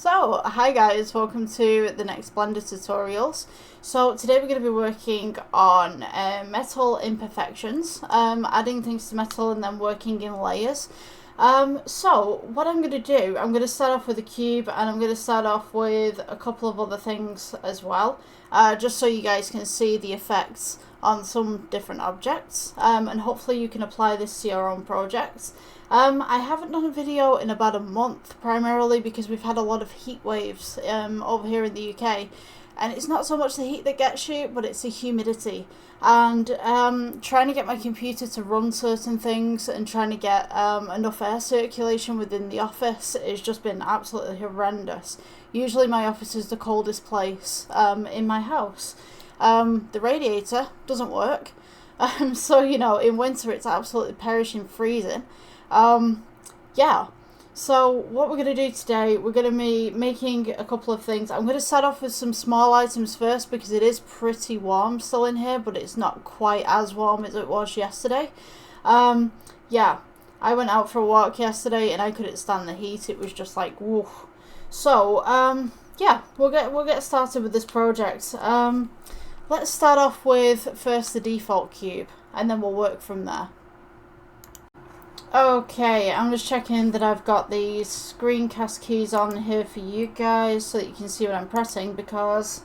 So, hi guys, welcome to the next Blender tutorials. So today we're going to be working on metal imperfections, adding things to metal and then working in layers. So what I'm going to do, I'm going to start off with a cube and I'm going to start off with a couple of other things as well, just so you guys can see the effects on some different objects, and hopefully you can apply this to your own projects. I haven't done a video in about a month, primarily because we've had a lot of heat waves over here in the UK, and it's not so much the heat that gets you, but it's the humidity. And trying to get my computer to run certain things and trying to get enough air circulation within the office has just been absolutely horrendous. Usually my office is the coldest place in my house. The radiator doesn't work, so you know, in winter it's absolutely perishing freezing. Yeah, so what we're going to do today, we're going to be making a couple of things. I'm going to start off with some small items first because it is pretty warm still in here, but it's not quite as warm as it was yesterday. Yeah, I went out for a walk yesterday and I couldn't stand the heat. It was just like, woof. So, yeah, we'll get started with this project. Let's start off with first the default cube and then we'll work from there. Okay, I'm just checking that I've got the screencast keys on here for you guys so that you can see what I'm pressing, because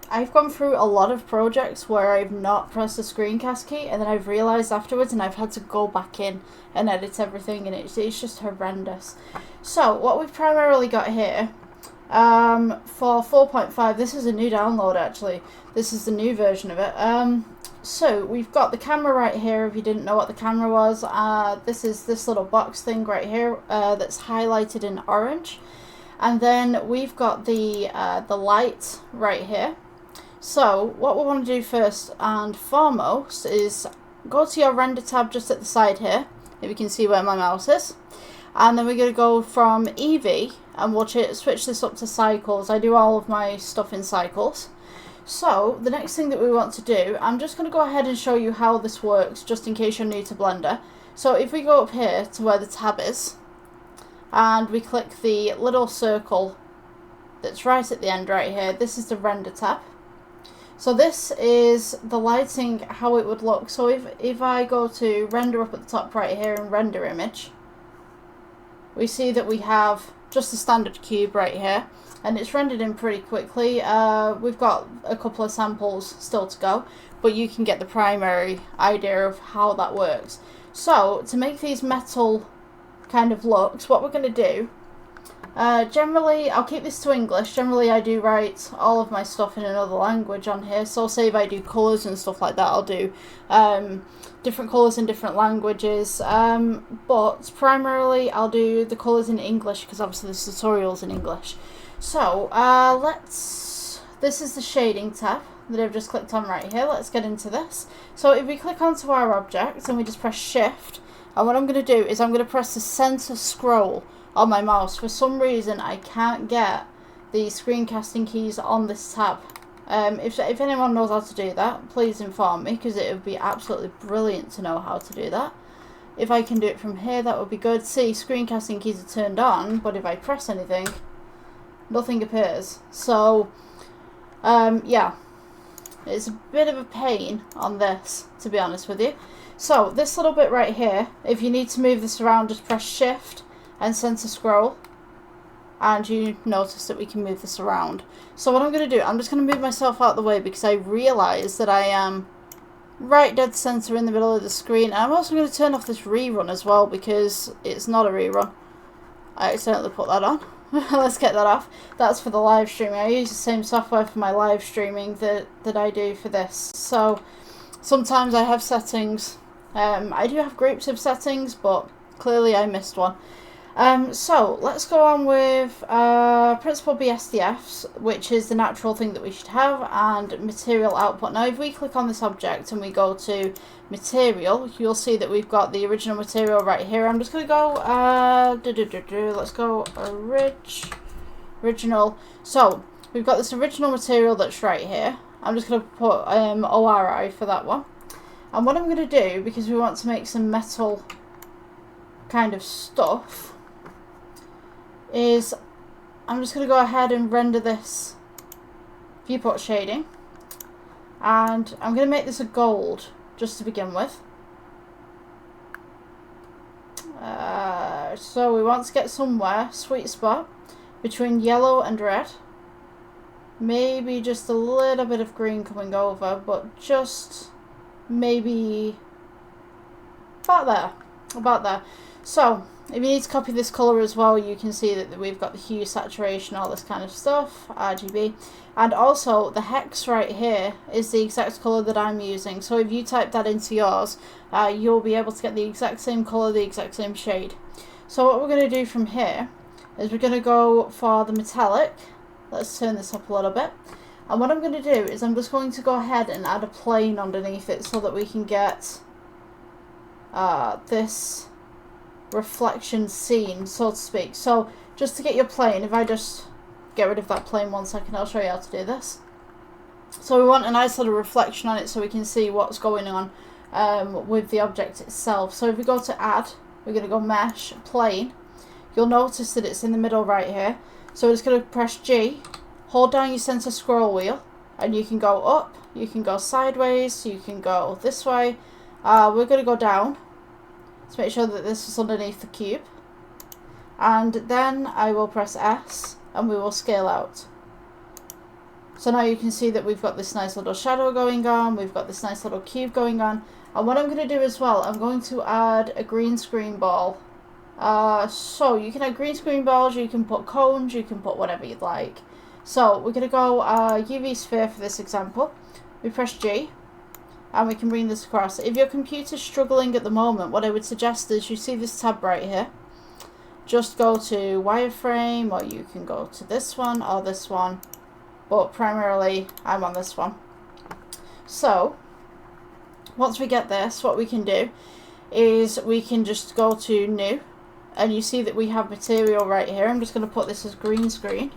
I've gone through a lot of projects where I've not pressed the screencast key and then I've realised afterwards and I've had to go back in and edit everything, and it's just horrendous. So what we've primarily got here for 4.5, this is a new download actually, this is the new version of it. So we've got the camera right here, if you didn't know what the camera was. This is this little box thing right here that's highlighted in orange. And then we've got the light right here. So what we want to do first and foremost is go to your render tab just at the side here, if you can see where my mouse is. And then we're going to go from Eevee and we'll switch this up to cycles. I do all of my stuff in cycles. So the next thing that we want to do, I'm just going to go ahead and show you how this works just in case you're new to Blender. So if we go up here to where the tab is and we click the little circle that's right at the end right here, this is the render tab. So this is the lighting, how it would look. So if I go to render up at the top right here and render image, we see that we have just a standard cube right here, and it's rendered in pretty quickly. We've got a couple of samples still to go, but you can get the primary idea of how that works. So to make these metal kind of looks, what we're going to do, generally I'll keep this to English. Generally I do write all of my stuff in another language on here, so say if I do colours and stuff like that, I'll do different colours in different languages, but primarily I'll do the colours in English because obviously this tutorial's in English. So this is the shading tab that I've just clicked on right here. Let's get into this. So if we click onto our object and we just press shift, and what I'm going to do is I'm going to press the center scroll on my mouse. For some reason I can't get the screencasting keys on this tab. If anyone knows how to do that, please inform me, because it would be absolutely brilliant to know how to do that. If I can do it from here, that would be good. See, screencasting keys are turned on, but if I press anything, nothing appears. So yeah, it's a bit of a pain on this, to be honest with you. So this little bit right here, if you need to move this around, just press shift and center scroll, and you notice that we can move this around. So what I'm going to do, I'm just going to move myself out of the way because I realise that I am right dead center in the middle of the screen. And I'm also going to turn off this rerun as well because it's not a rerun. I accidentally put that on. Let's get that off. That's for the live streaming. I use the same software for my live streaming that I do for this. So sometimes I have settings. I do have groups of settings, but clearly I missed one. So let's go on with principal BSDFs, which is the natural thing that we should have, and material output. Now if we click on this object and we go to material, you'll see that we've got the original material right here. I'm just going to go, let's go original. So we've got this original material that's right here. I'm just going to put ORI for that one. And what I'm going to do, because we want to make some metal kind of stuff, is I'm just going to go ahead and render this viewport shading. And I'm going to make this a gold, just to begin with. So we want to get somewhere, sweet spot, between yellow and red. Maybe just a little bit of green coming over, but just maybe about there. So if you need to copy this colour as well, you can see that we've got the hue, saturation, all this kind of stuff, RGB. And also the hex right here is the exact colour that I'm using. So if you type that into yours, you'll be able to get the exact same colour, the exact same shade. So what we're going to do from here is we're going to go for the metallic. Let's turn this up a little bit. And what I'm going to do is I'm just going to go ahead and add a plane underneath it so that we can get this reflection scene, so to speak. So just to get your plane, if I just get rid of that plane 1 second, I'll show you how to do this. So we want a nice little reflection on it so we can see what's going on with the object itself. So if we go to add, we're going to go mesh, plane. You'll notice that it's in the middle right here. So we're just going to press G, hold down your center scroll wheel, and you can go up, you can go sideways, you can go this way. We're going to go down to make sure that this is underneath the cube. And then I will press S and we will scale out. So now you can see that we've got this nice little shadow going on, we've got this nice little cube going on. And what I'm going to do as well, I'm going to add a green screen ball. So you can add green screen balls, you can put cones, you can put whatever you'd like. So we're going to go UV sphere for this example. We press G and we can bring this across. If your computer's struggling at the moment, what I would suggest is you see this tab right here. Just go to wireframe, or you can go to this one or this one, but primarily I'm on this one. So once we get this, what we can do is we can just go to new, and you see that we have material right here. I'm just going to put this as green screen.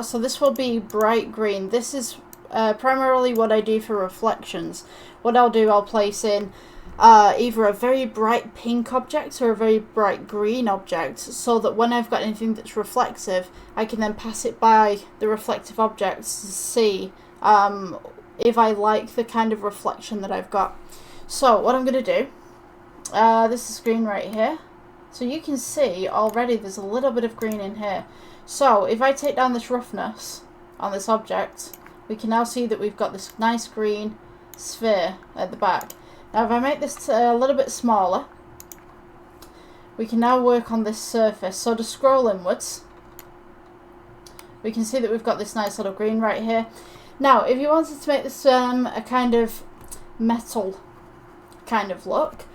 So this will be bright green. This is primarily what I do for reflections. What I'll do, I'll place in either a very bright pink object or a very bright green object, so that when I've got anything that's reflective, I can then pass it by the reflective objects to see if I like the kind of reflection that I've got. So what I'm going to do, this is green right here. So you can see already there's a little bit of green in here. So if I take down this roughness on this object, we can now see that we've got this nice green sphere at the back. Now if I make this a little bit smaller, we can now work on this surface. So to scroll inwards, we can see that we've got this nice little green right here. Now if you wanted to make this a kind of metal kind of look,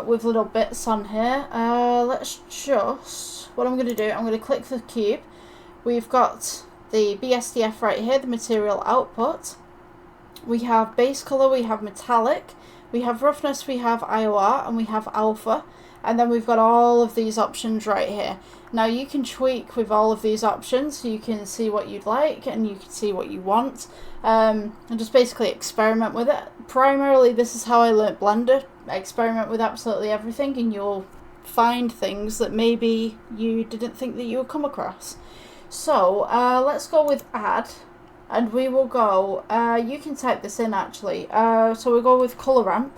with little bits on here, let's just, what I'm going to do, I'm going to click the cube. We've got the BSDF right here, the material output. We have base color, we have metallic, we have roughness, we have IOR, and we have alpha. And then we've got all of these options right here. Now you can tweak with all of these options. You can see what you'd like and you can see what you want. And just basically experiment with it. Primarily this is how I learnt Blender. Experiment with absolutely everything and you'll find things that maybe you didn't think that you would come across. So let's go with add. And we will go, you can type this in actually. So we'll go with color ramp.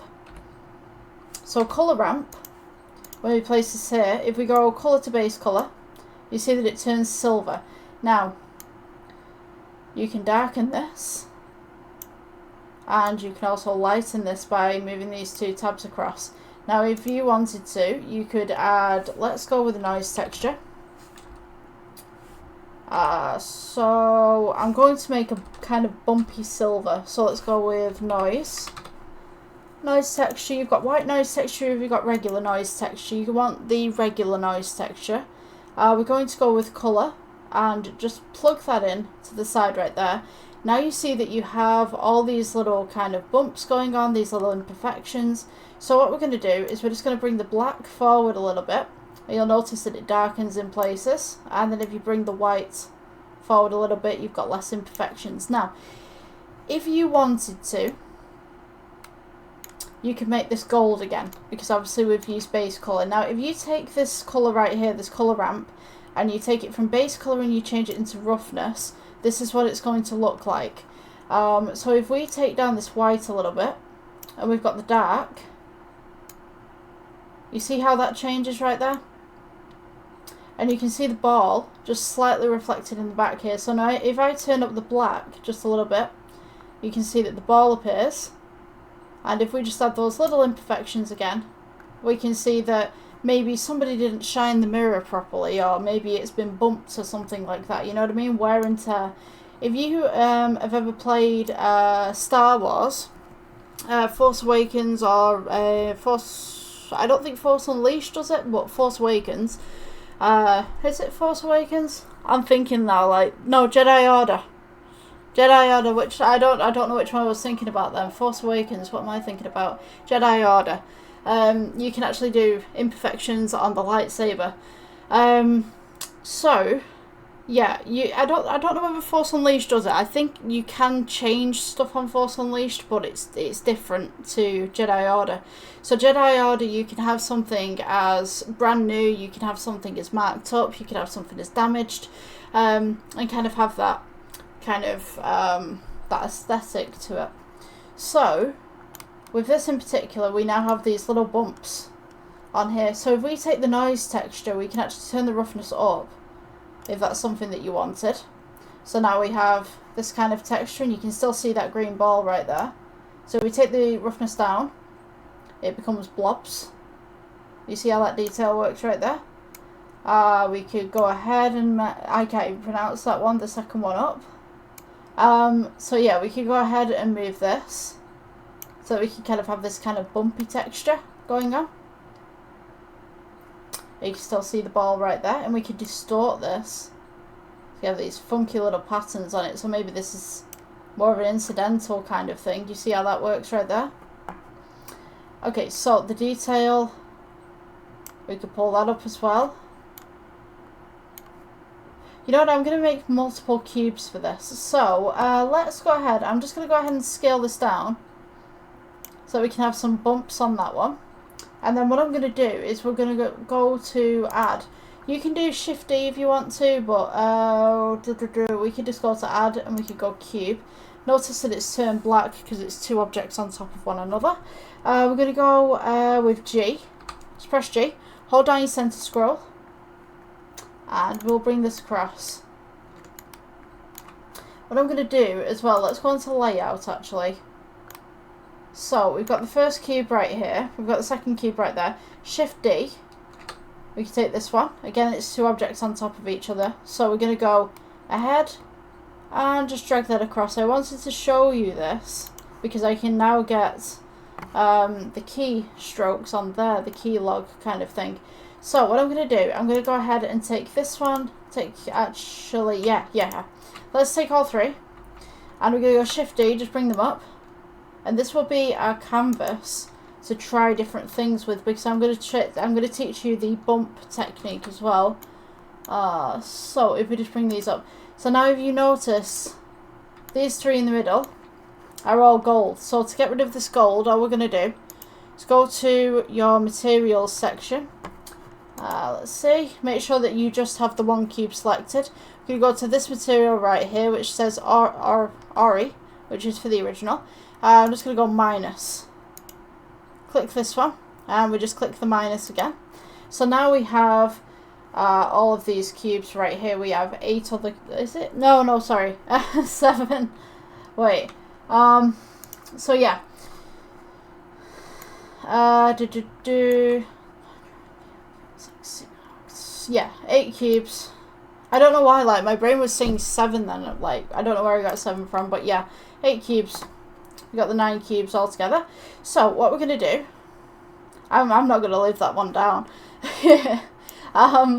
So color ramp. When we place this here, if we go colour to base colour, you see that it turns silver. Now, you can darken this, and you can also lighten this by moving these two tabs across. Now, if you wanted to, you could add, let's go with a noise texture. So, I'm going to make a kind of bumpy silver, so let's go with noise. Noise texture, you've got white noise texture, you've got regular noise texture. You want the regular noise texture. We're going to go with colour and just plug that in to the side right there. Now you see that you have all these little kind of bumps going on, these little imperfections. So what we're going to do is we're just going to bring the black forward a little bit. You'll notice that it darkens in places, and then if you bring the white forward a little bit, you've got less imperfections. Now, if you wanted to, you can make this gold again, because obviously we've used base colour. Now if you take this colour right here, this colour ramp, and you take it from base colour and you change it into roughness, this is what it's going to look like. So if we take down this white a little bit, and we've got the dark, you see how that changes right there? And you can see the ball just slightly reflected in the back here. So now if I turn up the black just a little bit, you can see that the ball appears. And if we just add those little imperfections again, we can see that maybe somebody didn't shine the mirror properly, or maybe it's been bumped or something like that. You know what I mean? Wear and tear. If you have ever played Star Wars, Force Awakens, or I don't think Force Unleashed does it, but Force Awakens. Is it Force Awakens? I'm thinking now, like, no, Jedi Order. Jedi Order, which I don't know which one I was thinking about then. Force Awakens, what am I thinking about? Jedi Order. You can actually do imperfections on the lightsaber. So yeah, I don't know whether Force Unleashed does it. I think you can change stuff on Force Unleashed, but it's different to Jedi Order. So Jedi Order, you can have something as brand new, you can have something as marked up, you can have something as damaged, and kind of have that kind of that aesthetic to it. So with this in particular, we now have these little bumps on here. So if we take the noise texture, we can actually turn the roughness up, if that's something that you wanted. So now we have this kind of texture, and you can still see that green ball right there. So if we take the roughness down, it becomes blobs. You see how that detail works right there? We could go ahead and, I can't even pronounce that one, the second one up. So yeah, we could go ahead and move this, so we can kind of have this kind of bumpy texture going on. You can still see the ball right there, and we could distort this. So you have these funky little patterns on it, so maybe this is more of an incidental kind of thing. You see how that works right there? Okay, so the detail, we could pull that up as well. You know what, I'm going to make multiple cubes for this. So let's go ahead, I'm just going to go ahead and scale this down, so we can have some bumps on that one. And then what I'm going to do is we're going to go to add. You can do Shift D if you want to, but we could just go to add, and we could go cube. Notice that it's turned black because it's two objects on top of one another. We're going to go with G. Just press G. Hold down your center scroll. And we'll bring this across. What I'm going to do as well, let's go into layout actually. So we've got the first cube right here, we've got the second cube right there. Shift D, we can take this one. Again, it's two objects on top of each other. So we're going to go ahead and just drag that across. I wanted to show you this because I can now get the key strokes on there, the key log kind of thing. So what I'm going to do, I'm going to go ahead and take this one, let's take all three, and we're going to go Shift D, just bring them up, and this will be our canvas to try different things with, because I'm going to teach you the bump technique as well. So if we just bring these up, so now if you notice, these three in the middle are all gold. So to get rid of this gold, all we're going to do is go to your materials section. Let's see, make sure that you just have the one cube selected. You go to this material right here, which says Ori, which is for the original. I'm just going to go minus. Click this one, and we just click the minus again. So now we have all of these cubes right here. We have 8 other, is it? No, sorry, 7. Wait, so yeah. Yeah, 8 cubes. I don't know why, like, my brain was saying 7 then, like, I don't know where I got 7 from, but yeah, 8 cubes. We got the 9 cubes all together. So, what we're going to do, I'm not going to leave that one down.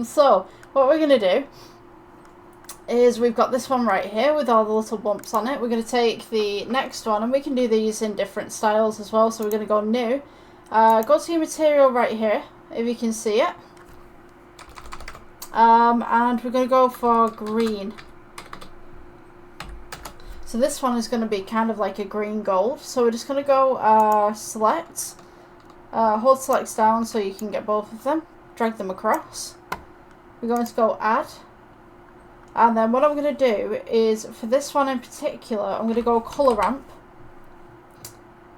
So, what we're going to do is we've got this one right here with all the little bumps on it. We're going to take the next one, and we can do these in different styles as well. So, we're going to go new. Go to your material right here, if you can see it. And we're going to go for green. So this one is going to be kind of like a green gold. So we're just going to go select, hold selects down so you can get both of them, drag them across. We're going to go add. And then what I'm going to do is, for this one in particular, I'm going to go colour ramp.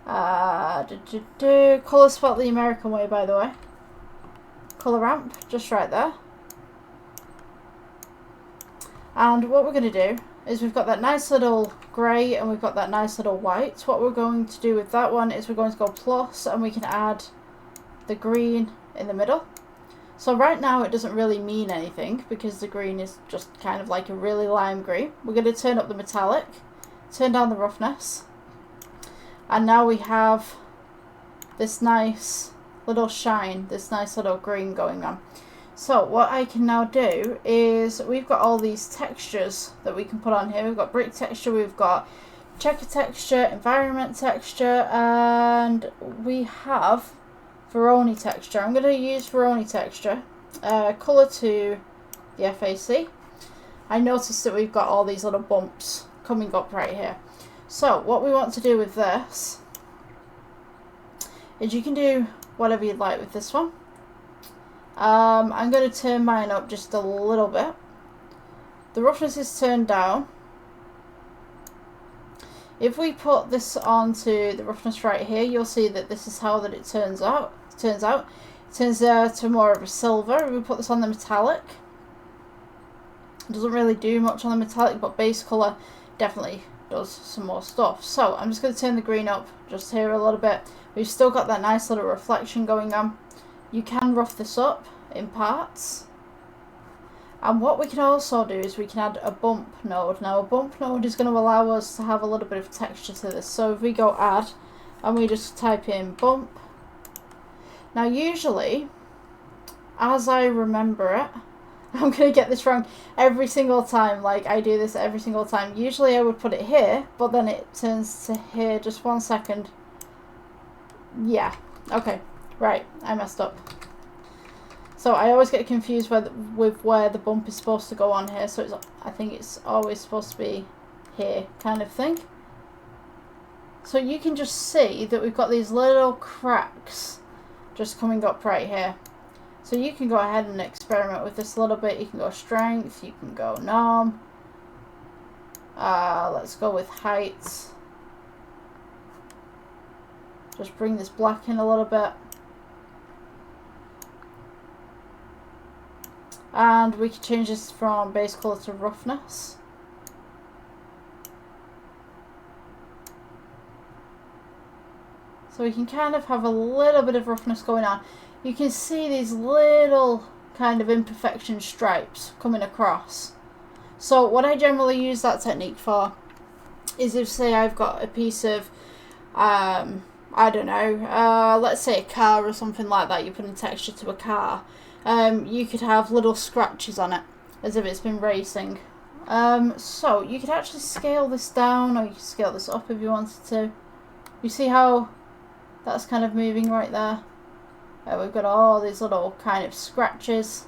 Colour spelled the American way, by the way. Colour ramp, just right there. And what we're going to do is we've got that nice little grey and we've got that nice little white. What we're going to do with that one is we're going to go plus and we can add the green in the middle. So right now it doesn't really mean anything because the green is just kind of like a really lime green. We're going to turn up the metallic, turn down the roughness, and now we have this nice little shine, this nice little green going on. So what I can now do is, we've got all these textures that we can put on here. We've got brick texture, we've got checker texture, environment texture, and we have Voronoi texture. I'm going to use Voronoi texture, colour to the FAC. I noticed that we've got all these little bumps coming up right here. So what we want to do with this is, you can do whatever you'd like with this one. I'm going to turn mine up just a little bit. The roughness is turned down. If we put this onto the roughness right here, you'll see that this is how that it turns out. It turns to more of a silver. If we put this on the metallic, it doesn't really do much on the metallic, but base colour definitely does some more stuff. So I'm just going to turn the green up just here a little bit. We've still got that nice little reflection going on. You can rough this up in parts. And what we can also do is we can add a bump node. Now a bump node is going to allow us to have a little bit of texture to this. So if we go add and we just type in bump. Now usually, as I remember it, I'm going to get this wrong every single time. Like, I do this every single time. Usually I would put it here, but then it turns to here. Just 1 second. Yeah. Okay. Right. I messed up. So I always get confused with where the bump is supposed to go on here. So I think it's always supposed to be here, kind of thing. So you can just see that we've got these little cracks just coming up right here. So you can go ahead and experiment with this a little bit. You can go strength, you can go norm. Let's go with height. Just bring this black in a little bit. And we can change this from base colour to roughness. So we can kind of have a little bit of roughness going on. You can see these little kind of imperfection stripes coming across. So what I generally use that technique for is, if say I've got a piece of, I don't know, let's say a car or something like that, you put in texture to a car, you could have little scratches on it as if it's been racing. So you could actually scale this down, or you could scale this up if you wanted to. You see how that's kind of moving right there? We've got all these little kind of scratches.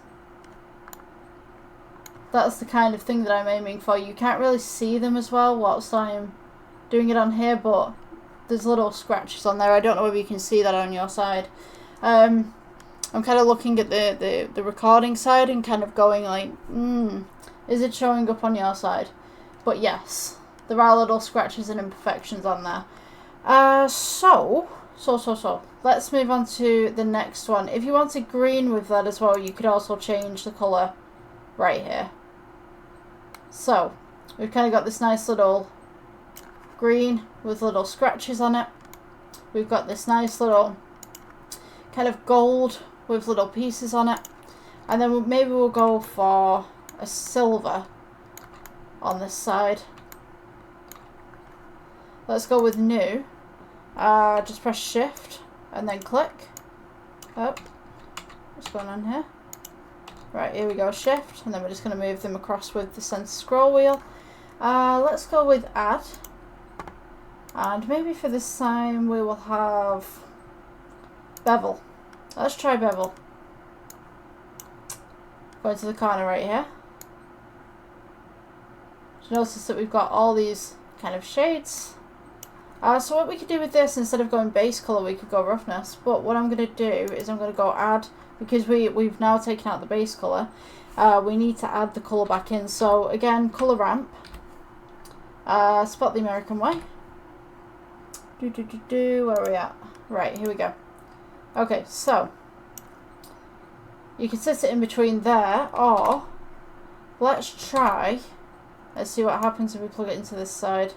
That's the kind of thing that I'm aiming for. You can't really see them as well whilst I'm doing it on here, but there's little scratches on there. I don't know whether you can see that on your side. I'm kind of looking at the recording side and kind of going like, is it showing up on your side? But yes, there are little scratches and imperfections on there. So let's move on to the next one. If you wanted green with that as well, you could also change the colour right here. So we've kind of got this nice little green with little scratches on it. We've got this nice little kind of gold with little pieces on it. And then maybe we'll go for a silver on this side. Let's go with new. Just press shift and then click. Oh, what's going on here? Right, here we go, shift, and then we're just going to move them across with the center scroll wheel. Let's go with add. And maybe for this time we will have bevel. Let's try bevel. Go into the corner right here. Notice that we've got all these kind of shades. So what we could do with this, instead of going base colour, we could go roughness. But what I'm going to do is I'm going to go add, because we've now taken out the base colour, we need to add the colour back in. So again, colour ramp, spot the American way. Where are we at? Right, here we go. Okay, so you can set it in between there, or let's see what happens if we plug it into this side.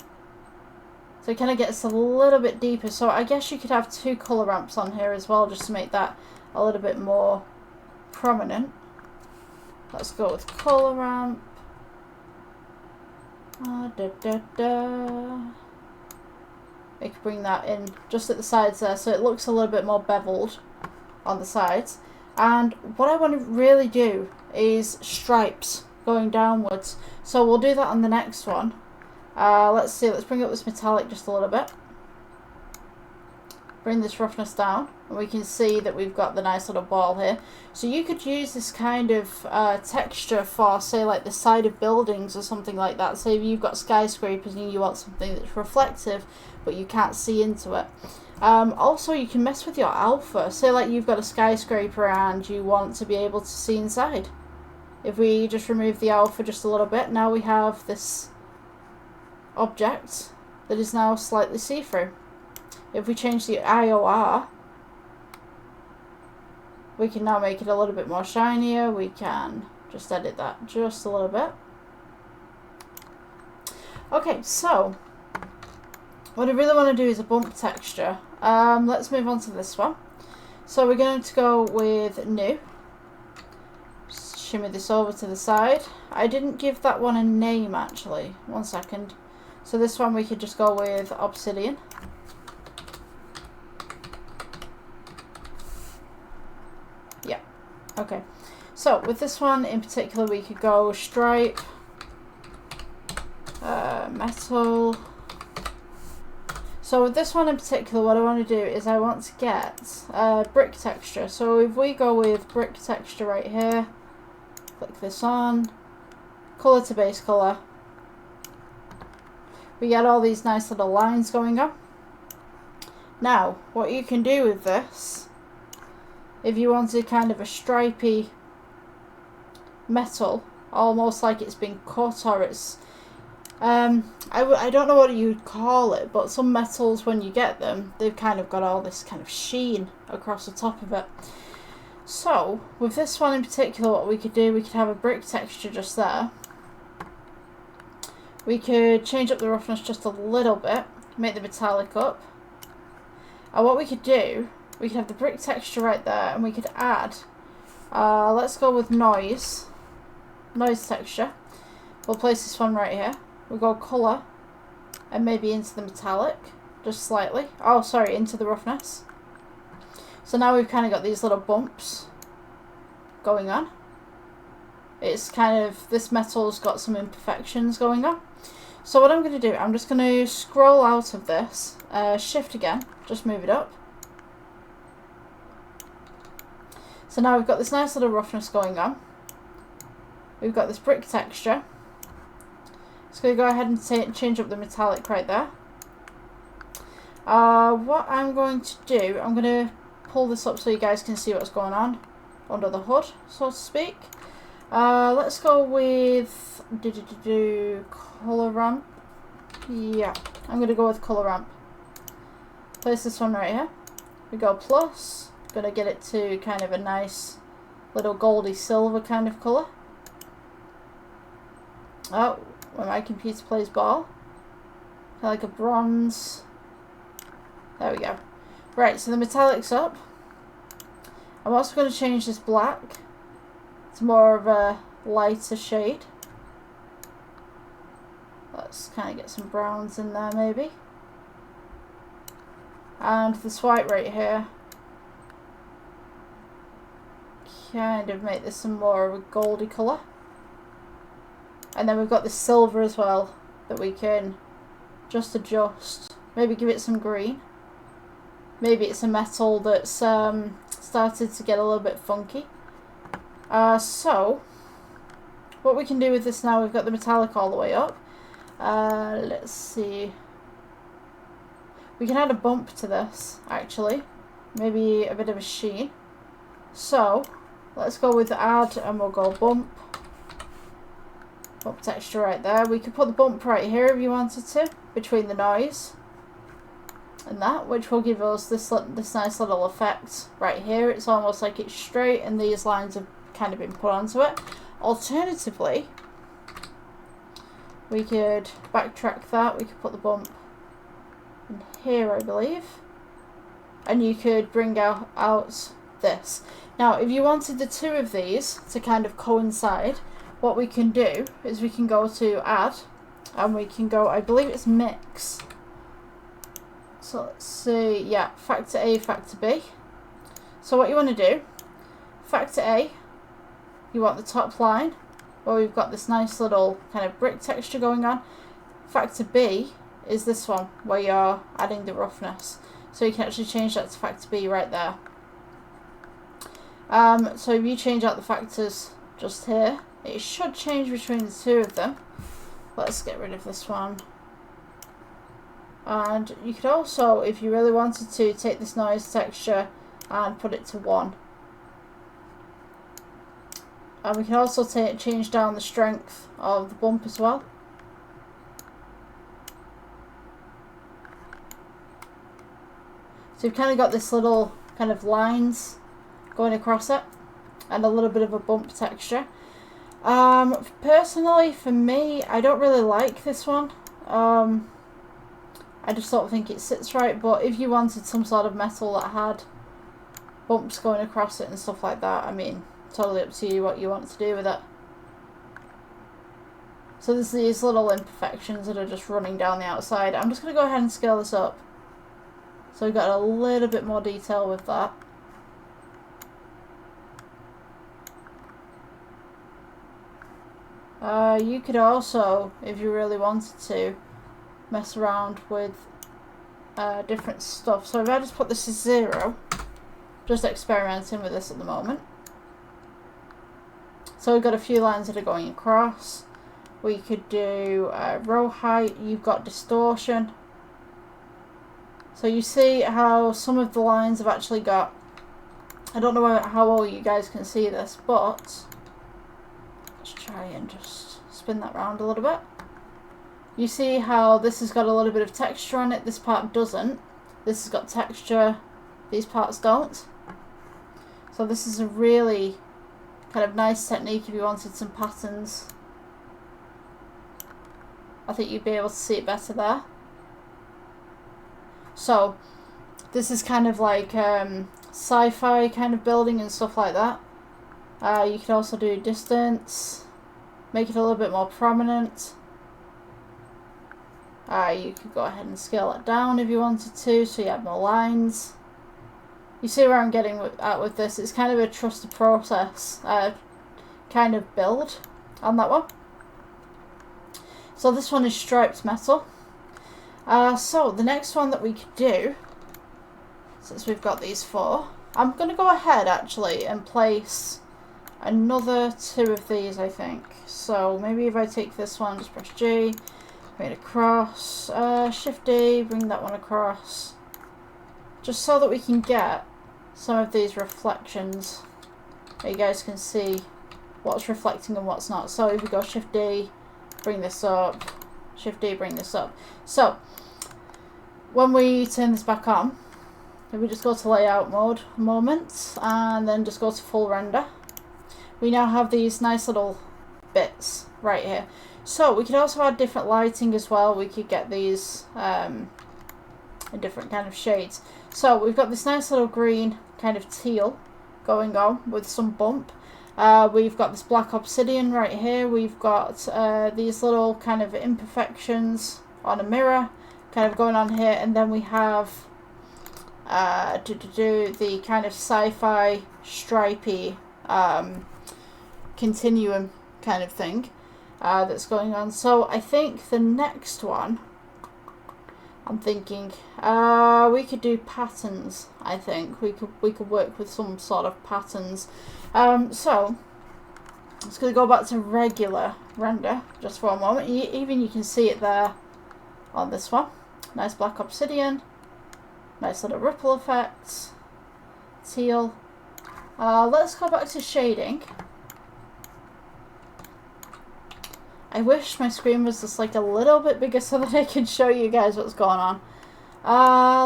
So it kind of gets a little bit deeper. So I guess you could have 2 colour ramps on here as well, just to make that a little bit more prominent. Let's go with colour ramp. We could bring that in just at the sides there, so it looks a little bit more beveled on the sides. And what I want to really do is stripes going downwards. So we'll do that on the next one. Let's see, let's bring up this metallic just a little bit. Bring this roughness down, and we can see that we've got the nice little ball here. So you could use this kind of texture for, say, like the side of buildings or something like that. Say if you've got skyscrapers and you want something that's reflective, but you can't see into it. Also, you can mess with your alpha. Say like you've got a skyscraper and you want to be able to see inside. If we just remove the alpha just a little bit, now we have this object that is now slightly see-through. If we change the IOR, we can now make it a little bit more shinier. We can just edit that just a little bit. Okay, so what I really want to do is a bump texture. Let's move on to this one. So we're going to go with new. Shimmy this over to the side. I didn't give that one a name actually. 1 second. So this one we could just go with obsidian. Yeah. Okay. So with this one in particular we could go stripe, metal. So with this one in particular, what I want to do is I want to get brick texture. So if we go with brick texture right here, click this on, color to base color, we get all these nice little lines going on. Now, what you can do with this, if you wanted kind of a stripy metal, almost like it's been cut or it's I don't know what you'd call it, but some metals, when you get them, they've kind of got all this kind of sheen across the top of it. So, with this one in particular, what we could do, we could have a brick texture just there. We could change up the roughness just a little bit, make the metallic up. And what we could do, we could have the brick texture right there, and we could add, let's go with noise texture. We'll place this one right here. We'll go colour, and maybe into the metallic, just slightly. Oh, sorry, into the roughness. So now we've kind of got these little bumps going on. It's kind of, this metal's got some imperfections going on. So what I'm going to do, I'm just going to scroll out of this, shift again, just move it up. So now we've got this nice little roughness going on. We've got this brick texture. Just going to go ahead and change up the metallic right there. What I'm going to do, I'm going to pull this up so you guys can see what's going on under the hood, so to speak. Let's go with color ramp. Yeah, I'm going to go with color ramp. Place this one right here. We go plus. Going to get it to kind of a nice little goldy silver kind of colour. Oh, when my computer plays ball. Like a bronze. There we go. Right, so the metallic's up. I'm also going to change this black to more of a lighter shade. Let's kind of get some browns in there maybe. And this white right here, kind of make this some more of a goldy colour. And then we've got the silver as well that we can just adjust. Maybe give it some green. Maybe it's a metal that's started to get a little bit funky. So what we can do with this now, we've got the metallic all the way up. Let's see. We can add a bump to this, actually. Maybe a bit of a sheen. So, let's go with add and we'll go bump. Bump texture right there. We could put the bump right here if you wanted to, between the noise and that, which will give us this nice little effect right here. It's almost like it's straight and these lines have kind of been put onto it. Alternatively, we could backtrack that. We could put the bump in here, I believe. And you could bring out this. Now, if you wanted the two of these to kind of coincide, what we can do is we can go to add and we can go, I believe it's mix. So let's see, yeah, factor A, factor B. So what you want to do, factor A, you want the top line where we've got this nice little kind of brick texture going on. Factor B is this one where you're adding the roughness. So you can actually change that to factor B right there. So if you change out the factors just here, it should change between the two of them. Let's get rid of this one. And you could also, if you really wanted to, take this noise texture and put it to 1. And we can also change down the strength of the bump as well. So you've kind of got this little kind of lines going across it and a little bit of a bump texture. Personally, for me, I don't really like this one. I just don't think it sits right, but if you wanted some sort of metal that had bumps going across it and stuff like that, I mean, totally up to you what you want to do with it. So there's these little imperfections that are just running down the outside. I'm just going to go ahead and scale this up. So we've got a little bit more detail with that. You could also, if you really wanted to, mess around with different stuff. So if I just put this as 0, just experimenting with this at the moment. So we've got a few lines that are going across. We could do row height. You've got distortion. So you see how some of the lines have actually got, I don't know how well you guys can see this, but let's try and just spin that round a little bit. You see how this has got a little bit of texture on it, this part doesn't. This has got texture, these parts don't. So this is a really kind of nice technique if you wanted some patterns. I think you'd be able to see it better there. So this is kind of like sci-fi kind of building and stuff like that. You could also do distance, make it a little bit more prominent. You could go ahead and scale it down if you wanted to, so you have more lines. You see where I'm getting at with this. It's kind of a trusted process kind of build on that one. So this one is striped metal. So the next one that we could do, since we've got these 4, I'm going to go ahead actually and place another 2 of these, I think. So maybe if I take this one, just press G, bring it across, Shift D, bring that one across, just so that we can get some of these reflections that you guys can see what's reflecting and what's not. So if we go Shift D, bring this up, Shift D, bring this up. So when we turn this back on, if we just go to layout mode a moment and then just go to full render, we now have these nice little bits right here. So we could also add different lighting as well. We could get these in different kind of shades. So we've got this nice little green kind of teal going on with some bump. We've got this black obsidian right here. We've got these little kind of imperfections on a mirror kind of going on here, and then we have the kind of sci-fi stripy continuum kind of thing that's going on. So I think the next one, I'm thinking we could do patterns. I think we could work with some sort of patterns. So It's going to go back to regular render just for a moment. Even you can see it there on this one. Nice black obsidian. Nice little ripple effects. Teal. Let's go back to shading. I wish my screen was just like a little bit bigger so that I could show you guys what's going on.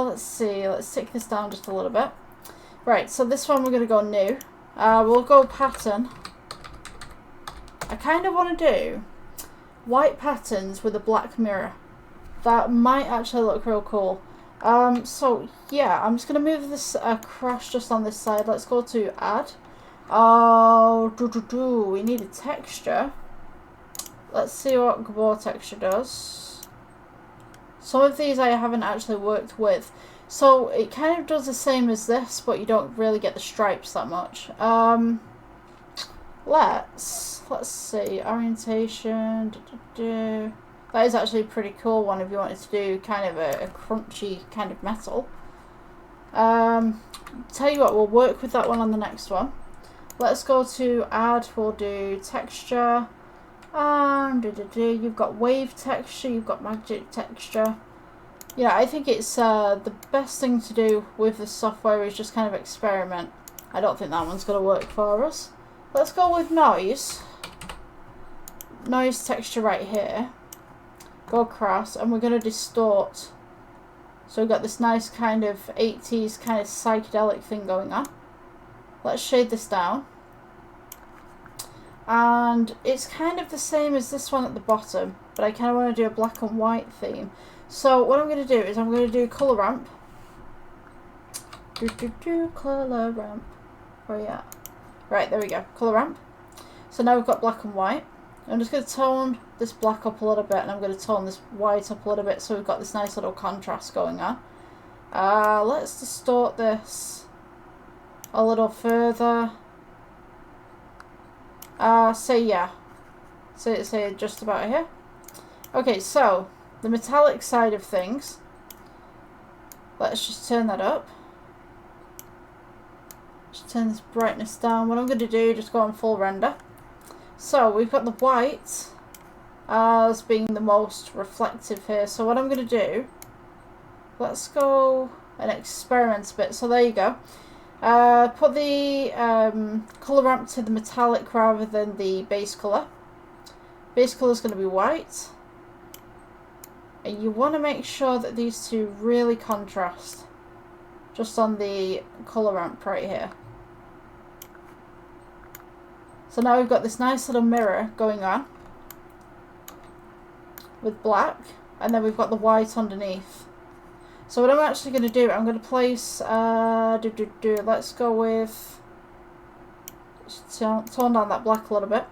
Let's see. Let's take this down just a little bit. Right, so this one we're going to go new. We'll go pattern. I kind of want to do white patterns with a black mirror. That might actually look real cool. So yeah, I'm just going to move this crash just on this side. Let's go to add. We need a texture. Let's see what Gabor texture does. Some of these I haven't actually worked with. So it kind of does the same as this, but you don't really get the stripes that much. Let's see, orientation. That is actually a pretty cool one if you wanted to do kind of a crunchy kind of metal. Tell you what, we'll work with that one on the next one. Let's go to add. We'll do texture. You've got wave texture. You've got magic texture. Yeah, I think it's the best thing to do with the software is just kind of experiment. I don't think that one's going to work for us. Let's go with noise. Noise texture right here. Go across, and we're going to distort. So we've got this nice kind of 80s kind of psychedelic thing going on. Let's shade this down. And it's kind of the same as this one at the bottom, but I kind of want to do a black and white theme. So what I'm going to do is I'm going to do color ramp. Color ramp. Where are you at? Right, there we go. Color ramp. So now we've got black and white. I'm just going to tone this black up a little bit, and I'm going to tone this white up a little bit, so we've got this nice little contrast going on. Let's distort this a little further. Say just about here. Okay, so the metallic side of things. Let's just turn that up. Just turn this brightness down. What I'm going to do, just go on full render. So we've got the white as being the most reflective here. So what I'm going to do, let's go and experiment a bit. So there you go. Put the colour ramp to the metallic rather than the base colour. Base colour is going to be white. And you want to make sure that these two really contrast. Just on the colour ramp right here. So now we've got this nice little mirror going on with black, and then we've got the white underneath. So what I'm actually going to do, I'm going to place, let's go with, tone down that black a little bit.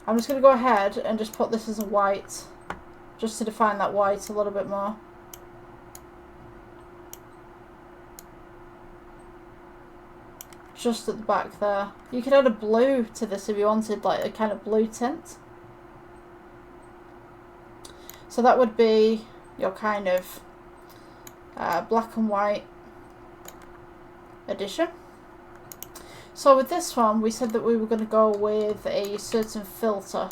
I'm just going to go ahead and just put this as a white, just to define that white a little bit more. Just at the back there. You could add a blue to this if you wanted, like a kind of blue tint. So that would be your kind of black and white edition. So with this one, we said that we were going to go with a certain filter.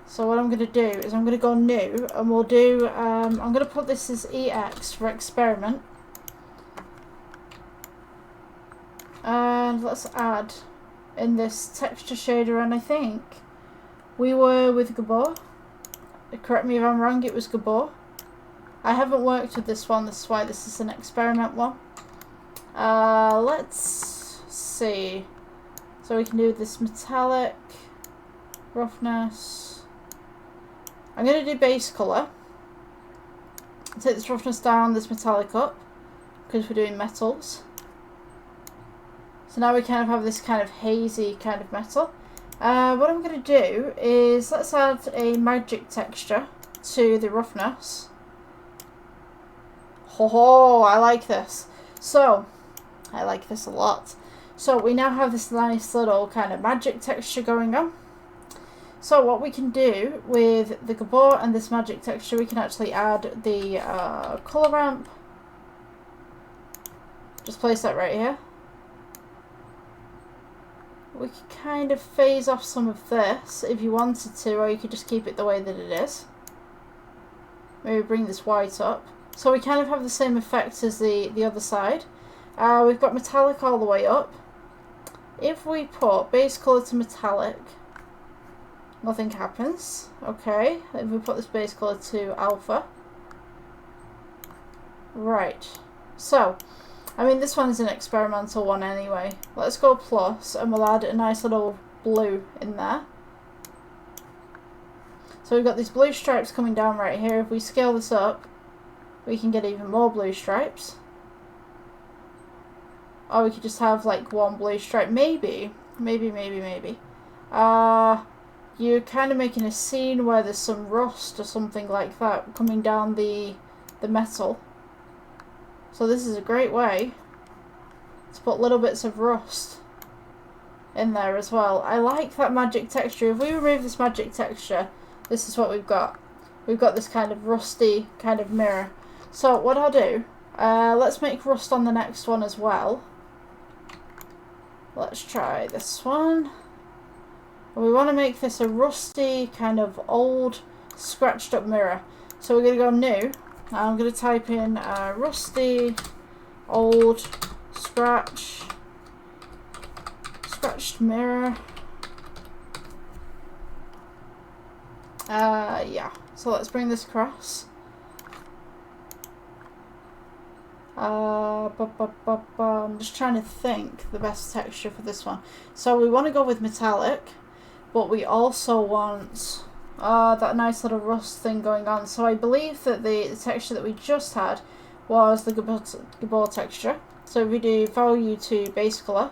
So what I'm going to do is I'm going to go new, and we'll do, I'm going to put this as EX for experiment. And let's add in this texture shader, and I think we were with Gabor. Correct me if I'm wrong, it was Gabor. I haven't worked with this one, this is why this is an experiment one. Let's see. So we can do this metallic, roughness. I'm going to do base colour. Take this roughness down, this metallic up, because we're doing metals. So now we kind of have this kind of hazy kind of metal. What I'm going to do is let's add a magic texture to the roughness. Ho, I like this. So, I like this a lot. So we now have this nice little kind of magic texture going on. So what we can do with the Gabor and this magic texture, we can actually add the colour ramp. Just place that right here. we could kind of phase off some of this if you wanted to, or you could just keep it the way that it is. Maybe bring this white up. So we kind of have the same effect as the other side. We've got metallic all the way up. If we put base colour to metallic, nothing happens. Okay, if we put this base colour to alpha. Right, so, I mean this one is an experimental one anyway. Let's go plus and we'll add a nice little blue in there. So we've got these blue stripes coming down right here. If we scale this up, we can get even more blue stripes. Or we could just have like one blue stripe. Maybe. You're kind of making a scene where there's some rust or something like that coming down the metal. So this is a great way to put little bits of rust in there as well. I like that magic texture. If we remove this magic texture, this is what we've got. We've got this kind of rusty kind of mirror. So what I'll do, let's make rust on the next one as well. Let's try this one. We want to make this a rusty, kind of old, scratched up mirror. So we're going to go new. I'm going to type in rusty, old, scratched mirror. Yeah. So let's bring this across. I'm just trying to think the best texture for this one. So we want to go with metallic, but we also want that nice little rust thing going on. So I believe that the texture that we just had was the Gabor texture. So if we do value to base color,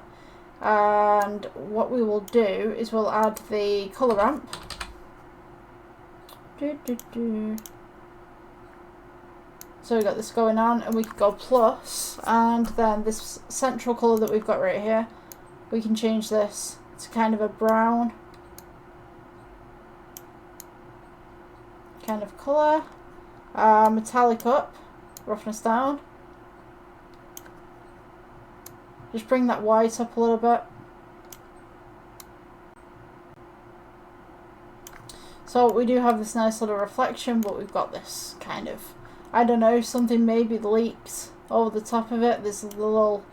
and what we will do is we'll add the color ramp. So we've got this going on, and we can go plus, and then this central colour that we've got right here, we can change this to kind of a brown kind of colour. Metallic up, roughness down. Just bring that white up a little bit. So we do have this nice little reflection, but we've got this kind of, I don't know, something maybe leaked over the top of it. There's little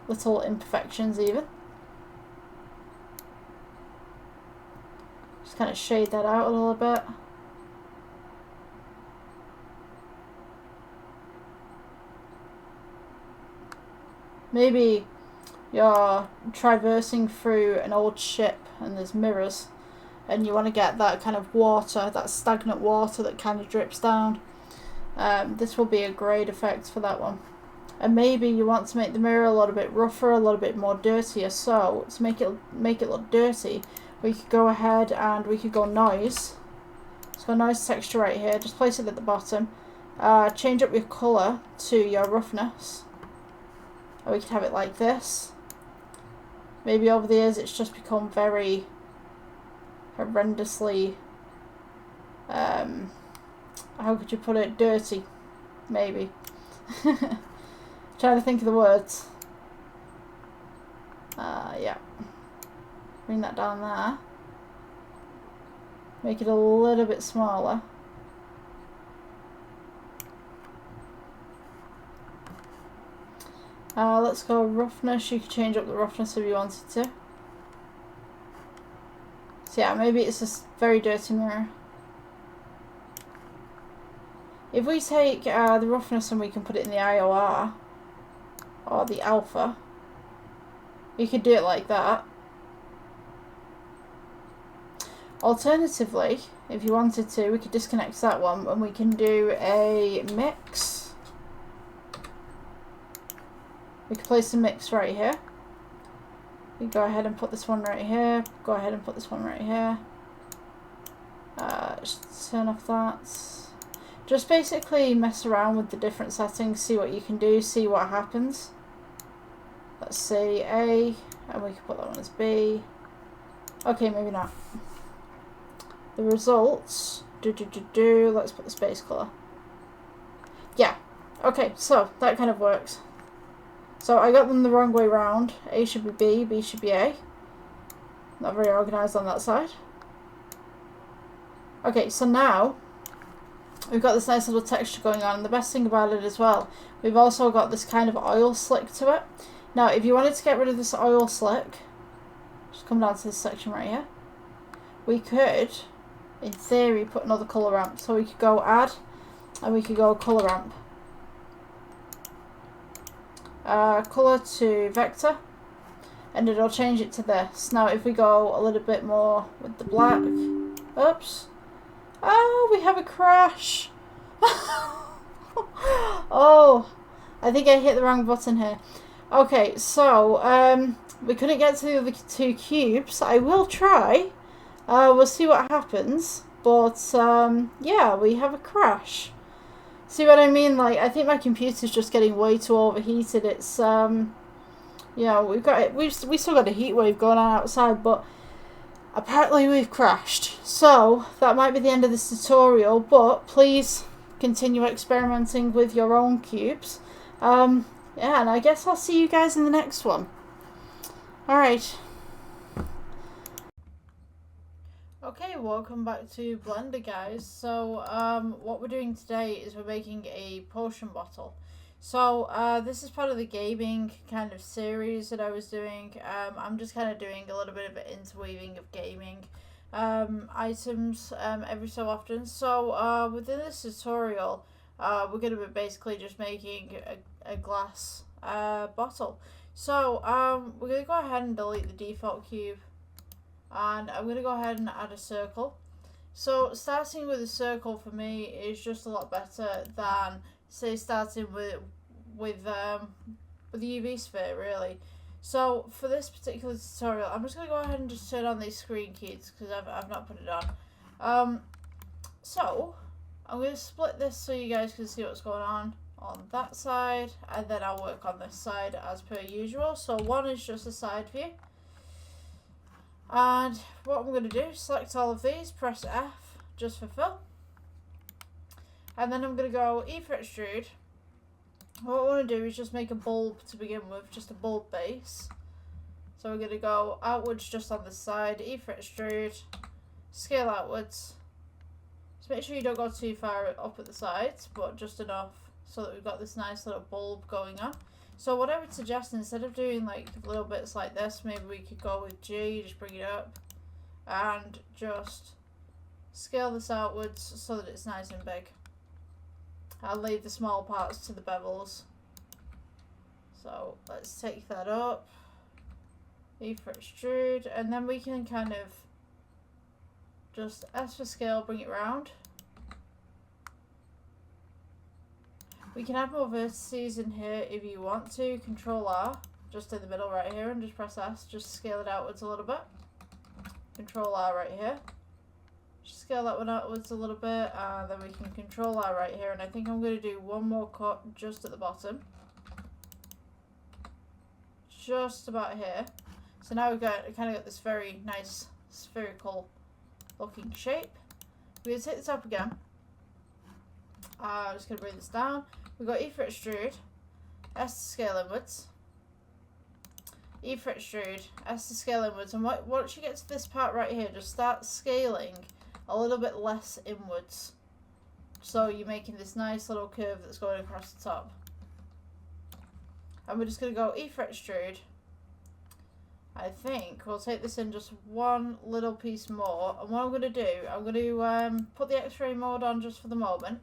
imperfections even. Just kind of shade that out a little bit. Maybe you're traversing through an old ship and there's mirrors, and you want to get that kind of water, that stagnant water that kind of drips down. This will be a great effect for that one. And maybe you want to make the mirror a little bit rougher, a little bit more dirtier. So to make it look dirty, we could go ahead and we could go noise. Let's go noise texture right here. Just place it at the bottom. Change up your colour to your roughness. Or we could have it like this. Maybe over the years it's just become very horrendously, how could you put it, dirty, maybe. Trying to think of the words. Yeah. Bring that down there. Make it a little bit smaller. Let's go roughness. You can change up the roughness if you wanted to. So yeah, maybe it's a very dirty mirror. If we take the roughness and we can put it in the IOR or the alpha, you could do it like that. Alternatively, if you wanted to, we could disconnect that one and we can do a mix. We can place the mix right here. We go ahead and put this one right here. Go ahead and put this one right here. Just turn off that. Just basically mess around with the different settings, see what you can do, see what happens. Let's see A, and we can put that one as B. Okay, maybe not. The results. Let's put the space color. Yeah. Okay, so that kind of works. So I got them the wrong way round. A should be B, B should be A. Not very organised on that side. Okay, so now we've got this nice little texture going on, and the best thing about it as well, we've also got this kind of oil slick to it. Now, if you wanted to get rid of this oil slick, just come down to this section right here. We could, in theory, put another colour ramp. So we could go add, and we could go colour ramp. Colour to vector, and it'll change it to this. Now, if we go a little bit more with the black, oops. Oh, we have a crash. Oh, I think I hit the wrong button here. Okay, so we couldn't get to the other two cubes. I will try. We'll see what happens. But yeah, we have a crash. See what I mean? Like, I think my computer's just getting way too overheated. It's yeah, we still got a heat wave going on outside, but apparently we've crashed. So that might be the end of this tutorial, but please continue experimenting with your own cubes. Yeah, and I guess I'll see you guys in the next one. Alright. Okay, welcome back to Blender, guys. So what we're doing today is we're making a potion bottle. So this is part of the gaming kind of series that I was doing. I'm just kind of doing a little bit of an interweaving of gaming items every so often. So within this tutorial, we're going to be basically just making a glass bottle. So we're going to go ahead and delete the default cube, and I'm going to go ahead and add a circle. So starting with a circle for me is just a lot better than, say, starting with the UV sphere, really. So for this particular tutorial, I'm just going to go ahead and just turn on these screen keys because I've not put it on. So I'm going to split this so you guys can see what's going on that side, and then I'll work on this side as per usual. So one is just a side view. And what I'm going to do is select all of these, press F just for fill. And then I'm going to go E for extrude. What I want to do is just make a bulb to begin with, just a bulb base. So we're going to go outwards just on the side, E for extrude, scale outwards. So make sure you don't go too far up at the sides, but just enough so that we've got this nice little bulb going on. So what I would suggest, instead of doing like little bits like this, maybe we could go with G, just bring it up, and just scale this outwards so that it's nice and big. I'll leave the small parts to the bevels. So let's take that up, E for extrude, and then we can kind of just S for scale, bring it round. We can add more vertices in here if you want to. Control R, just in the middle right here, and just press S, just scale it outwards a little bit. Control R right here. Just scale that one outwards a little bit, and then we can Control R right here, and I think I'm going to do one more cut just at the bottom. Just about here. So now we've got kind of got this very nice spherical looking shape. We're going to take the top again. I'm just going to bring this down. We've got E for extrude, S to scale inwards, E for extrude, S to scale inwards, and once you get to this part right here, just start scaling a little bit less inwards. So you're making this nice little curve that's going across the top. And we're just going to go E for extrude. I think we'll take this in just one little piece more, and what I'm going to do, I'm going to put the X-ray mode on just for the moment.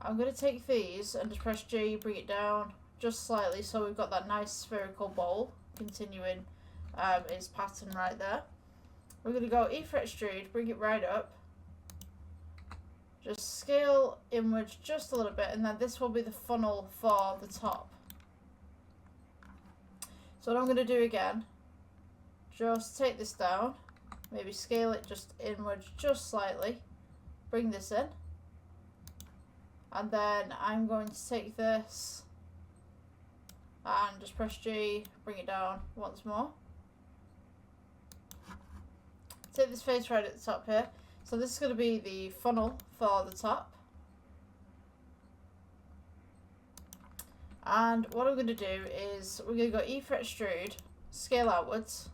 I'm going to take these and just press G, bring it down just slightly so we've got that nice spherical bowl continuing its pattern right there. We're going to go E for extrude, bring it right up. Just scale inwards just a little bit, and then this will be the funnel for the top. So what I'm going to do again, just take this down, maybe scale it just inwards just slightly, bring this in. And then I'm going to take this and just press G, bring it down once more. Take this face right at the top here. So this is going to be the funnel for the top. And what I'm going to do is we're going to go E for extrude, scale outwards,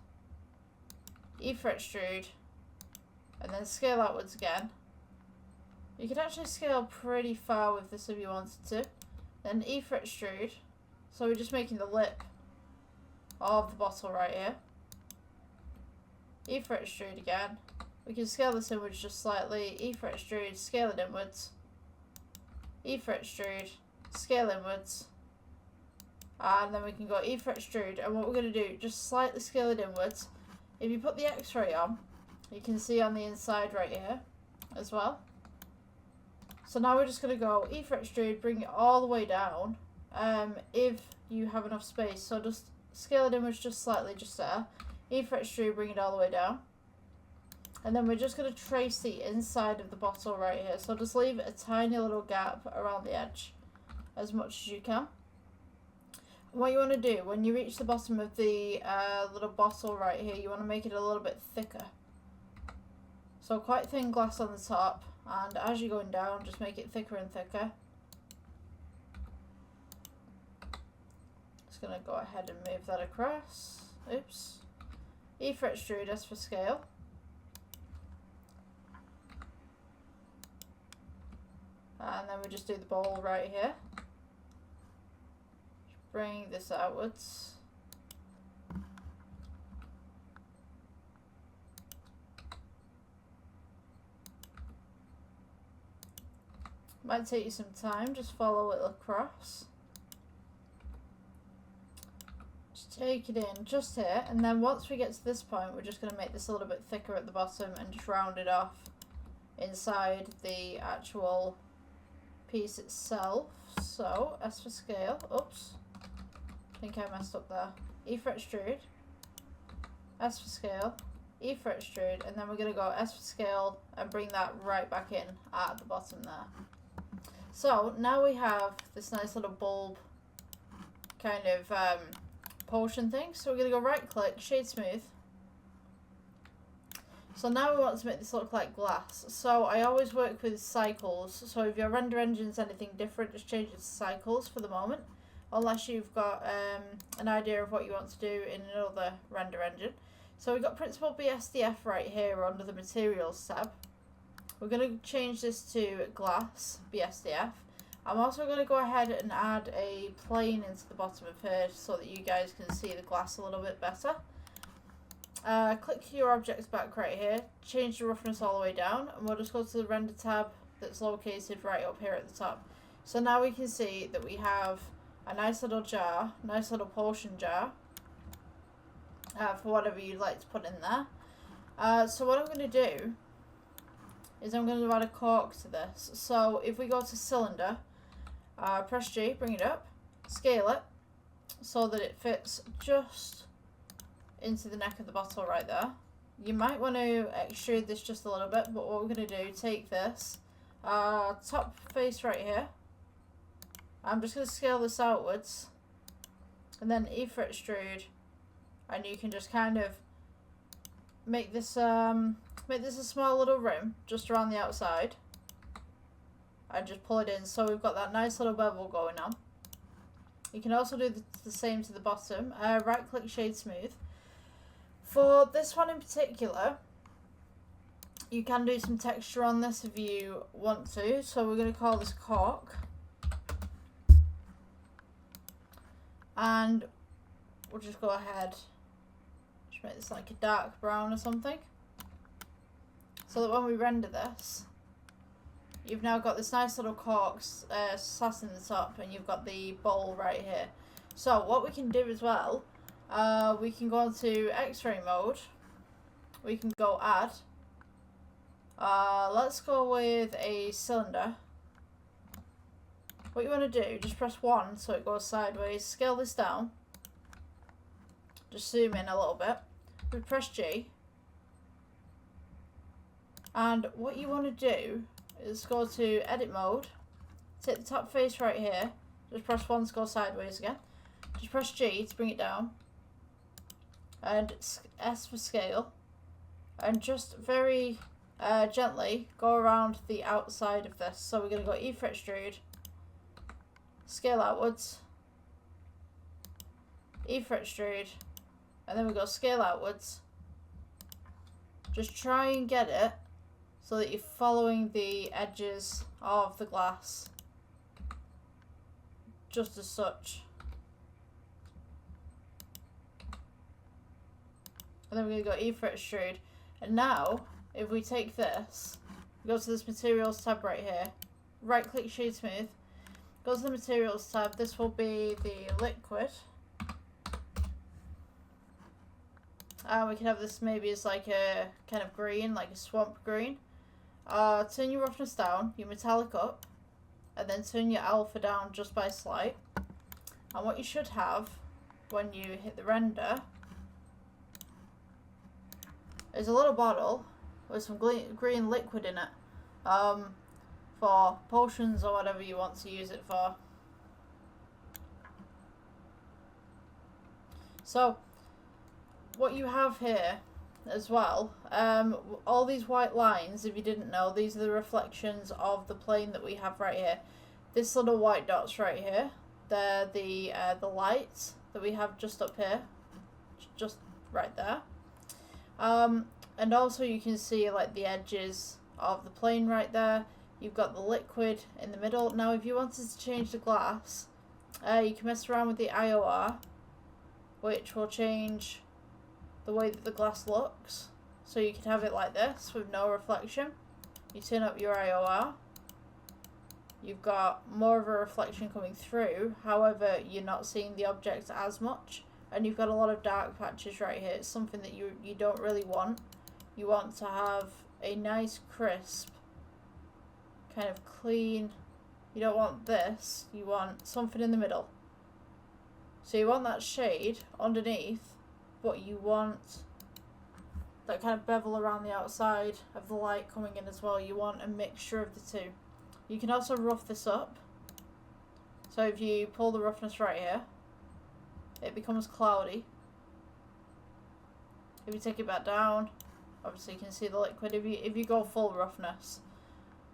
E for extrude, and then scale outwards again. You could actually scale pretty far with this if you wanted to. Then E for extrude, so we're just making the lip of the bottle right here. E for extrude again. We can scale this inwards just slightly. E for extrude, scale it inwards. E for extrude, scale inwards. And then we can go E for extrude. And what we're going to do, just slightly scale it inwards. If you put the X-ray on, you can see on the inside right here as well. So now we're just going to go E for extrude, bring it all the way down. If you have enough space. So just scale it inwards just slightly, just there. E for extrude, bring it all the way down. And then we're just going to trace the inside of the bottle right here. So just leave a tiny little gap around the edge as much as you can. And what you want to do, when you reach the bottom of the little bottle right here, you want to make it a little bit thicker. So quite thin glass on the top, and as you're going down, just make it thicker and thicker. Just going to go ahead and move that across. Oops. E for extrude, S for scale. And then we just do the bowl right here. Just bring this outwards. Might take you some time, just follow it across. Just take it in just here, and then once we get to this point, we're just going to make this a little bit thicker at the bottom and just round it off inside the actual piece itself. So S for scale. Oops, I think I messed up there. E for extrude, S for scale, E for extrude, and then we're going to go S for scale and bring that right back in at the bottom there. So now we have this nice little bulb kind of potion thing. So we're going to go right click, shade smooth. So now we want to make this look like glass. So I always work with cycles. So if your render engine's anything different, just change it to cycles for the moment. Unless you've got an idea of what you want to do in another render engine. So we've got Principled BSDF right here under the Materials tab. We're going to change this to Glass BSDF. I'm also going to go ahead and add a plane into the bottom of here so that you guys can see the glass a little bit better. Click your objects back right here, change the roughness all the way down, and we'll just go to the render tab that's located right up here at the top. So now we can see that we have a nice little jar, nice little potion jar, for whatever you'd like to put in there. So what I'm going to do is I'm going to add a cork to this. So if we go to cylinder, press G, bring it up, scale it so that it fits just into the neck of the bottle right there. You might want to extrude this just a little bit, but what we're going to do, take this top face right here. I'm just going to scale this outwards, and then E for extrude, and you can just kind of make this a small little rim just around the outside, and just pull it in so we've got that nice little bevel going on. You can also do the same to the bottom. Right click, shade smooth. For this one in particular, you can do some texture on this if you want to. So we're going to call this cork. And we'll just go ahead, just make this like a dark brown or something. So that when we render this, you've now got this nice little cork sass in the top, and you've got the bowl right here. So what we can do as well, we can go into X-ray mode. We can go add. Let's go with a cylinder. What you want to do, just press 1 so it goes sideways. Scale this down. Just zoom in a little bit. We press G. And what you want to do is go to edit mode. Take the top face right here. Just press 1 to go sideways again. Just press G to bring it down. And S for scale. And just very gently go around the outside of this. So we're going to go E for extrude. Scale outwards. E for extrude, and then we go scale outwards. Just try and get it so that you're following the edges of the glass, just as such. And then we're going to go E for extrude. And now, if we take this, go to this materials tab right here, right click shade smooth, go to the materials tab, this will be the liquid. And we can have this maybe as like a kind of green, like a swamp green. Turn your roughness down, your metallic up, and then turn your alpha down just by slight. And what you should have when you hit the render is a little bottle with some green liquid in it, for potions or whatever you want to use it for. So what you have here as well, all these white lines, if you didn't know, these are the reflections of the plane that we have right here. This little white dots right here, they're the lights that we have just up here, just right there. And also you can see like the edges of the plane right there. You've got the liquid in the middle. Now if you wanted to change the glass, you can mess around with the IOR, which will change the way that the glass looks. So you can have it like this with no reflection. You turn up your IOR, you've got more of a reflection coming through, however you're not seeing the object as much, and you've got a lot of dark patches right here. It's something that you don't really want. You want to have a nice crisp, kind of clean, you don't want this, you want something in the middle. So you want that shade underneath, but you want that kind of bevel around the outside of the light coming in as well. You want a mixture of the two. You can also rough this up. So if you pull the roughness right here, it becomes cloudy. If you take it back down, obviously you can see the liquid. If you go full roughness,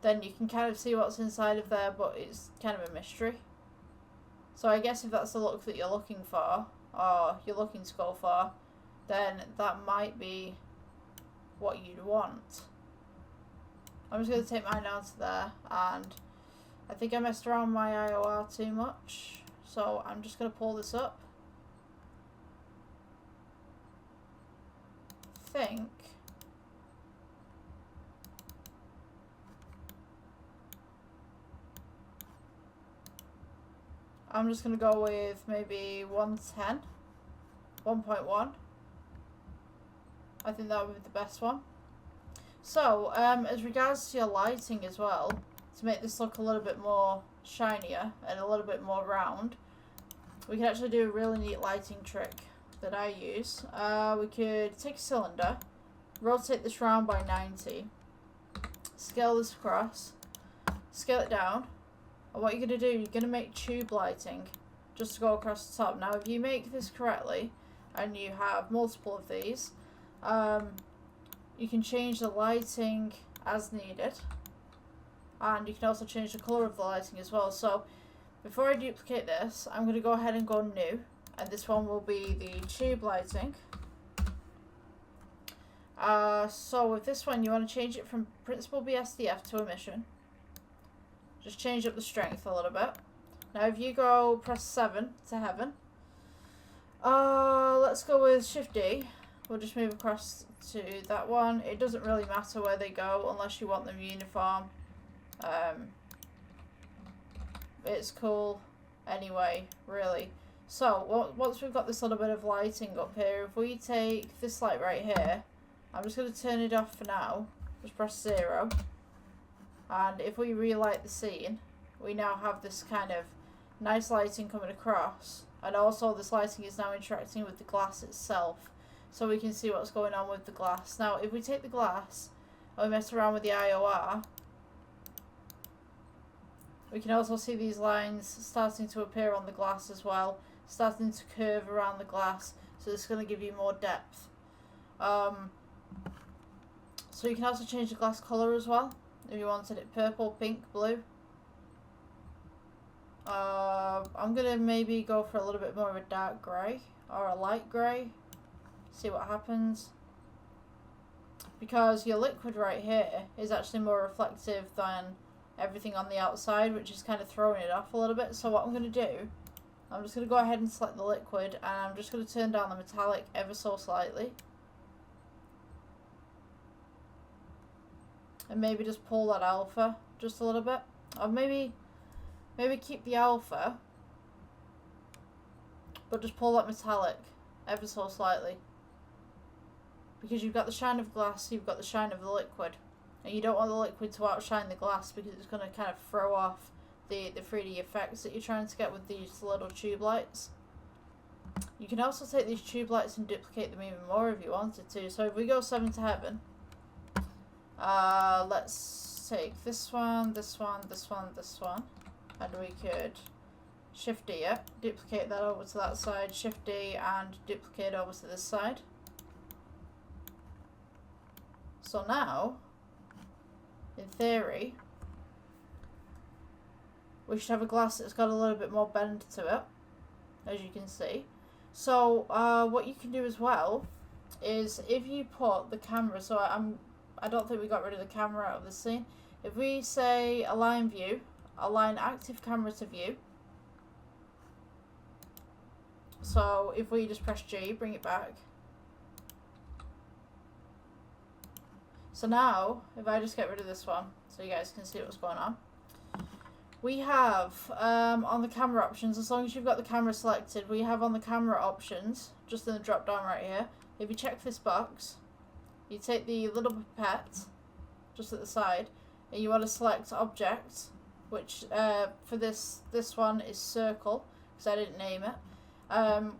then you can kind of see what's inside of there, but it's kind of a mystery. So I guess if that's the look that you're looking for, or you're looking to go for, then that might be what you'd want. I'm just going to take mine down to there, and I think I messed around my IOR too much, so I'm just going to pull this up. I'm just going to go with maybe 110, 1.1. I think that would be the best one. So, as regards to your lighting as well, to make this look a little bit more shinier and a little bit more round, we can actually do a really neat lighting trick that I use. We could take a cylinder, rotate this round by 90, scale this across, scale it down, and what you're going to do, you're going to make tube lighting just to go across the top. Now if you make this correctly, and you have multiple of these, you can change the lighting as needed, and you can also change the colour of the lighting as well. So before I duplicate this, I'm going to go ahead and go new, and this one will be the tube lighting. So with this one, you want to change it from Principled BSDF to emission. Just change up the strength a little bit. Now if you go press 7 to heaven, let's go with Shift D. We'll just move across to that one. It doesn't really matter where they go unless you want them uniform. It's cool anyway, really. So once we've got this little bit of lighting up here, if we take this light right here, I'm just going to turn it off for now. Just press 0. And if we relight the scene, we now have this kind of nice lighting coming across. And also this lighting is now interacting with the glass itself, so we can see what's going on with the glass. Now if we take the glass and we mess around with the IOR, we can also see these lines starting to appear on the glass as well, starting to curve around the glass, so it's going to give you more depth. So you can also change the glass colour as well, if you wanted it purple, pink, blue. I'm going to maybe go for a little bit more of a dark grey or a light grey. See what happens. Because your liquid right here is actually more reflective than everything on the outside, which is kind of throwing it off a little bit. So what I'm going to do, I'm just going to go ahead and select the liquid, and I'm just going to turn down the metallic ever so slightly. And maybe just pull that alpha just a little bit. Or maybe keep the alpha, but just pull that metallic ever so slightly. Because you've got the shine of glass, you've got the shine of the liquid. And you don't want the liquid to outshine the glass because it's going to kind of throw off the 3D effects that you're trying to get with these little tube lights. You can also take these tube lights and duplicate them even more if you wanted to. So if we go 7 to heaven, let's take this one, this one, this one, this one, and we could Shift D it, duplicate that over to that side, Shift D and duplicate over to this side. So now, in theory, we should have a glass that's got a little bit more bend to it, as you can see. So what you can do as well is if you put the camera, so I don't think we got rid of the camera out of the scene. If we say align view, align active camera to view. So if we just press G, bring it back. So now, if I just get rid of this one, so you guys can see what's going on. We have, on the camera options, as long as you've got the camera selected, we have on the camera options, just in the drop down right here, if you check this box, you take the little pipette, just at the side, and you want to select object, which for this one is circle, because I didn't name it.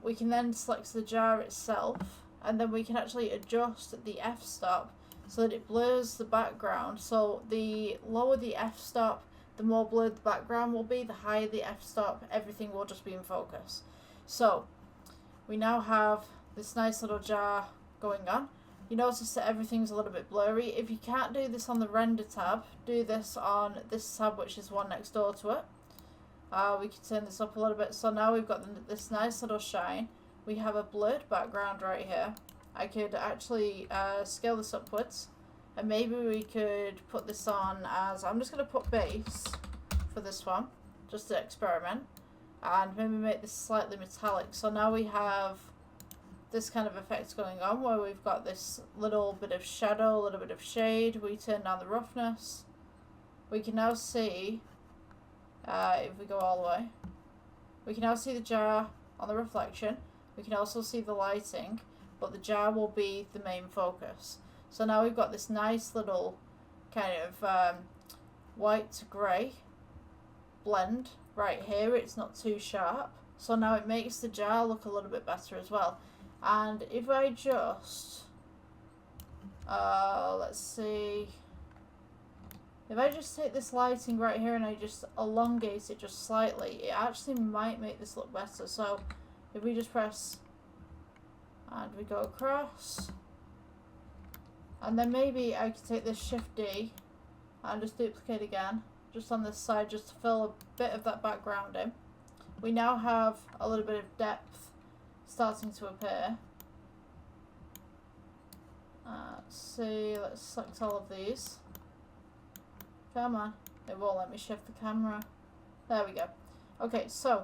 We can then select the jar itself, and then we can actually adjust the f-stop so that it blurs the background. So the lower the f-stop, the more blurred the background will be, the higher the f-stop, everything will just be in focus. So we now have this nice little jar going on. You notice that everything's a little bit blurry. If you can't do this on the render tab, do this on this tab, which is one next door to it. We can turn this up a little bit. So now we've got this nice little shine. We have a blurred background right here. I could actually scale this upwards, and maybe we could put this on as, I'm just going to put base for this one, just to experiment, and maybe make this slightly metallic. So now we have this kind of effect going on where we've got this little bit of shadow, a little bit of shade. We turn down the roughness. We can now see, if we go all the way, we can now see the jar on the reflection. We can also see the lighting, but the jar will be the main focus. So now we've got this nice little kind of white to grey blend right here. It's not too sharp, so now it makes the jar look a little bit better as well. And if I just let's see, if I just take this lighting right here and I just elongate it just slightly, it actually might make this look better. So if we just press and we go across, and then maybe I could take this Shift D and just duplicate again, just on this side, just to fill a bit of that background in. We now have a little bit of depth starting to appear. Let's see, let's select all of these. Come on, it won't let me shift the camera. There we go. Okay, so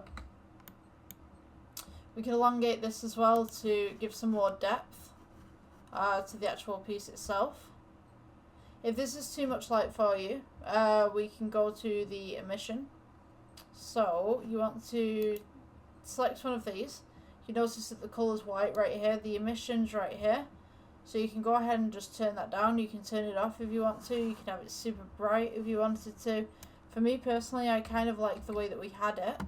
we can elongate this as well to give some more depth to the actual piece itself. If this is too much light for you, we can go to the emission. So you want to select one of these. You notice that the colour is white right here, the emission's right here. So you can go ahead and just turn that down. You can turn it off if you want to. You can have it super bright if you wanted to. For me personally, I kind of like the way that we had it.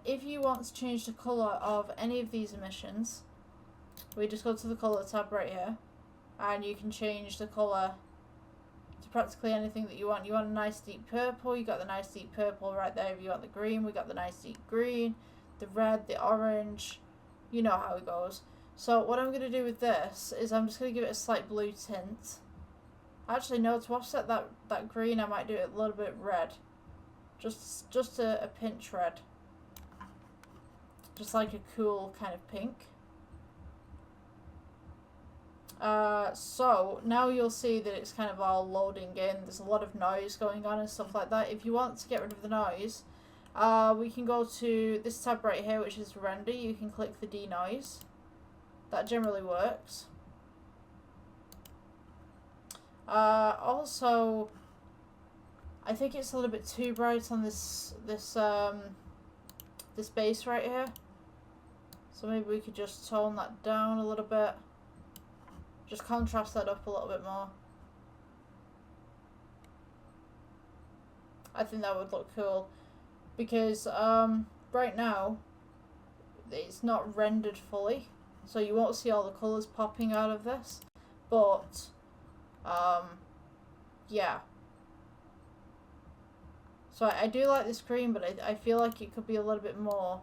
If you want to change the colour of any of these emissions, we just go to the colour tab right here, and you can change the colour to practically anything that you want. You want a nice deep purple, you got the nice deep purple right there. If you want the green, we got the nice deep green, the red, the orange, you know how it goes. So what I'm going to do with this is I'm just going to give it a slight blue tint. Actually no, to offset that green I might do it a little bit red. Just a pinch red. just like a cool kind of pink. So now you'll see that it's kind of all loading in. There's a lot of noise going on and stuff like that. If you want to get rid of the noise, we can go to this tab right here, which is render. You can click the denoise. That generally works. Also, I think it's a little bit too bright on this base right here. So maybe we could just tone that down a little bit. Just contrast that up a little bit more. I think that would look cool. Because right now, it's not rendered fully. So you won't see all the colours popping out of this. But, yeah. So I do like this green, but I feel like it could be a little bit more.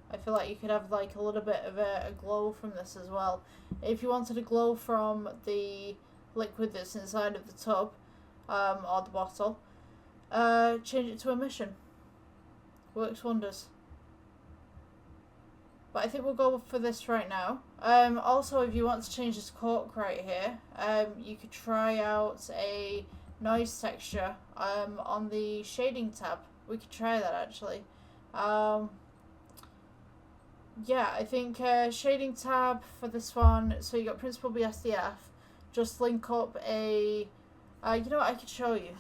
I feel like you could have like a little bit of a glow from this as well. If you wanted a glow from the liquid that's inside of the tub, or the bottle, change it to emission. Works wonders. But I think we'll go for this right now. Also, if you want to change this cork right here, you could try out a noise texture on the shading tab. We could try that actually. Yeah, I think shading tab for this one. So you got Principled BSDF. Just link up a. You know what? I could show you.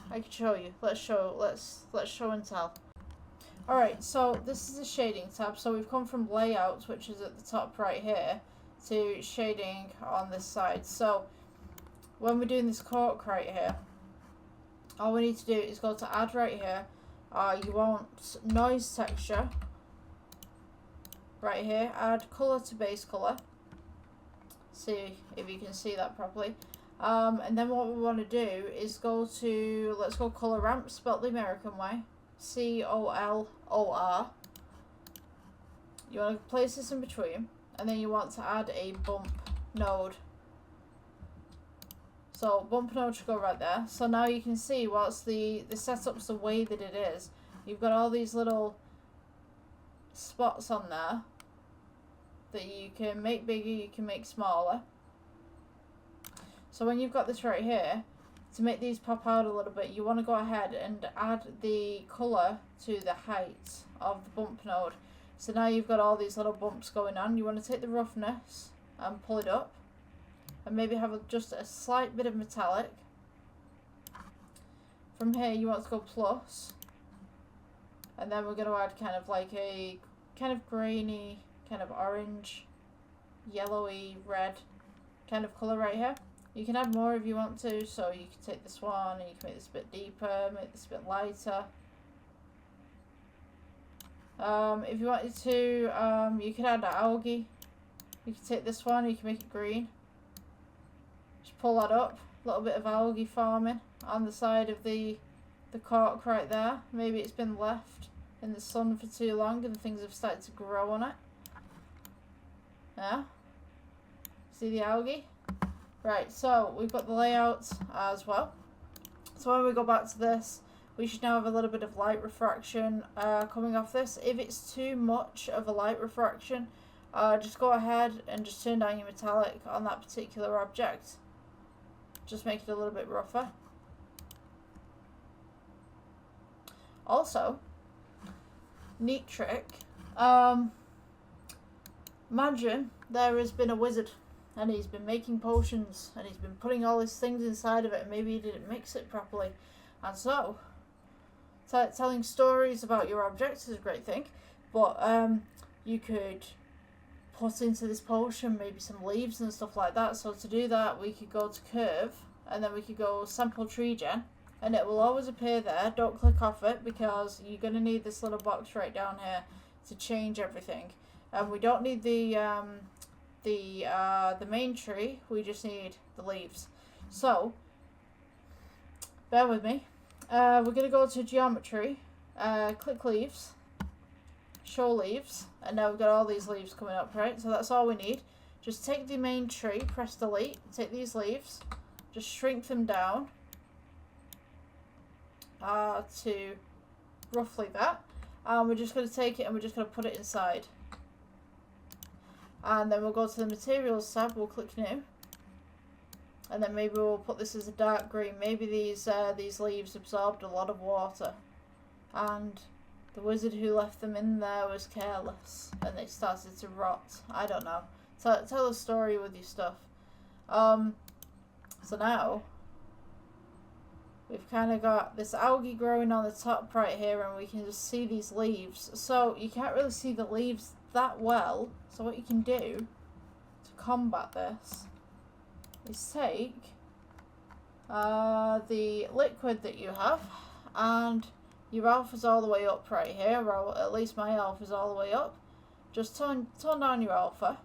Let's show and tell. Alright, so this is a shading tab. So we've come from layouts, which is at the top right here, to shading on this side. So when we're doing this cork right here, all we need to do is go to add right here. You want noise texture. Right here, add colour to base colour. See if you can see that properly. And then what we want to do is go to, let's go colour ramp, spelt the American way. COLOR. You want to place this in between, and then you want to add a bump node. So bump node should go right there. So now you can see whilst the setup's the way that it is, you've got all these little spots on there that you can make bigger, you can make smaller. So when you've got this right here, to make these pop out a little bit, you want to go ahead and add the colour to the height of the bump node. So now you've got all these little bumps going on. You want to take the roughness and pull it up, and maybe have just a slight bit of metallic. From here you want to go plus, and then we're going to add kind of like a kind of grainy, kind of orange, yellowy, red kind of colour right here. You can add more if you want to, so you can take this one and you can make this a bit deeper, make this a bit lighter. If you wanted to, you could add algae. You can take this one, you can make it green. Just pull that up, a little bit of algae forming on the side of the cork right there. Maybe it's been left in the sun for too long and things have started to grow on it. Yeah? See the algae? Right, so we've got the layout as well. So when we go back to this, we should now have a little bit of light refraction coming off this. If it's too much of a light refraction, just go ahead and just turn down your metallic on that particular object. Just make it a little bit rougher. Also, neat trick. Imagine there has been a wizard and he's been making potions and he's been putting all these things inside of it, and maybe he didn't mix it properly. And so, telling stories about your objects is a great thing, but you could put into this potion maybe some leaves and stuff like that. So to do that, we could go to curve, and then we could go sample tree gen, and it will always appear there. Don't click off it because you're going to need this little box right down here to change everything. And we don't need the main tree, we just need the leaves. So bear with me. We're going to go to geometry, click leaves, show leaves, and now we've got all these leaves coming up, right? So that's all we need. Just take the main tree, press delete, take these leaves, just shrink them down to roughly that. And we're just going to take it and we're just going to put it inside. And then we'll go to the materials tab, we'll click new. And then maybe we'll put this as a dark green. Maybe these leaves absorbed a lot of water. And the wizard who left them in there was careless. And they started to rot. I don't know. Tell a story with your stuff. So now we've kind of got this algae growing on the top right here, and we can just see these leaves. So you can't really see the leaves that well. So what you can do to combat this is take the liquid that you have, and your alpha's all the way up right here, or at least my alpha's all the way up. Just turn down your alpha.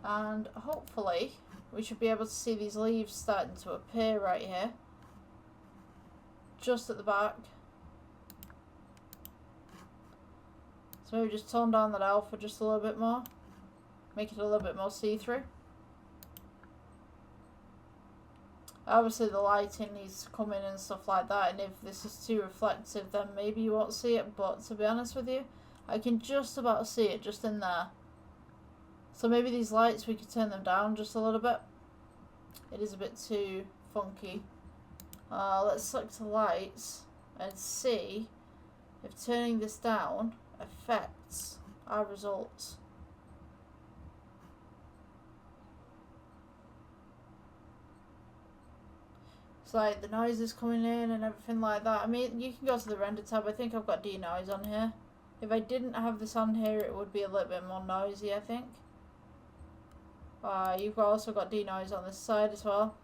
And hopefully we should be able to see these leaves starting to appear right here. Just at the back. So maybe just turn down that alpha just a little bit more. Make it a little bit more see-through. Obviously the lighting needs to come in and stuff like that, and if this is too reflective then maybe you won't see it, but to be honest with you, I can just about see it just in there. So maybe these lights, we could turn them down just a little bit. It is a bit too funky. Let's select the lights and see if turning this down affects our results. It's like the noise is coming in and everything like that. I mean, you can go to the render tab. I think I've got denoise on here. If I didn't have this on here, it would be a little bit more noisy, I think. You've also got denoise on this side as well,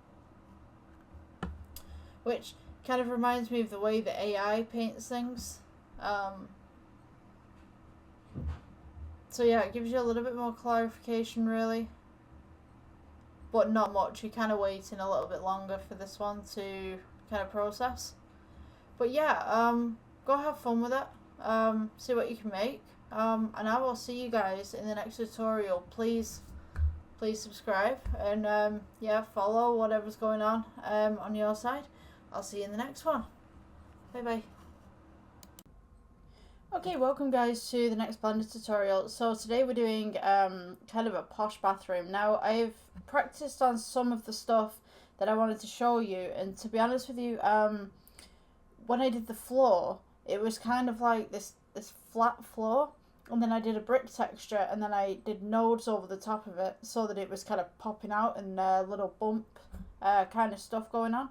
which kind of reminds me of the way the AI paints things. So yeah, it gives you a little bit more clarification really, but not much. You're kind of waiting a little bit longer for this one to kind of process. But yeah, go have fun with it. See what you can make. And I will see you guys in the next tutorial. Please subscribe and yeah, follow whatever's going on your side. I'll see you in the next one. Bye bye. Okay, welcome guys to the next Blender tutorial. So today we're doing kind of a posh bathroom. Now I've practiced on some of the stuff that I wanted to show you, and to be honest with you, when I did the floor, it was kind of like this flat floor. And then I did a brick texture, and then I did nodes over the top of it so that it was kind of popping out and a little bump kind of stuff going on.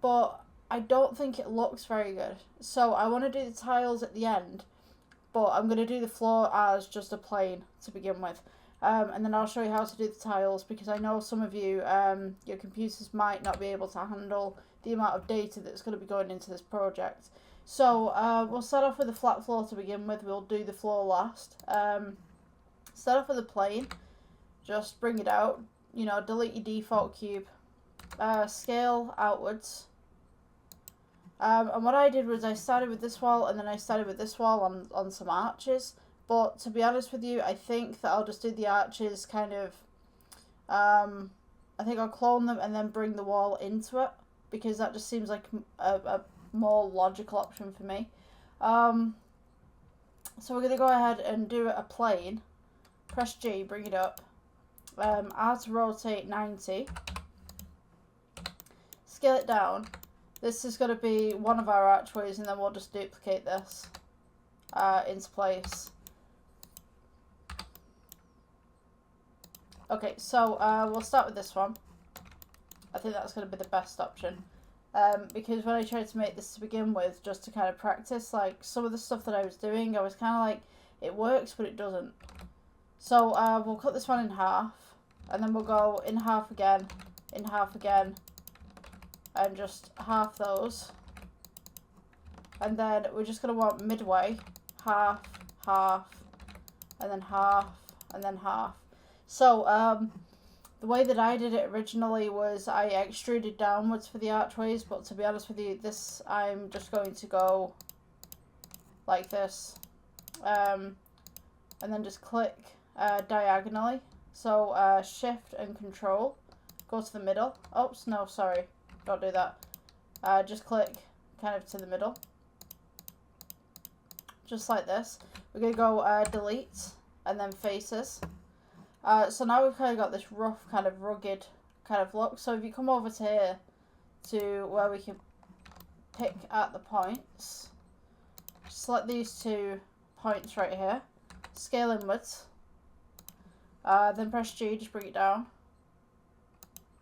But I don't think it looks very good. So I want to do the tiles at the end, but I'm going to do the floor as just a plane to begin with. And then I'll show you how to do the tiles, because I know some of you, your computers might not be able to handle the amount of data that's going to be going into this project. So we'll start off with the flat floor to begin with. We'll do the floor last. Start off with a plane. Just bring it out. You know, delete your default cube. Scale outwards. And what I did was I started with this wall, and then I started with this wall on some arches. But to be honest with you, I think that I'll just do the arches kind of... I think I'll clone them and then bring the wall into it, because that just seems like a more logical option for me. So we're going to go ahead and do a plane. Press G, bring it up. R to rotate 90. Scale it down. This is going to be one of our archways, and then we'll just duplicate this into place. Okay, so we'll start with this one. I think that's going to be the best option. Because when I tried to make this to begin with, just to kind of practice, like some of the stuff that I was doing, I was kind of like, it works, but it doesn't. So we'll cut this one in half, and then we'll go in half again, and just half those. And then we're just going to want midway, half, and then half, and then half. So, the way that I did it originally was I extruded downwards for the archways, but to be honest with you, this I'm just going to go like this, and then just click diagonally. So shift and control, go to the middle. Oops, no, sorry, don't do that. Just click kind of to the middle. just like this. We're going to go delete and then faces. So now we've kind of got this rough, kind of rugged kind of look. So if you come over to here to where we can pick at the points, select these 2 points right here, scale inwards, then press G, just bring it down.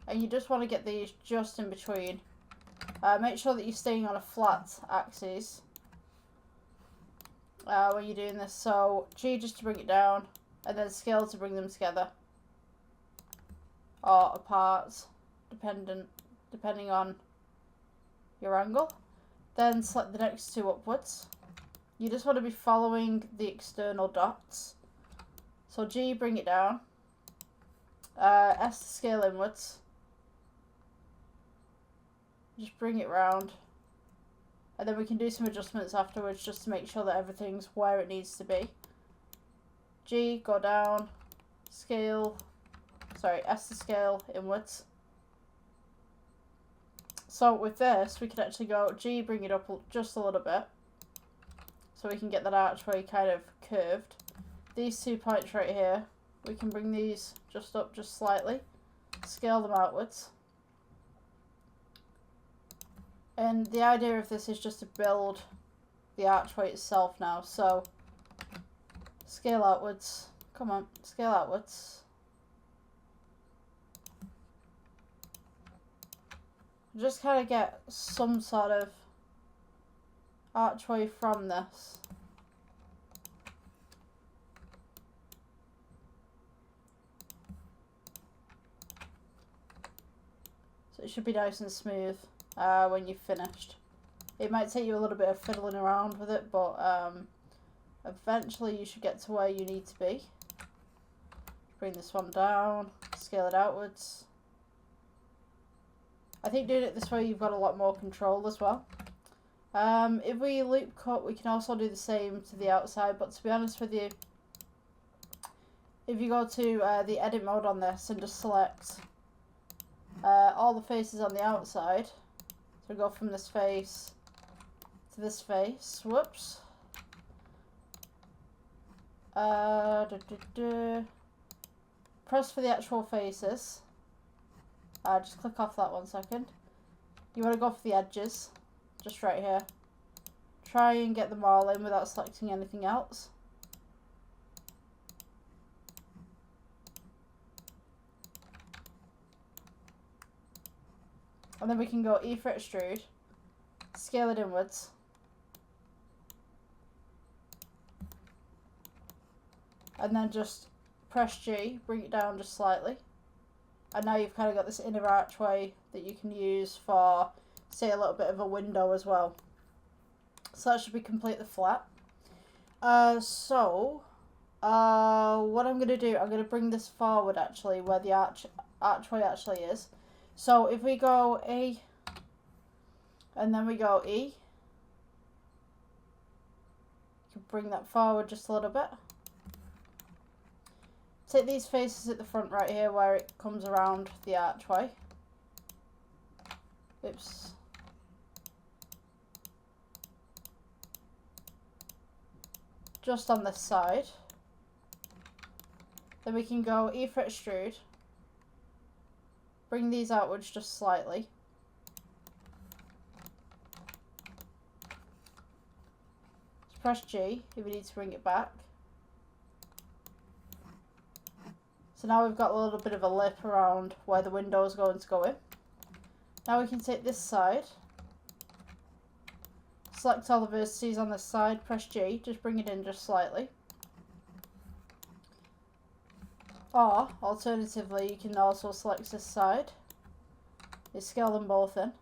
And you just want to get these just in between. Make sure that you're staying on a flat axis when you're doing this. So G just to bring it down, and then scale to bring them together or apart, depending on your angle. Then select the next 2 upwards. You just want to be following the external dots. So G, bring it down. S to scale inwards. Just bring it round. And then we can do some adjustments afterwards just to make sure that everything's where it needs to be. G, go down. Scale. Sorry, S to scale inwards. So with this, we can actually go G, bring it up just a little bit. So we can get that archway kind of curved. These 2 points right here, we can bring these just up just slightly. Scale them outwards. And the idea of this is just to build the archway itself now. So scale outwards. Come on, scale outwards. Just kind of get some sort of archway from this. So it should be nice and smooth when you've finished. It might take you a little bit of fiddling around with it, but eventually you should get to where you need to be. Bring this one down, scale it outwards. I think doing it this way you've got a lot more control as well. If we loop cut, we can also do the same to the outside, but to be honest with you, if you go to the edit mode on this and just select all the faces on the outside, so go from this face to this face, whoops. Press for the actual faces. Just click off that 1 second. You want to go for the edges, just right here. Try and get them all in without selecting anything else. And then we can go E for extrude, scale it inwards. And then just press G, bring it down just slightly. And now you've kind of got this inner archway that you can use for, say, a little bit of a window as well. So that should be completely flat. What I'm going to do, I'm going to bring this forward actually, where the archway actually is. So if we go A, and then we go E, you can bring that forward just a little bit. Take these faces at the front right here where it comes around the archway. Oops. Just on this side. Then we can go E for extrude. Bring these outwards just slightly. Just press G if we need to bring it back. So now we've got a little bit of a lip around where the window is going to go in. Now we can take this side. Select all the vertices on this side, press G, just bring it in just slightly. Or, alternatively, you can also select this side. You scale them both in.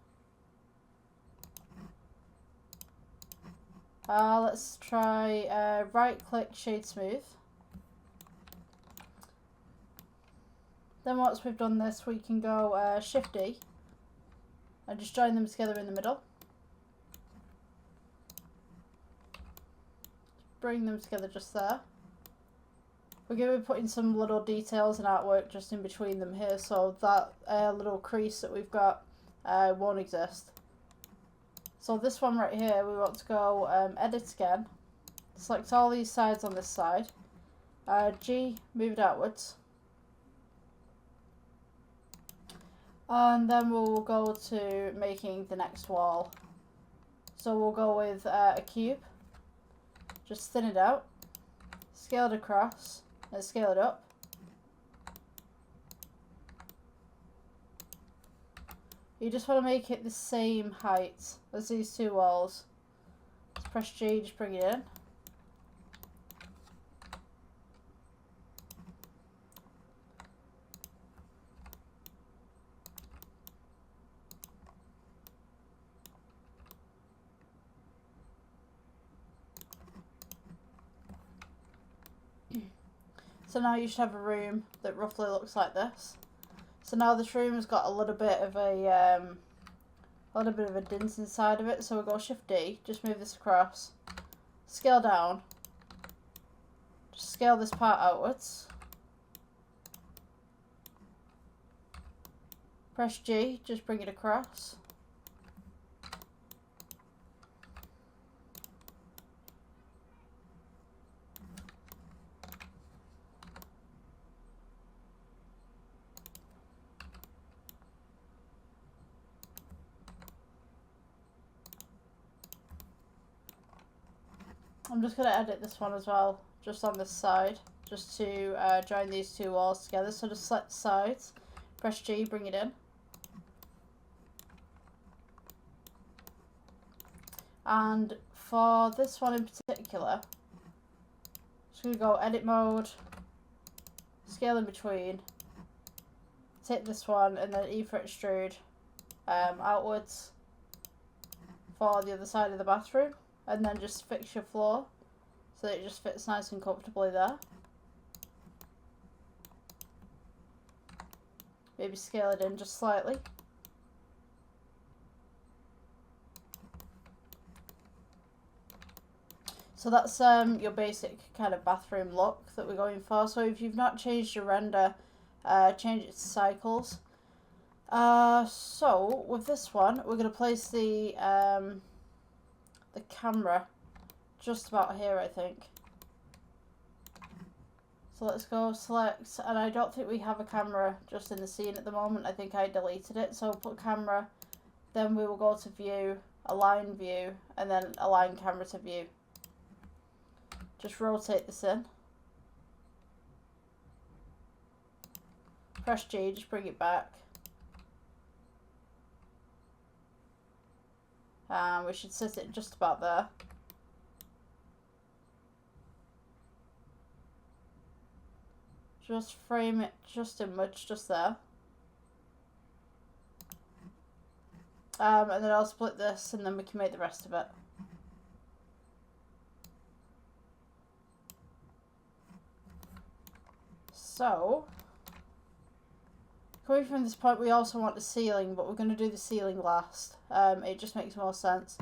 Let's try right click shade smooth. Then once we've done this, we can go Shift D and just join them together in the middle. Bring them together just there. We're going to be putting some little details and artwork just in between them here, so that little crease that we've got won't exist. So this one right here, we want to go edit again, select all these sides on this side. G, move it outwards. And then we'll go to making the next wall. So we'll go with a cube. Just thin it out. Scale it across. And scale it up. You just want to make it the same height as these two walls. Just press G, just bring it in. So now you should have a room that roughly looks like this. So now this room has got a little bit of a dint inside of it. So we'll go Shift D, just move this across, scale down, just scale this part outwards. Press G, just bring it across. I'm just going to edit this one as well, just on this side, just to join these two walls together. So just select the sides, press G, bring it in. And for this one in particular, just going to go edit mode, scale in between, take this one and then E for extrude outwards for the other side of the bathroom. And then just fix your floor so that it just fits nice and comfortably there. Maybe scale it in just slightly. So that's your basic kind of bathroom look that we're going for. So if you've not changed your render, change it to cycles. So with this one, we're going to place the camera just about here, I think. So let's go select, and I don't think we have a camera just in the scene at the moment. I think I deleted it. So put camera, then we will go to view, align view, and then align camera to view. Just rotate this in. Press G, just bring it back. And we should set it just about there. Just frame it just in much, just there. And then I'll split this and then we can make the rest of it. So, coming from this point, we also want the ceiling, but we're going to do the ceiling last. It just makes more sense.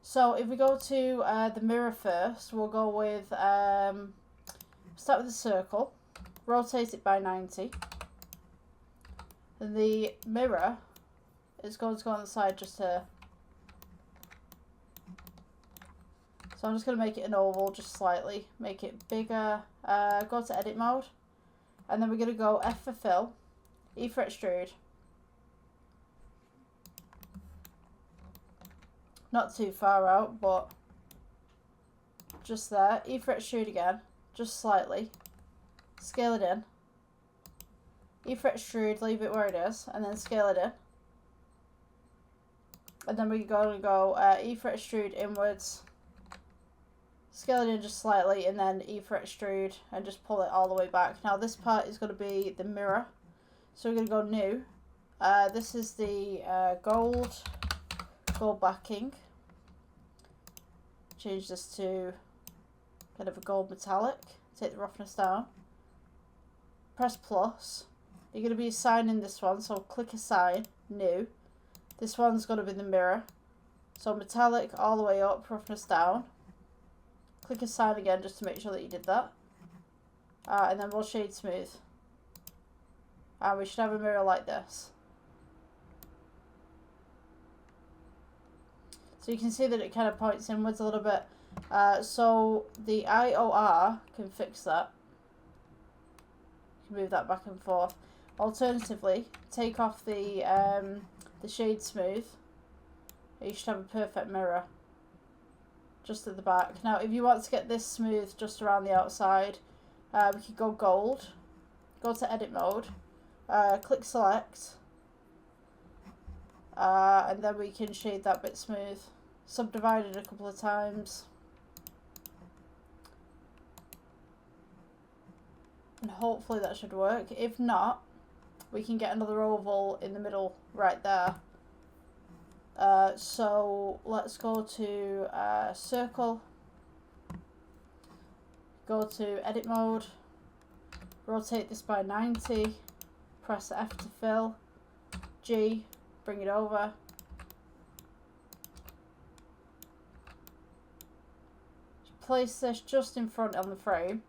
So if we go to the mirror first, we'll go with, start with a circle, rotate it by 90. And the mirror is going to go on the side just here. So I'm just going to make it an oval just slightly, make it bigger, go to edit mode. And then we're going to go F for fill, E for extrude. Not too far out, but just there. E for extrude again, just slightly. Scale it in. E for extrude, leave it where it is, and then scale it in. And then we're going to go E for extrude inwards. Scale it in just slightly, and then E for extrude, and just pull it all the way back. Now this part is going to be the mirror. So we're going to go new. This is the gold backing. Change this to kind of a gold metallic. Take the roughness down. Press plus. You're going to be assigning this one, so click assign, new. This one's going to be the mirror. So metallic all the way up, roughness down. Click assign again just to make sure that you did that. And then we'll shade smooth. And we should have a mirror like this. So you can see that it kind of points inwards a little bit. So the IOR can fix that. You can move that back and forth. Alternatively, take off the shade smooth. You should have a perfect mirror just at the back. Now, if you want to get this smooth just around the outside, we could go gold. Go to edit mode. Click select. And then we can shade that bit smooth. Subdivide it a couple of times. And hopefully that should work. If not, we can get another oval in the middle right there. So let's go to circle. Go to edit mode. Rotate this by 90. Press F to fill. G. Bring it over. Place this just in front on the frame.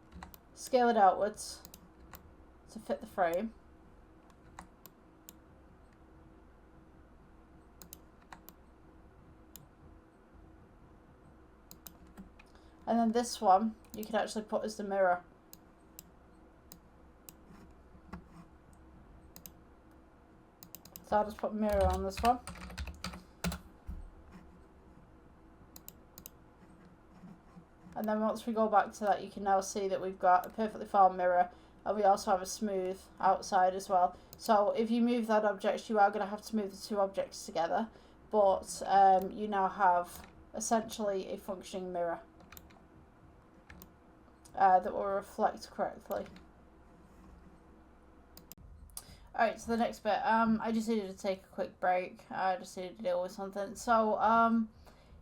Scale it outwards to fit the frame. And then this one you can actually put as the mirror. So I'll just put mirror on this one. And then once we go back to that, you can now see that we've got a perfectly formed mirror, and we also have a smooth outside as well. So if you move that object, you are going to have to move the two objects together, but you now have essentially a functioning mirror that will reflect correctly. Alright, so the next bit, I just needed to take a quick break. I just needed to deal with something. So,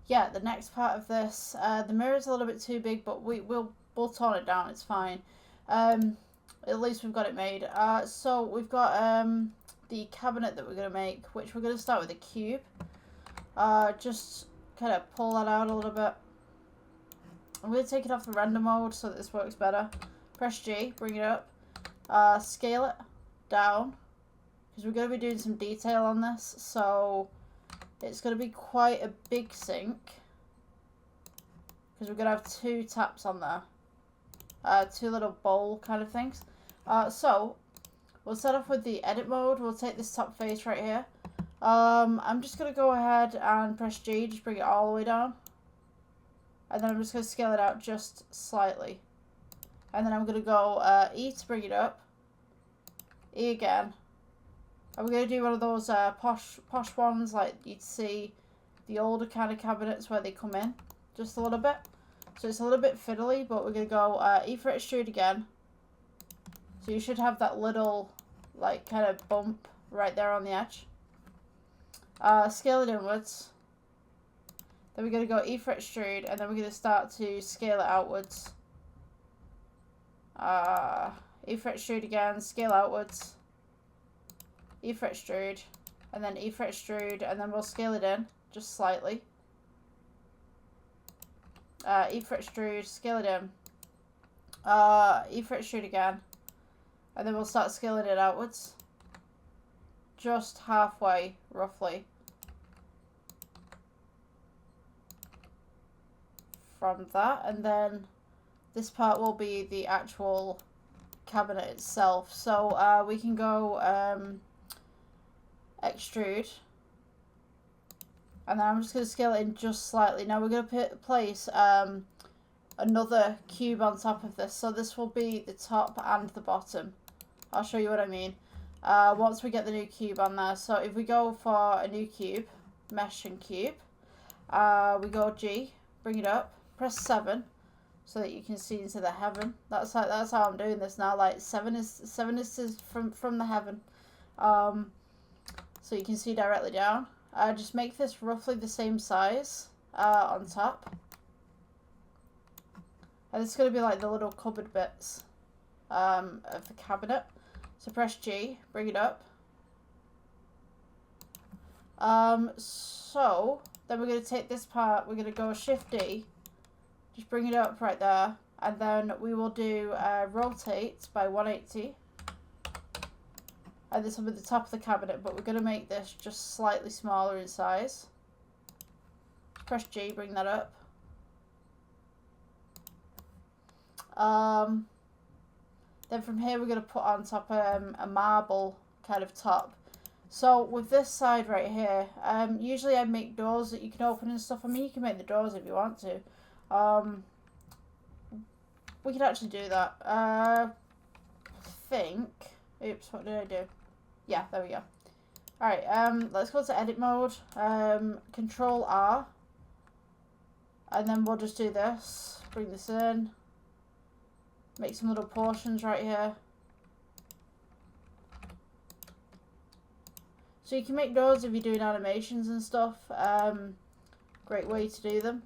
yeah, the next part of this, the mirror's a little bit too big, but we'll tone it down, it's fine. At least we've got it made. So we've got the cabinet that we're going to make, which we're going to start with a cube. Just kind of pull that out a little bit. I'm going to take it off the render mode so that this works better. Press G, bring it up. Scale it down, because we're going to be doing some detail on this, so it's going to be quite a big sink, because we're going to have two taps on there, two little bowl kind of things. So we'll start off with the edit mode. We'll take this top face right here. I'm just going to go ahead and press G, just bring it all the way down, and then I'm just going to scale it out just slightly, and then I'm going to go E to bring it up, E again. And we're going to do one of those posh ones like you'd see the older kind of cabinets where they come in just a little bit. So it's a little bit fiddly, but we're going to go E for extrude again. So you should have that little like kind of bump right there on the edge. Scale it inwards. Then we're going to go E for extrude, and then we're going to start to scale it outwards. E for extrude again, scale outwards. E for extrude, and then E for extrude, and then we'll scale it in just slightly. E for extrude, scale it in. E for extrude again, and then we'll start scaling it outwards. Just halfway, roughly, from that, and then this part will be the actual cabinet itself. So we can go extrude, and then I'm just going to scale it in just slightly. Now we're going to place another cube on top of this, so this will be the top and the bottom. I'll show you what I mean once we get the new cube on there. So if we go for a new cube, mesh and cube, we go G, bring it up, press 7 so that you can see into the heaven. That's how I'm doing this now. Like 7 is from the heaven, so you can see directly down. Just make this roughly the same size on top, and it's going to be like the little cupboard bits of the cabinet. So press G, bring it up. So then we're going to take this part, we're going to go Shift D, just bring it up right there, and then we will do rotate by 180, and this will be the top of the cabinet, but we're going to make this just slightly smaller in size. Press G, bring that up. Then from here we're going to put on top a marble kind of top. So with this side right here, usually I make doors that you can open and stuff. I mean, you can make the doors if you want to. We could actually do that. I think. Oops, what did I do? Yeah, there we go. Alright, let's go to edit mode. Control R. And then we'll just do this. Bring this in. Make some little portions right here. So you can make doors if you're doing animations and stuff. Great way to do them.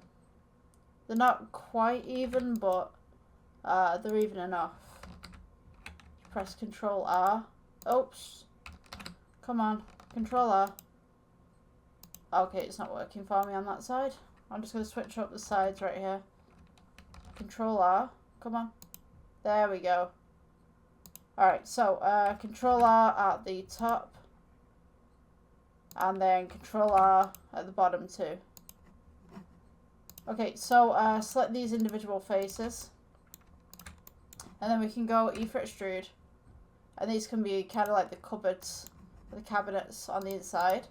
They're not quite even, but they're even enough. Press Control R. Oops. Come on. Control R. Okay, it's not working for me on that side. I'm just going to switch up the sides right here. Control R. Come on. There we go. Alright, so Control R at the top. And then Control R at the bottom too. Okay, so select these individual faces. And then we can go E for Extrude. And these can be kind of like the cupboards, the cabinets on the inside.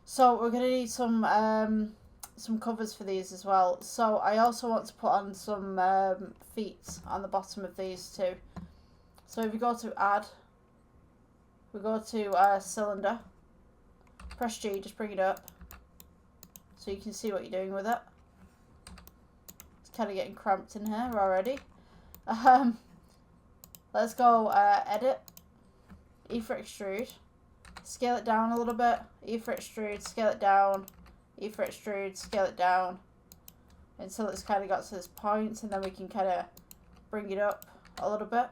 So we're going to need some covers for these as well. So I also want to put on some feet on the bottom of these too. So if we go to Add, we go to Cylinder. Press G, just bring it up so you can see what you're doing with it. It's kind of getting cramped in here already. Let's go Edit, E for Extrude, scale it down a little bit, E for Extrude, scale it down, E for Extrude, scale it down until it's kind of got to this point, and then we can kind of bring it up a little bit.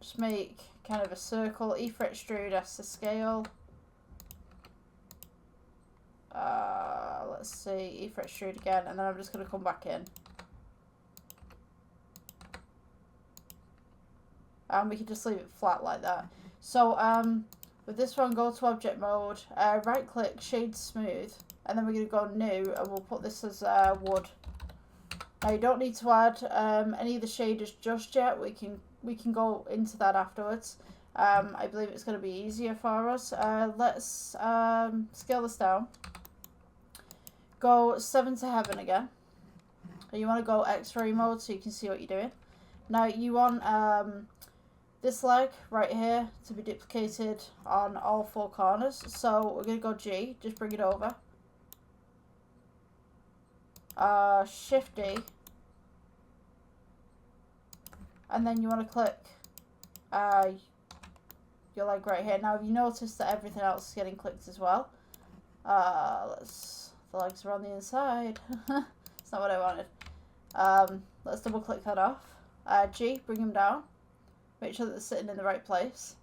Just make kind of a circle. E for Extrude, S to scale. Let's see, E for Extrude again, and then I'm just going to come back in. And we can just leave it flat like that. So with this one, go to Object Mode, right click, Shade Smooth, and then we're going to go New, and we'll put this as Wood. Now you don't need to add any of the shaders just yet. We can go into that afterwards. I believe it's going to be easier for us. Let's scale this down. Go 7 to Heaven again. And you want to go X-ray mode so you can see what you're doing. Now you want this leg right here to be duplicated on all 4 corners. So we're going to go G, just bring it over. Shift D. And then you want to click your leg right here. Now, if you notice that everything else is getting clicked as well, the legs are on the inside. It's not what I wanted. Let's double click that off. G, bring them down. Make sure that they're sitting in the right place.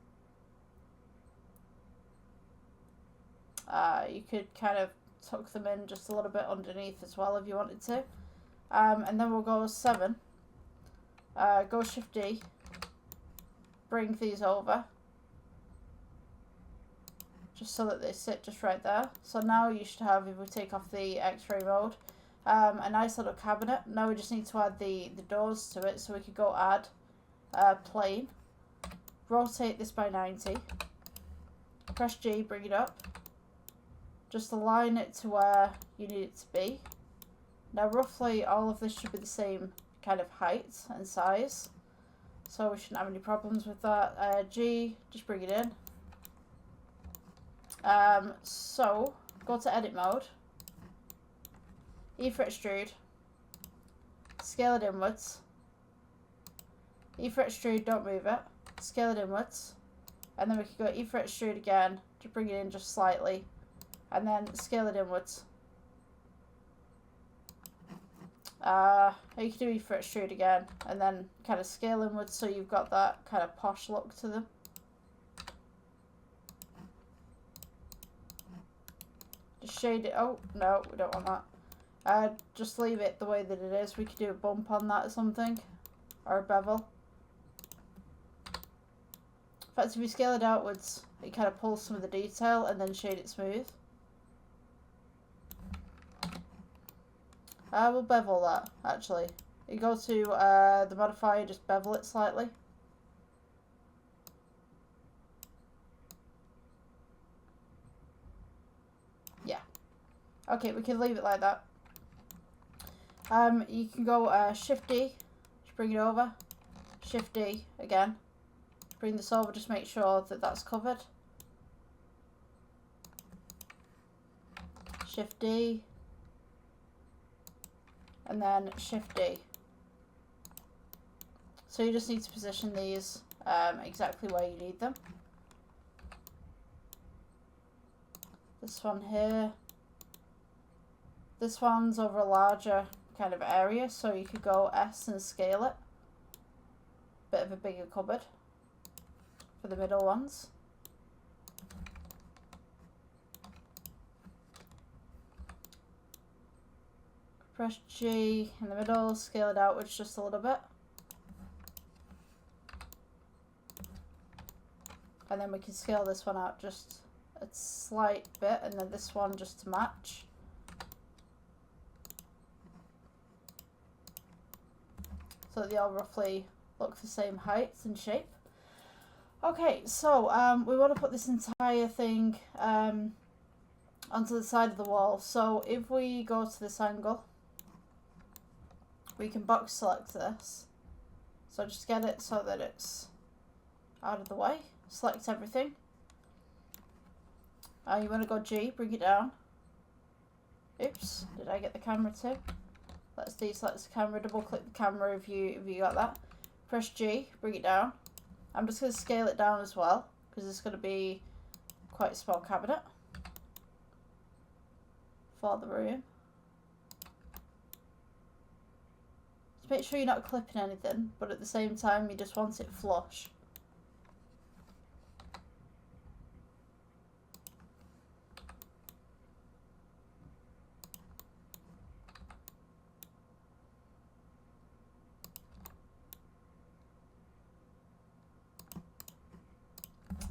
You could kind of tuck them in just a little bit underneath as well if you wanted to. And then we'll go 7. Go Shift D. Bring these over. Just so that they sit just right there. So now you should have, if we take off the X-ray mode, a nice little cabinet. Now we just need to add the doors to it. So we could go Add, Plane. Rotate this by 90. Press G, bring it up. Just align it to where you need it to be. Now roughly all of this should be the same kind of height and size, so we shouldn't have any problems with that. G, just bring it in. So go to Edit Mode, E for Extrude, scale it inwards, E for Extrude, don't move it, scale it inwards, and then we can go E for Extrude again to bring it in just slightly, and then scale it inwards. You can do E for Extrude again, and then kind of scale inwards so you've got that kind of posh look to them. Just shade it. Oh, no, we don't want that. Just leave it the way that it is. We could do a bump on that or something, or a bevel. In fact, if we scale it outwards, it kind of pulls some of the detail and then shade it smooth. We'll bevel that, actually. You go to the modifier, just bevel it slightly. Yeah. Okay, we can leave it like that. You can go Shift D, just bring it over. Shift D again. Bring this over, just make sure that that's covered. Shift D. And then Shift D. So you just need to position these exactly where you need them. This one here. This one's over a larger kind of area, so you could go S and scale it. Bit of a bigger cupboard for the middle ones. Press G in the middle, scale it outwards just a little bit. And then we can scale this one out just a slight bit, and then this one just to match. So that they all roughly look the same height and shape. Okay, so we want to put this entire thing onto the side of the wall. So if we go to this angle, we can box select this. So just get it so that it's out of the way. Select everything. You want to go G, bring it down. Oops, did I get the camera too? Let's deselect the camera, double click the camera if you got that. Press G, bring it down. I'm just going to scale it down as well, because it's going to be quite a small cabinet for the room. Just make sure you're not clipping anything, but at the same time you just want it flush.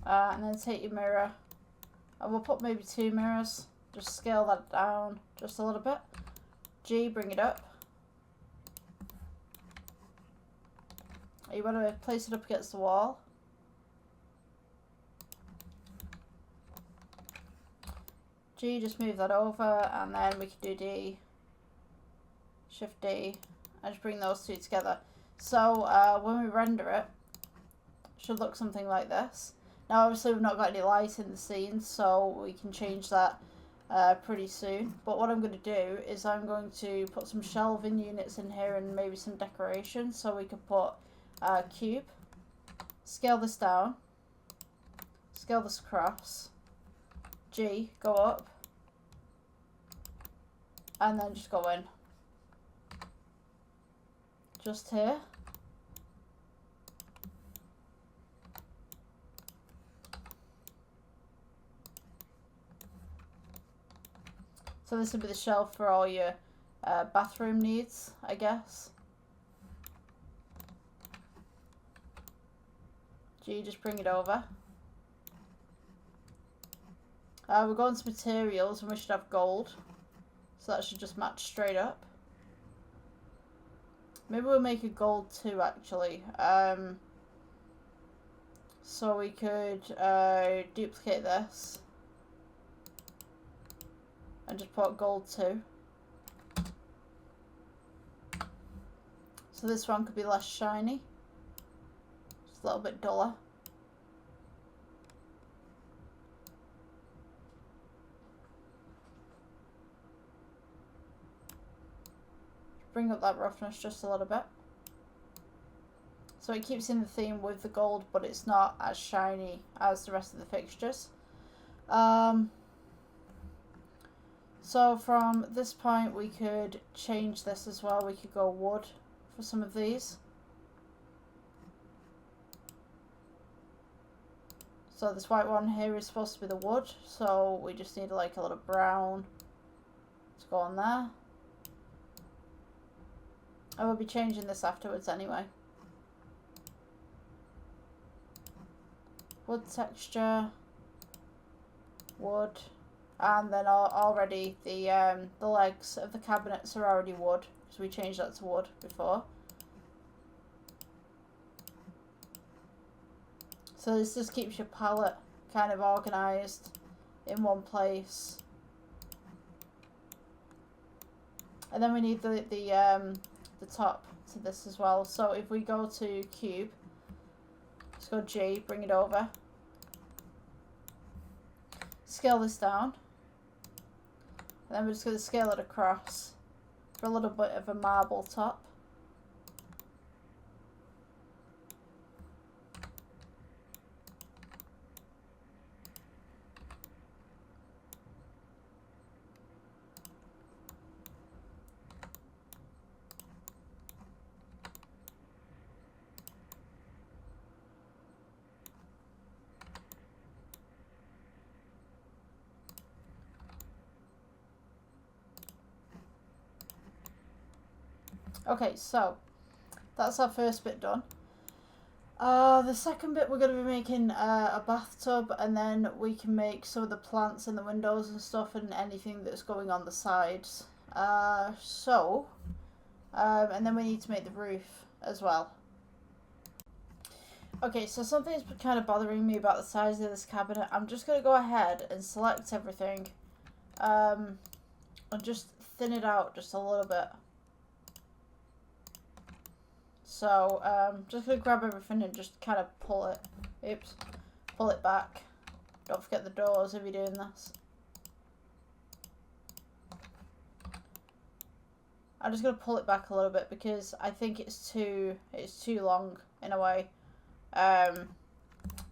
And then take your mirror, and we'll put maybe 2 mirrors, just scale that down just a little bit. G, bring it up. You want to place it up against the wall. G, just move that over, and then we can do D, Shift D, and just bring those two together. So when we render it, it should look something like this. Now obviously we've not got any light in the scene, so we can change that pretty soon. But what I'm going to do is I'm going to put some shelving units in here and maybe some decoration, so we can put a cube. Scale this down. Scale this across. G, go up. And then just go in. Just here. So this would be the shelf for all your bathroom needs, I guess. G, just bring it over. We're going to materials, and we should have gold. So that should just match straight up. Maybe we'll make a gold too, actually. So we could duplicate this. And just put gold 2. So this one could be less shiny. Just a little bit duller. Bring up that roughness just a little bit. So it keeps in the theme with the gold, but it's not as shiny as the rest of the fixtures. So from this point we could change this as well. We could go wood for some of these. So this white one here is supposed to be the wood, so we just need like a little brown to go on there. I will be changing this afterwards anyway. Wood texture, wood, And then already the legs of the cabinets are already wood, because we changed that to wood before. So this just keeps your palette kind of organised in one place. And then we need the top to this as well. So if we go to cube, let's go G, bring it over, scale this down, and then we're just going to scale it across for a little bit of a marble top. Okay, so that's our first bit done. The second bit, we're going to be making a bathtub, and then we can make some of the plants in the windows and stuff, and anything that's going on the sides. And then we need to make the roof as well. Okay, so something's kind of bothering me about the size of this cabinet. I'm just going to go ahead and select everything, and just thin it out just a little bit. So, just going to grab everything and just kind of pull it back. Don't forget the doors if you're doing this. I'm just going to pull it back a little bit because I think it's too long in a way.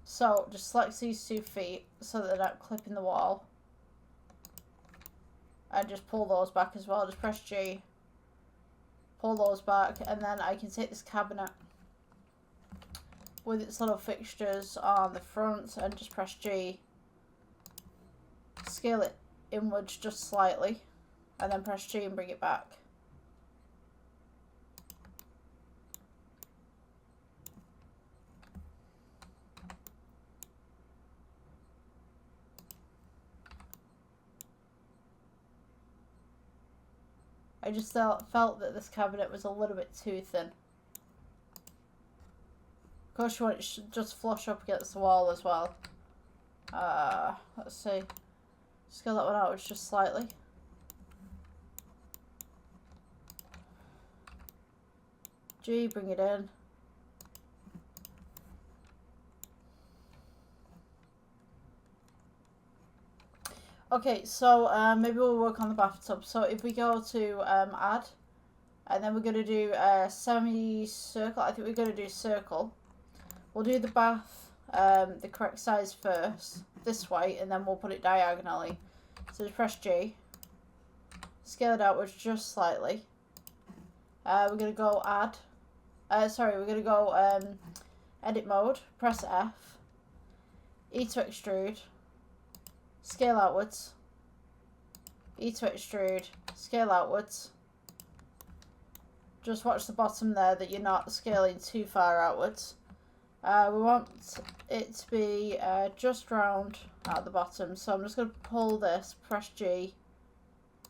So, just select these 2 feet so that they're not clipping the wall. And just pull those back as well. Just press G. Pull those back, and then I can take this cabinet with its little fixtures on the front and just press G, scale it inwards just slightly, and then press G and bring it back. I just felt that this cabinet was a little bit too thin. Of course you want it just flush up against the wall as well. Let's see. Scale that one out just slightly. G, bring it in. Okay, so maybe we'll work on the bathtub. So if we go to add, and then we're going to do a semicircle. I think we're going to do circle. We'll do the bath the correct size first, this way, and then we'll put it diagonally. So just press G, scale it outwards just slightly. We're going to go add. We're going to go edit mode, press F, E to extrude, scale outwards, E to extrude, scale outwards. Just watch the bottom there that you're not scaling too far outwards. We want it to be just round at the bottom, so I'm just going to pull this, press G,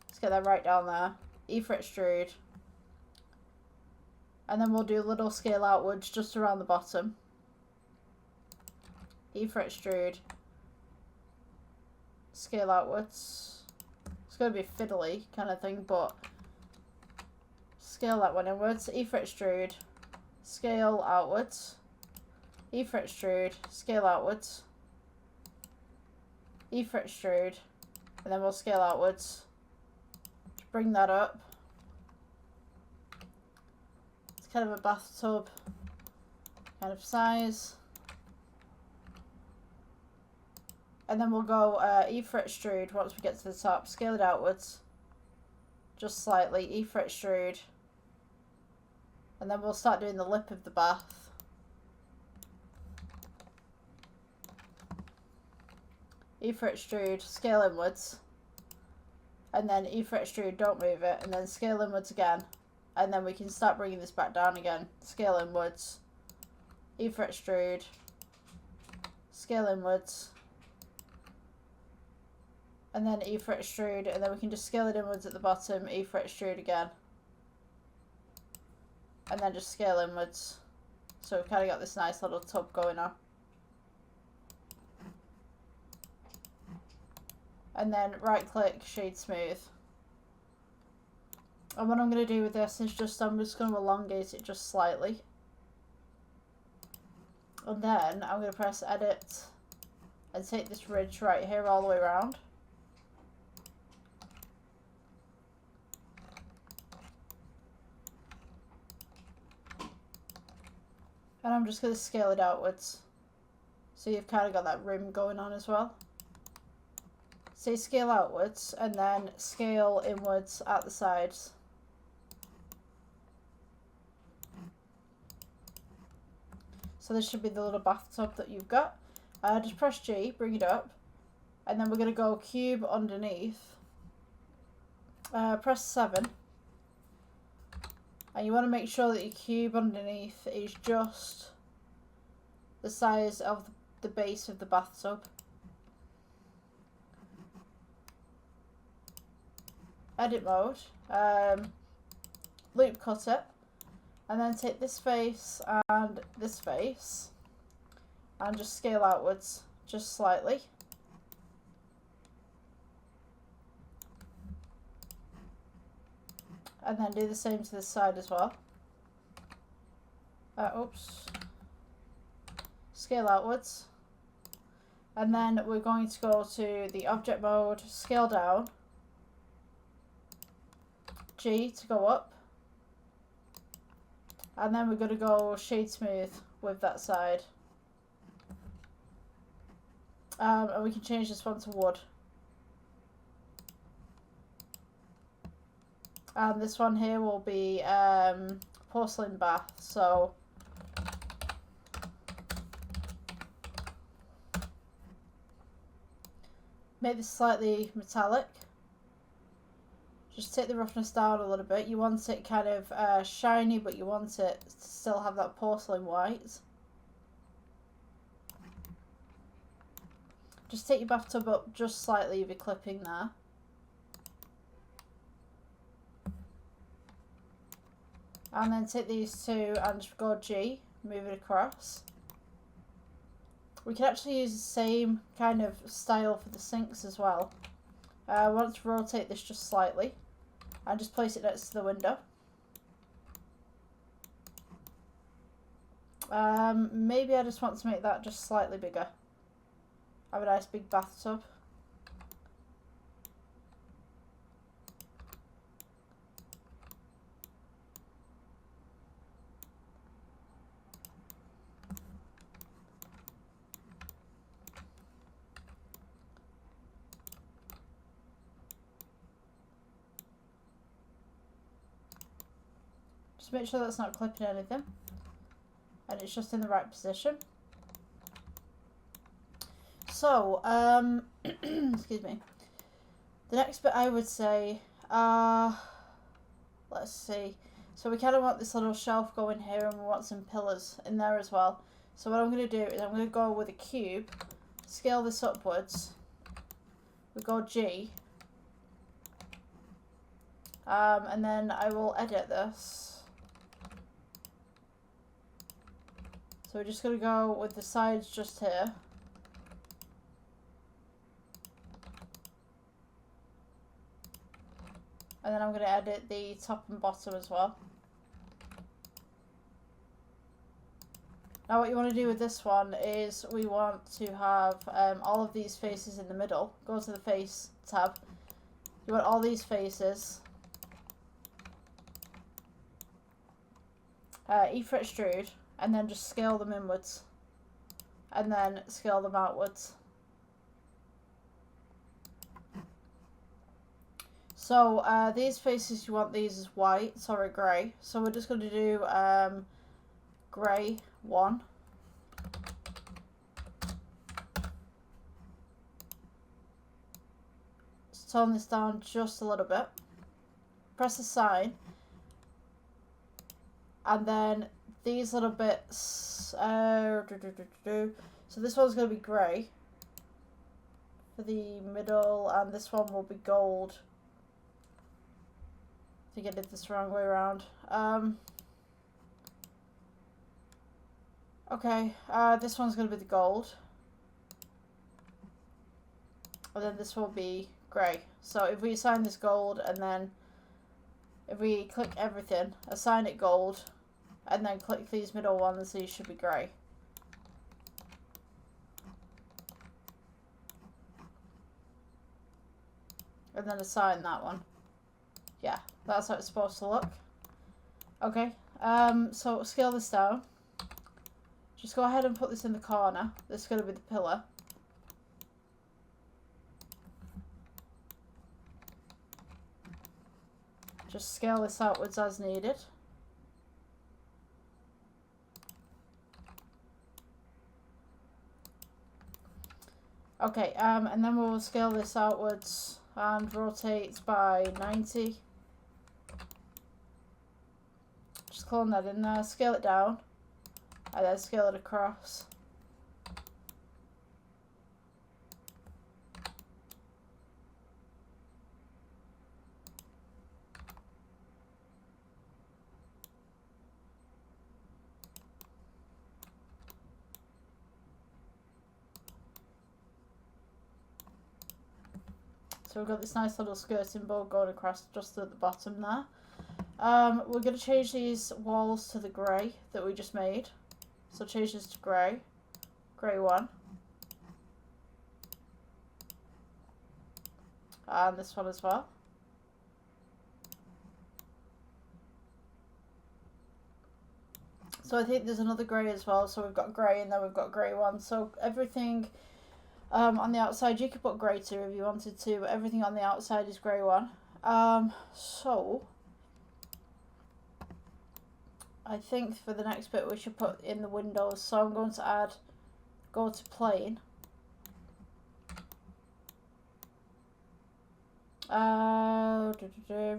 let's get that right down there, E for extrude, and then we'll do a little scale outwards just around the bottom, E for extrude, scale outwards. It's going to be fiddly kind of thing, but scale that one inwards, E for extrude, scale outwards, E for extrude, scale outwards, E for extrude, and then we'll scale outwards. Bring that up. It's kind of a bathtub kind of size. And then we'll go E for extrude once we get to the top, scale it outwards, just slightly, E for extrude, and then we'll start doing the lip of the bath. E for extrude, scale inwards, and then E for extrude, don't move it, and then scale inwards again, and then we can start bringing this back down again, scale inwards, E for extrude, scale inwards, and then E for extrude, and then we can just scale it inwards at the bottom, E for extrude again, and then just scale inwards. So we've kind of got this nice little tub going on. And then right click, shade smooth. And what I'm going to do with this is I'm just going to elongate it just slightly. And then I'm going to press edit and take this ridge right here all the way around. And I'm just going to scale it outwards. So you've kind of got that rim going on as well. So scale outwards and then scale inwards at the sides. So this should be the little bathtub that you've got. Just press G, bring it up. And then we're going to go cube underneath. Press 7. And you want to make sure that your cube underneath is just the size of the base of the bathtub. Edit mode. Loop cut it. And then take this face and this face and just scale outwards just slightly. And then do the same to this side as well. Oops. Scale outwards. And then we're going to go to the object mode, scale down. G to go up. And then we're going to go shade smooth with that side. And we can change this one to wood. And this one here will be porcelain bath. So make this slightly metallic. Just take the roughness down a little bit. You want it kind of shiny, but you want it to still have that porcelain white. Just take your bathtub up just slightly if you're clipping there. And then take these two and just go G, move it across. We can actually use the same kind of style for the sinks as well. I want to rotate this just slightly and just place it next to the window. Maybe I just want to make that just slightly bigger. Have a nice big bathtub. Just make sure that's not clipping anything and it's just in the right position. So, excuse me. The next bit I would say, let's see. So we kind of want this little shelf going here and we want some pillars in there as well. So what I'm going to do is I'm going to go with a cube, scale this upwards. We go G. And then I will edit this. So we're just going to go with the sides just here. And then I'm going to edit the top and bottom as well. Now what you want to do with this one is we want to have all of these faces in the middle. Go to the face tab. You want all these faces. E for extrude. And then just scale them inwards. And then scale them outwards. So these faces, you want these as white, sorry, grey. So we're just going to do grey 1. Let's tone this down just a little bit. Press assign. And then these little bits, so this one's going to be grey. for the middle, and this one will be gold. I think I did this the wrong way around. Okay, this one's going to be the gold. And then this will be grey. So if we assign this gold, and then if we click everything, assign it gold, and then click these middle ones, these should be grey. And then assign that one. Yeah, that's how it's supposed to look. Okay, so scale this down. Just go ahead and put this in the corner. This is going to be the pillar. Just scale this outwards as needed. Okay, and then we'll scale this outwards and rotate by 90. Just clone that in there, scale it down, and then scale it across. So we've got this nice little skirting bow going across just at the bottom there. We're going to change these walls to the grey that we just made. So change this to grey. Grey 1. And this one as well. So I think there's another grey as well. So we've got grey and then we've got grey 1. So everything on the outside, you could put grey 2 if you wanted to, but everything on the outside is grey 1. So I think for the next bit we should put in the windows. So I'm going to go to plane.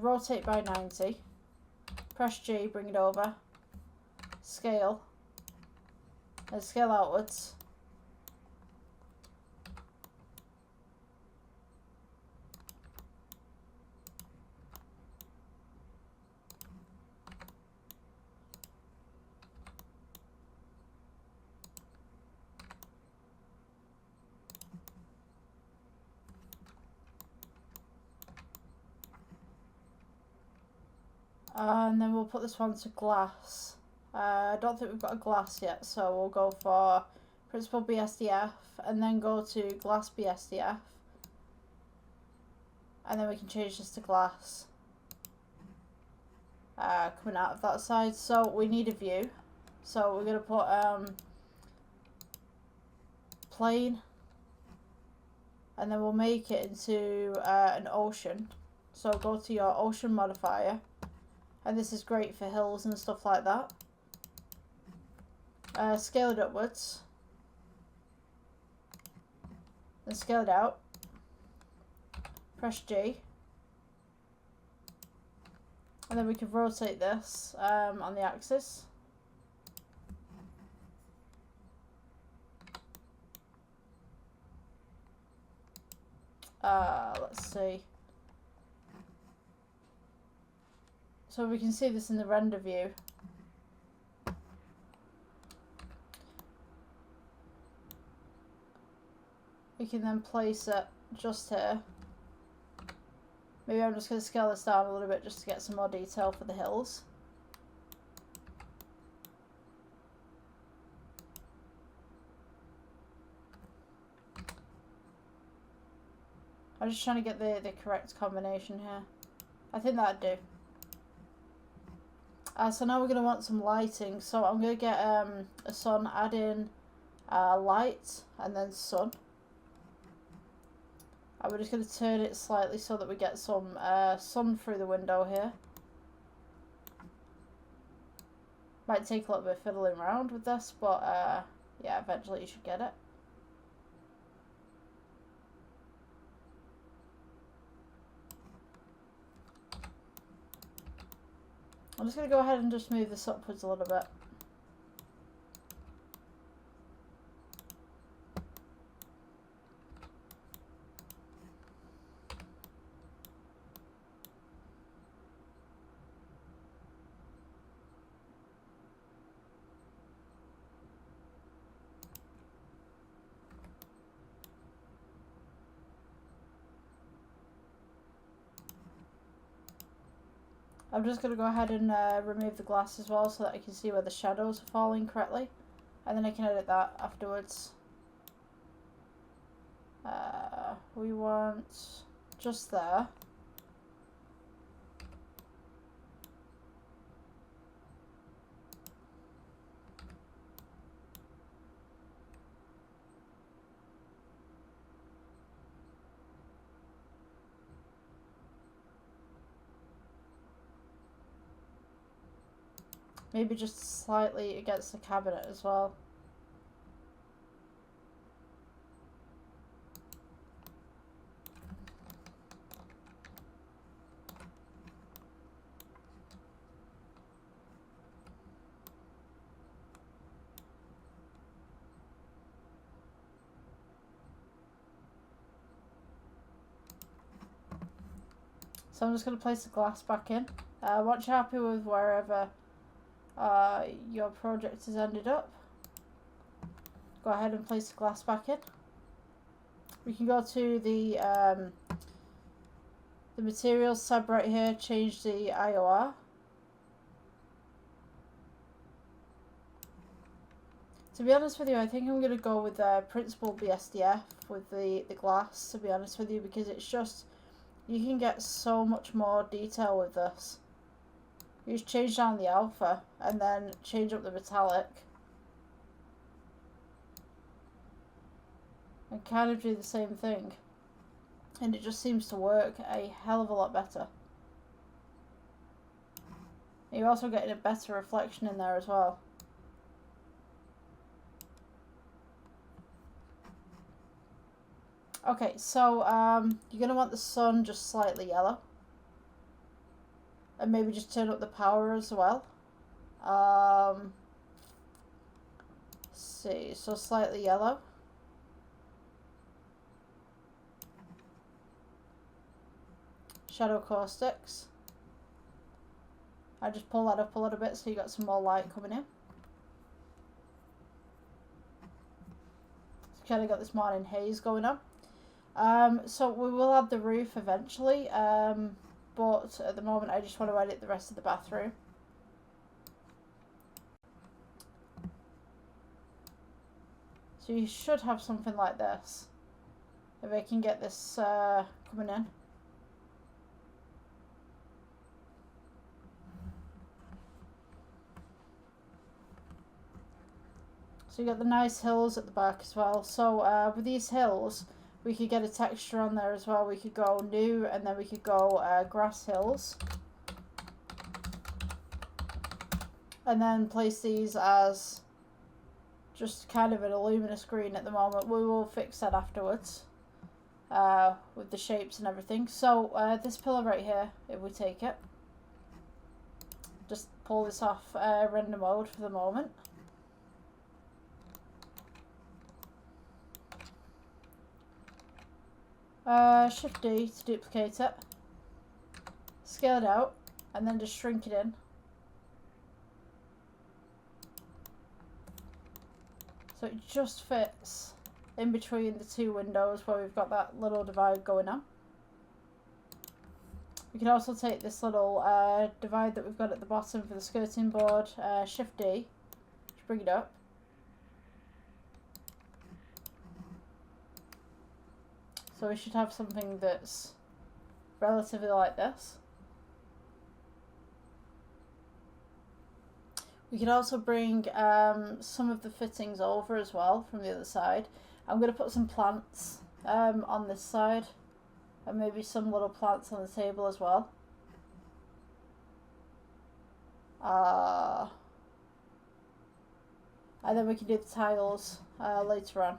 Rotate by 90. Press G, bring it over. Scale. And scale outwards. And then we'll put this one to glass. I don't think we've got a glass yet, so we'll go for Principal BSDF and then go to Glass BSDF. And then we can change this to glass. Coming out of that side. So we need a view. So we're going to put plane. And then we'll make it into an ocean. So go to your ocean modifier. And this is great for hills and stuff like that. Scale it upwards. Then scale it out. Press G. And then we can rotate this on the axis. Let's see. So we can see this in the render view. We can then place it just here. Maybe I'm just going to scale this down a little bit just to get some more detail for the hills. I'm just trying to get the correct combination here. I think that'd do. So now we're going to want some lighting. So I'm going to get a sun, add in light, and then sun. And we're just going to turn it slightly so that we get some sun through the window here. Might take a little bit of fiddling around with this, but yeah, eventually you should get it. I'm just going to go ahead and just move this upwards a little bit. I'm just going to go ahead and remove the glass as well so that I can see where the shadows are falling correctly. And then I can edit that afterwards. We want just there. Maybe just slightly against the cabinet as well. So I'm just going to place the glass back in. Once you're happy with wherever your project has ended up, go ahead and place the glass back in. We can go to the materials tab right here, change the IOR. To be honest with you, I think I'm going to go with Principal BSDF with the glass, to be honest with you, because it's just, you can get so much more detail with this. You just change down the alpha and then change up the metallic. And kind of do the same thing. And it just seems to work a hell of a lot better. And you're also getting a better reflection in there as well. Okay, so you're going to want the sun just slightly yellow. And maybe just turn up the power as well. Let's see, so slightly yellow. Shadow caustics. I just pull that up a little bit so you got some more light coming in. So kind of got this morning haze going on. So we will add the roof eventually, but at the moment I just want to edit the rest of the bathroom. So you should have something like this, if I can get this coming in. So you got the nice hills at the back as well. So with these hills, we could get a texture on there as well. We could go new, and then we could go grass hills. And then place these as just kind of an luminous green at the moment. We will fix that afterwards with the shapes and everything. So this pillar right here, if we take it, just pull this off render mode for the moment. Shift D to duplicate it, scale it out, and then just shrink it in. So it just fits in between the two windows where we've got that little divide going on. We can also take this little divide that we've got at the bottom for the skirting board, Shift D to bring it up. So we should have something that's relatively like this. We can also bring some of the fittings over as well from the other side. I'm going to put some plants on this side, and maybe some little plants on the table as well. And then we can do the tiles later on.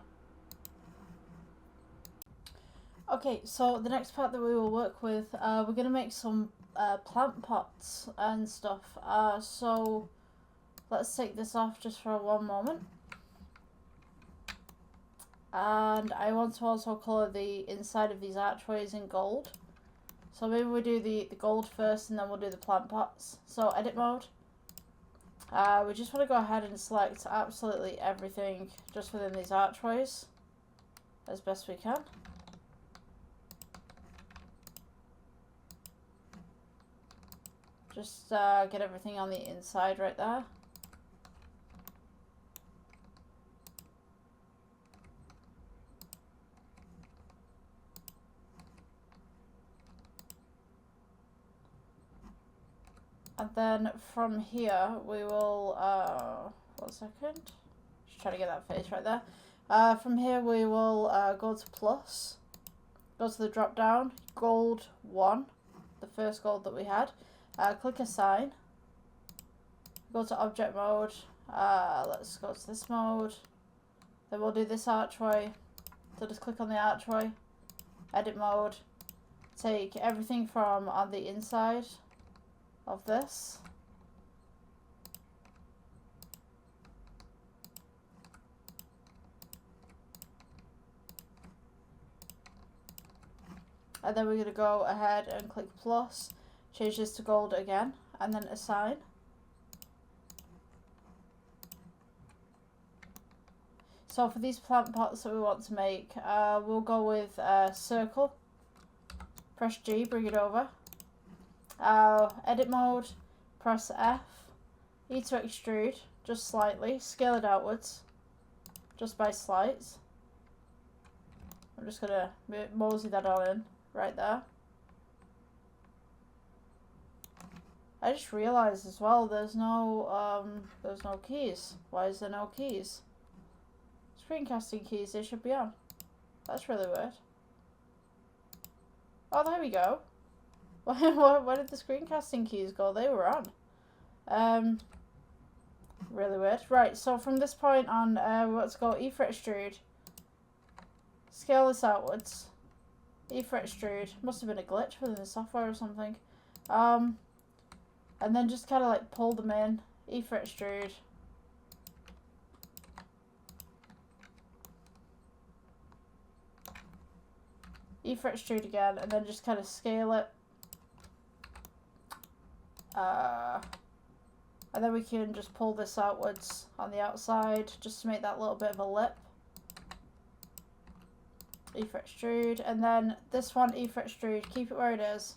Okay, so the next part that we will work with, we're going to make some plant pots and stuff. So let's take this off just for one moment. And I want to also colour the inside of these archways in gold. So maybe we do the gold first and then we'll do the plant pots. So edit mode. We just want to go ahead and select absolutely everything just within these archways as best we can. Just get everything on the inside right there. And then from here we will, 1 second, just trying to get that face right there. From here we will go to plus, go to the drop down, gold 1, the first gold that we had, click assign, go to object mode, let's go to this mode, then we'll do this archway, so just click on the archway, edit mode, take everything from on the inside of this, and then we're going to go ahead and click plus, change this to gold again, and then assign. So for these plant pots that we want to make, we'll go with circle, press G, bring it over, edit mode, press F, E to extrude, just slightly, scale it outwards, just by slides. I'm just going to mosey that on in, right there. I just realised as well, there's no keys. Why is there no keys? Screencasting keys, they should be on. That's really weird. Oh, there we go. Where did the screencasting keys go? They were on. Really weird. Right, so from this point on, let's go E for extrude. Scale this outwards. E for extrude. Must have been a glitch within the software or something. And then just kind of like pull them in. E for extrude. E for extrude again, and then just kind of scale it. And then we can just pull this outwards on the outside, just to make that little bit of a lip. E for extrude, and then this one, E for extrude, keep it where it is,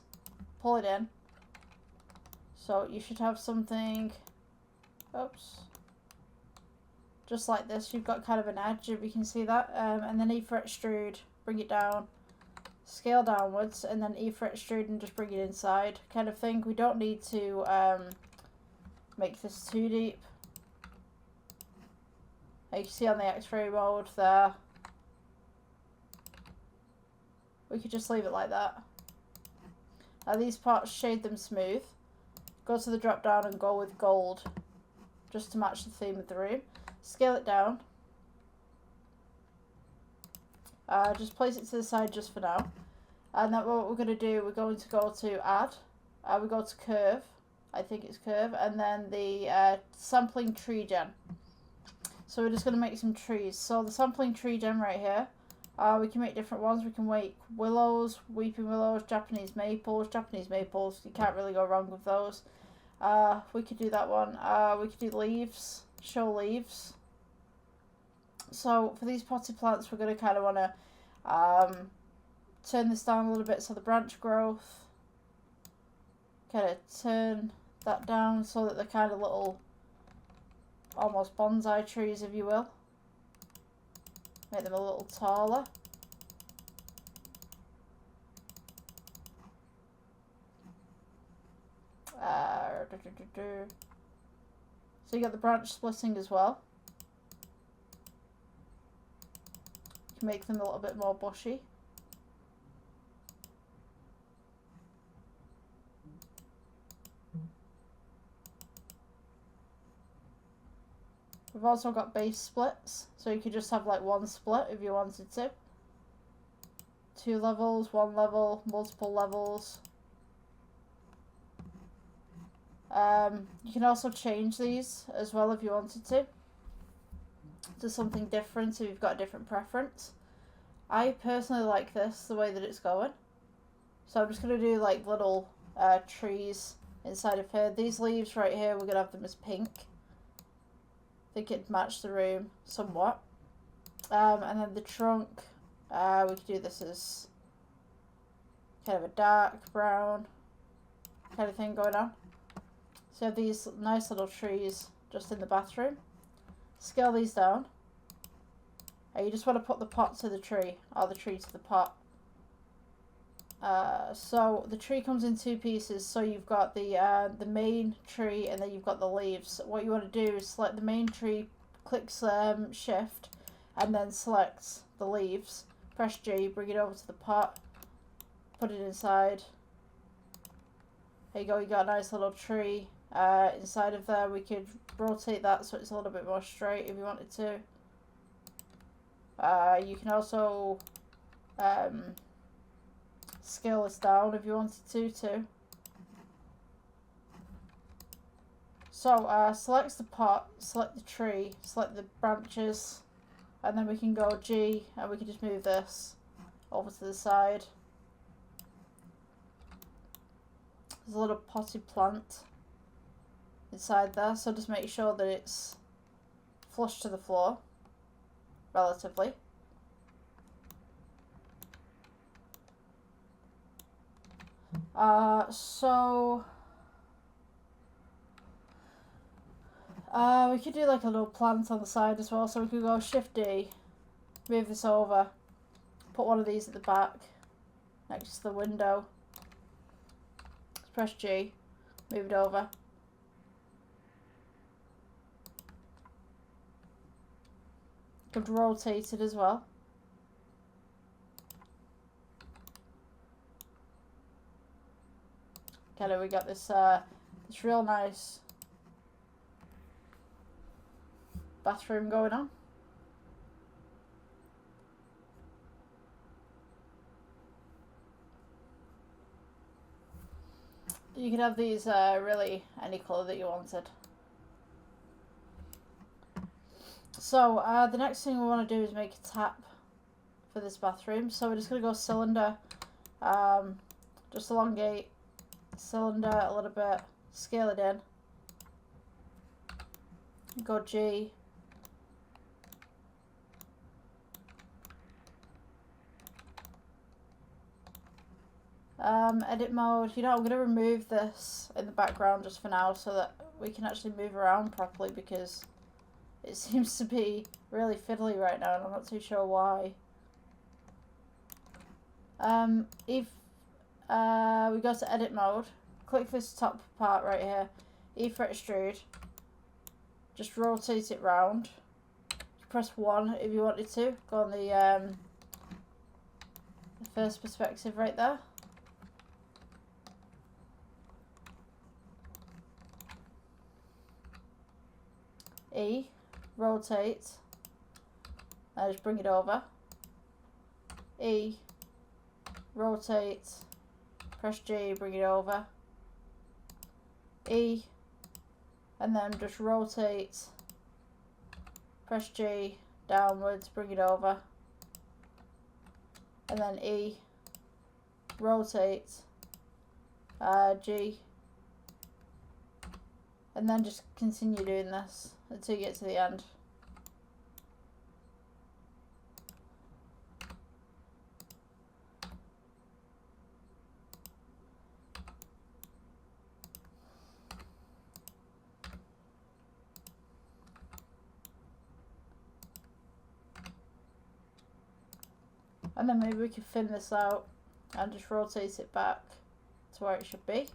pull it in. So you should have something, oops, just like this. You've got kind of an edge, if you can see that. And then E for extrude, bring it down, scale downwards, and then E for extrude and just bring it inside, kind of thing. We don't need to make this too deep. Like you can see on the X-ray mode there, we could just leave it like that. Now these parts, shade them smooth. Go to the drop down and go with gold, just to match the theme of the room. Scale it down. Just place it to the side just for now. And then what we're going to do, we're going to go to add. We go to curve. I think it's curve. And then the sampling tree gen. So we're just going to make some trees. So the sampling tree gen right here. We can make different ones. We can make willows, weeping willows, Japanese maples. Japanese maples, you can't really go wrong with those. We could do that one. We could do leaves, show leaves. So for these potted plants, we're going to kind of want to turn this down a little bit so the branch growth, kind of turn that down so that they're kind of little, almost bonsai trees, if you will. Make them a little taller. So you got the branch splitting as well. You can make them a little bit more bushy. We've also got base splits, so you could just have like one split if you wanted to. 2 levels, 1 level, multiple levels. You can also change these as well if you wanted to something different if you've got a different preference. I personally like this, the way that it's going. So I'm just going to do like little trees inside of here. These leaves right here, we're going to have them as pink. I think it'd match the room somewhat. And then the trunk, we could do this as kind of a dark brown kind of thing going on. So you have these nice little trees just in the bathroom. Scale these down. And you just want to put the pot to the tree, or the tree to the pot. So the tree comes in two pieces. So you've got the main tree, and then you've got the leaves. What you want to do is select the main tree, click shift, and then select the leaves. Press G, bring it over to the pot, put it inside. There you go, you got a nice little tree. Inside of there, we could rotate that so it's a little bit more straight if you wanted to. You can also scale this down if you wanted to too. So select the pot, select the tree, select the branches, and then we can go G and we can just move this over to the side. There's a little potted plant inside there, so just make sure that it's flush to the floor, relatively. We could do like a little plant on the side as well, so we could go Shift D, move this over, put one of these at the back, next to the window. Press G, move it over. Could rotate it as well. Okay, we got this this real nice bathroom going on. You can have these really any colour that you wanted. So the next thing we want to do is make a tap for this bathroom. So we're just going to go cylinder, just elongate cylinder a little bit, scale it in, go G, edit mode. You know, I'm going to remove this in the background just for now so that we can actually move around properly, because it seems to be really fiddly right now and I'm not too sure why. If we go to edit mode, click this top part right here, E for extrude, just rotate it round, press 1 if you wanted to, go on the first perspective right there. E, rotate, and just bring it over. E, rotate, press G, bring it over. E, and then just rotate, press G, downwards, bring it over. And then E, rotate, G, and then just continue doing this until you get to the end. And then maybe we can thin this out and just rotate it back to where it should be.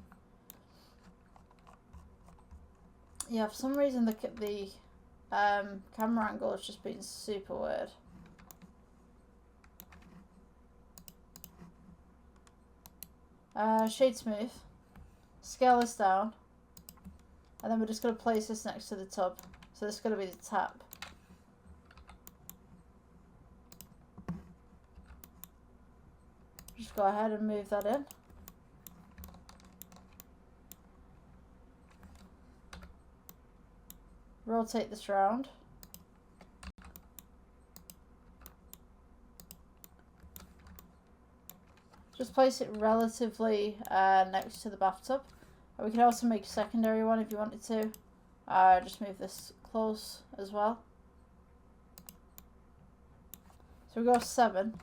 Yeah, for some reason the camera angle has just been super weird. Shade smooth, scale this down, and then we're just going to place this next to the tub. So this is going to be the tap. Just go ahead and move that in. Rotate this round. Just place it relatively next to the bathtub. And we can also make a secondary one if you wanted to. Just move this close as well. So we go 7.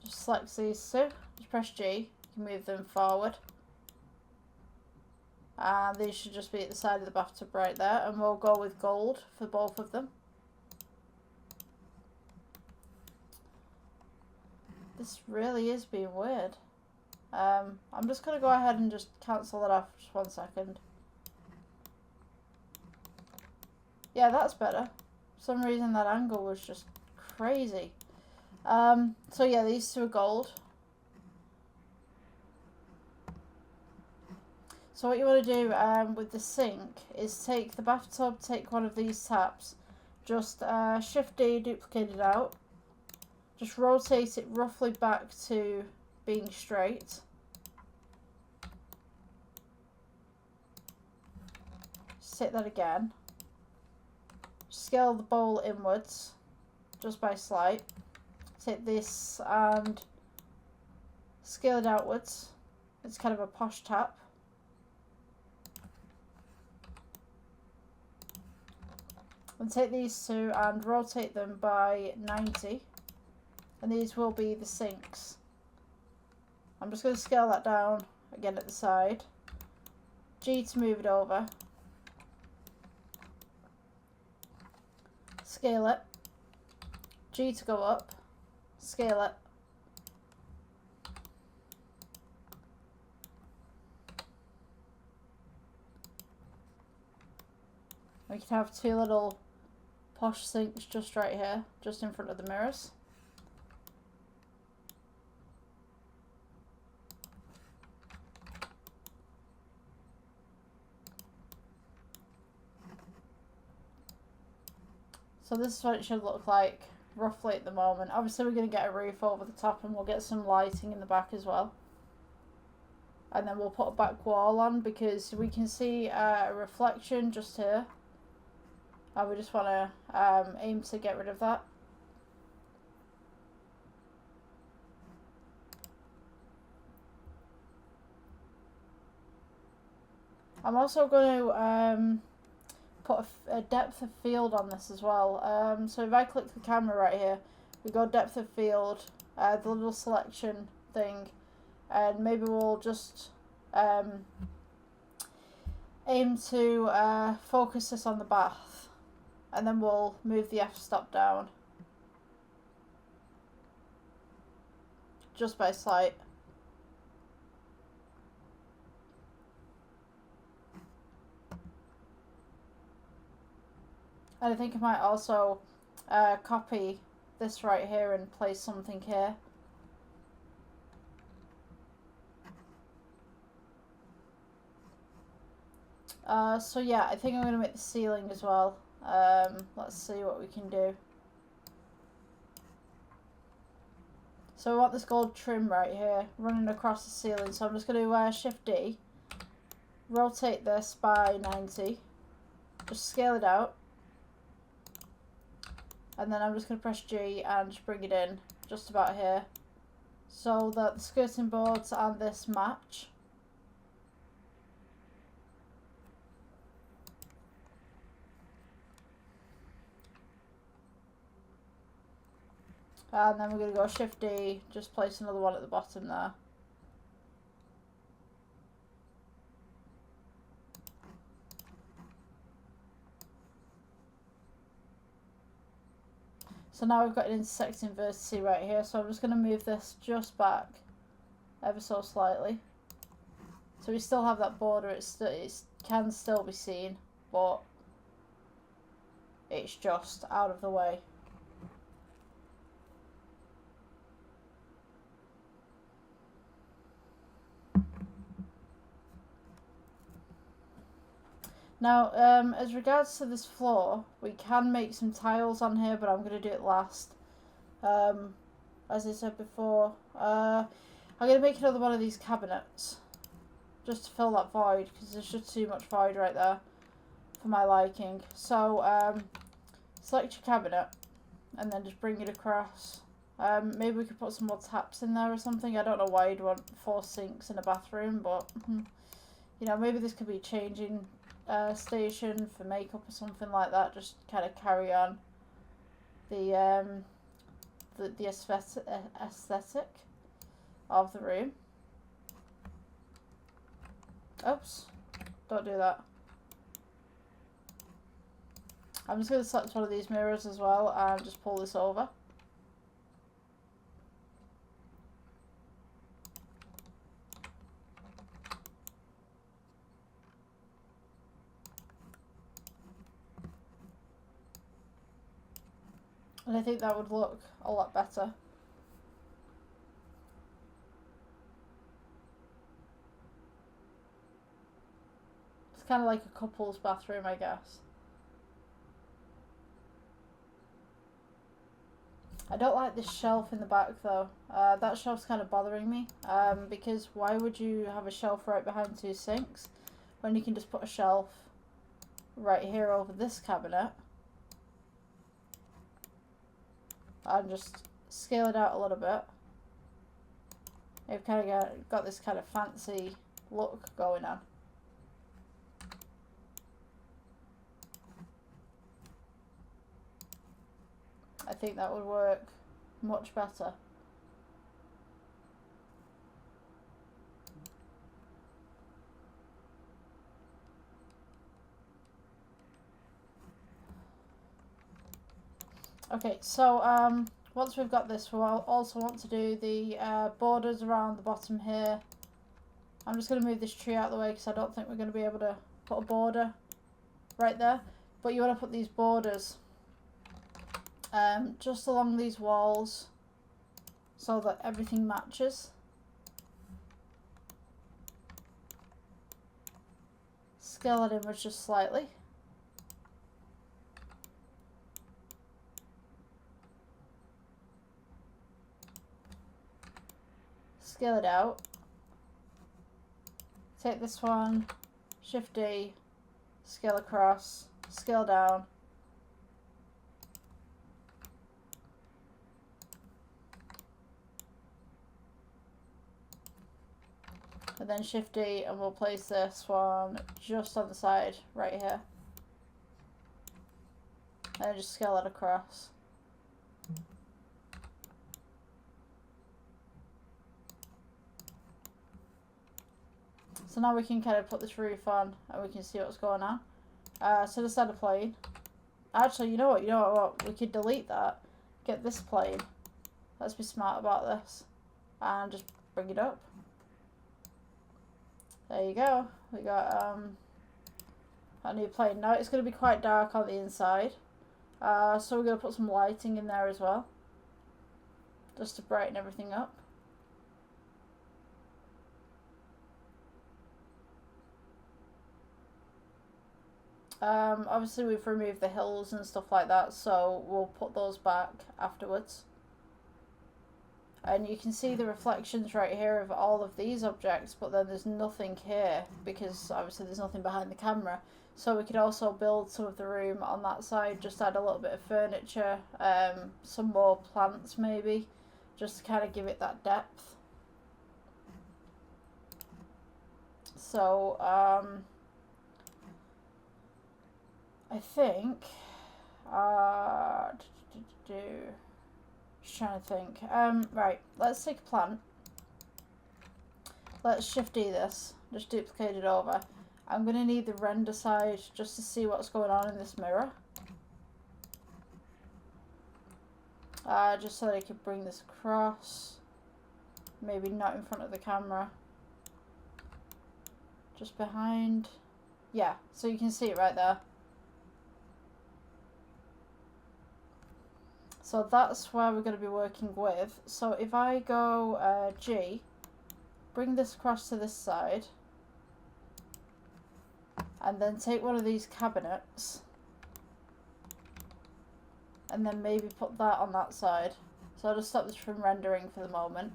Just select these two. Just press G. You can move them forward. And these should just be at the side of the bathtub right there. And we'll go with gold for both of them. This really is being weird. I'm just going to go ahead and just cancel that off. Just 1 second. Yeah, that's better. For some reason that angle was just crazy. So yeah, these two are gold. So what you want to do with the sink is take the bathtub, take one of these taps, just Shift D, duplicate it out, just rotate it roughly back to being straight. Just take that again. Scale the bowl inwards, just by slight. Take this and scale it outwards. It's kind of a posh tap. And take these two and rotate them by 90. And these will be the sinks. I'm just going to scale that down again at the side. G to move it over. Scale it. G to go up. Scale it. We can have two little posh sinks just right here, just in front of the mirrors. So this is what it should look like roughly at the moment. Obviously we're going to get a roof over the top and we'll get some lighting in the back as well. And then we'll put a back wall on because we can see a reflection just here. And we just want to aim to get rid of that. I'm also going to put a depth of field on this as well. So if I click the camera right here, we go depth of field, the little selection thing, and maybe we'll just aim to focus this on the bath. And then we'll move the f-stop down. Just by slight. And I think I might also copy this right here and place something here. So yeah, I think I'm going to make the ceiling as well. Let's see what we can do. So we want this gold trim right here running across the ceiling. So I'm just going to Shift D, rotate this by 90, just scale it out. And then I'm just going to press G and just bring it in just about here so that the skirting boards and this match. And then we're going to go Shift D, just place another one at the bottom there. So now we've got an intersecting vertice right here, so I'm just going to move this just back ever so slightly. So we still have that border, it can still be seen, but it's just out of the way. Now, as regards to this floor, we can make some tiles on here, but I'm going to do it last. As I said before, I'm going to make another one of these cabinets, just to fill that void, because there's just too much void right there for my liking. So, select your cabinet, and then just bring it across. Maybe we could put some more taps in there or something. I don't know why you'd want 4 sinks in a bathroom, but, you know, maybe this could be changing station for makeup or something like that. Just kind of carry on the aesthetic of the room. Oops, don't do that. I'm just going to select one of these mirrors as well and just pull this over. And I think that would look a lot better. It's kind of like a couple's bathroom, I guess. I don't like this shelf in the back though. That shelf's kind of bothering me. Because why would you have a shelf right behind two sinks when you can just put a shelf right here over this cabinet and just scale it out a little bit. You've kind of got this kind of fancy look going on. I think that would work much better. Okay, so once we've got this, we'll also want to do the borders around the bottom here. I'm just going to move this tree out of the way because I don't think we're going to be able to put a border right there. But you want to put these borders just along these walls so that everything matches. Scale it inwards just slightly. Scale it out. Take this one, Shift D, scale across, scale down. And then Shift D and we'll place this one just on the side right here. And just scale it across. So now we can kind of put this roof on and we can see what's going on. So just add a plane. Actually, you know what? We could delete that. Get this plane. Let's be smart about this. And just bring it up. There you go. We got a new plane. Now it's going to be quite dark on the inside. So we're going to put some lighting in there as well. Just to brighten everything up. Obviously we've removed the hills and stuff like that, so we'll put those back afterwards. And you can see the reflections right here of all of these objects, but then there's nothing here because obviously there's nothing behind the camera. So we could also build some of the room on that side, just add a little bit of furniture, some more plants maybe, just to kind of give it that depth. So I think just trying to think. Right, let's take a plant. Let's Shift D this, just duplicate it over. I'm going to need the render side just to see what's going on in this mirror. Just so that I can bring this across. Maybe not in front of the camera. Just behind. Yeah, so you can see it right there. So that's where we're going to be working with. So if I go G, bring this across to this side, and then take one of these cabinets, and then maybe put that on that side. So I'll just stop this from rendering for the moment.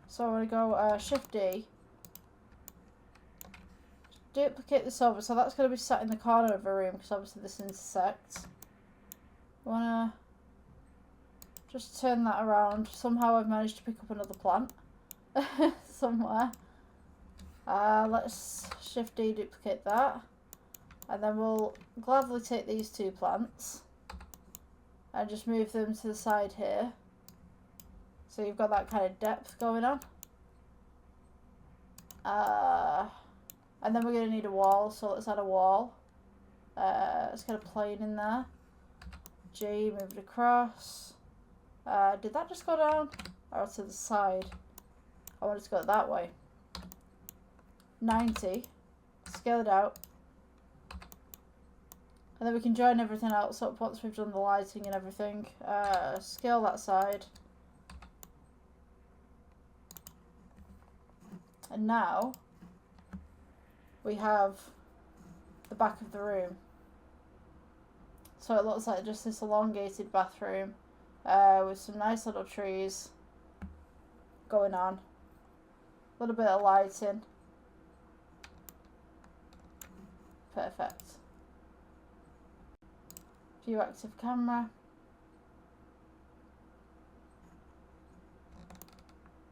So I'm going to go Shift D, duplicate this over, so that's going to be sat in the corner of a room because obviously this intersects. I want to just turn that around. Somehow I've managed to pick up another plant somewhere. Let's Shift D, duplicate that. And then we'll gladly take these 2 plants and just move them to the side here. So you've got that kind of depth going on. And then we're going to need a wall, so let's add a wall. Let's get a plane in there. G, move it across. Did that just go down? Or to the side? I want it to go that way. 90. Scale it out. And then we can join everything else up once we've done the lighting and everything. Scale that side. And now we have the back of the room. So it looks like just this elongated bathroom with some nice little trees going on. A little bit of lighting. Perfect. View active camera.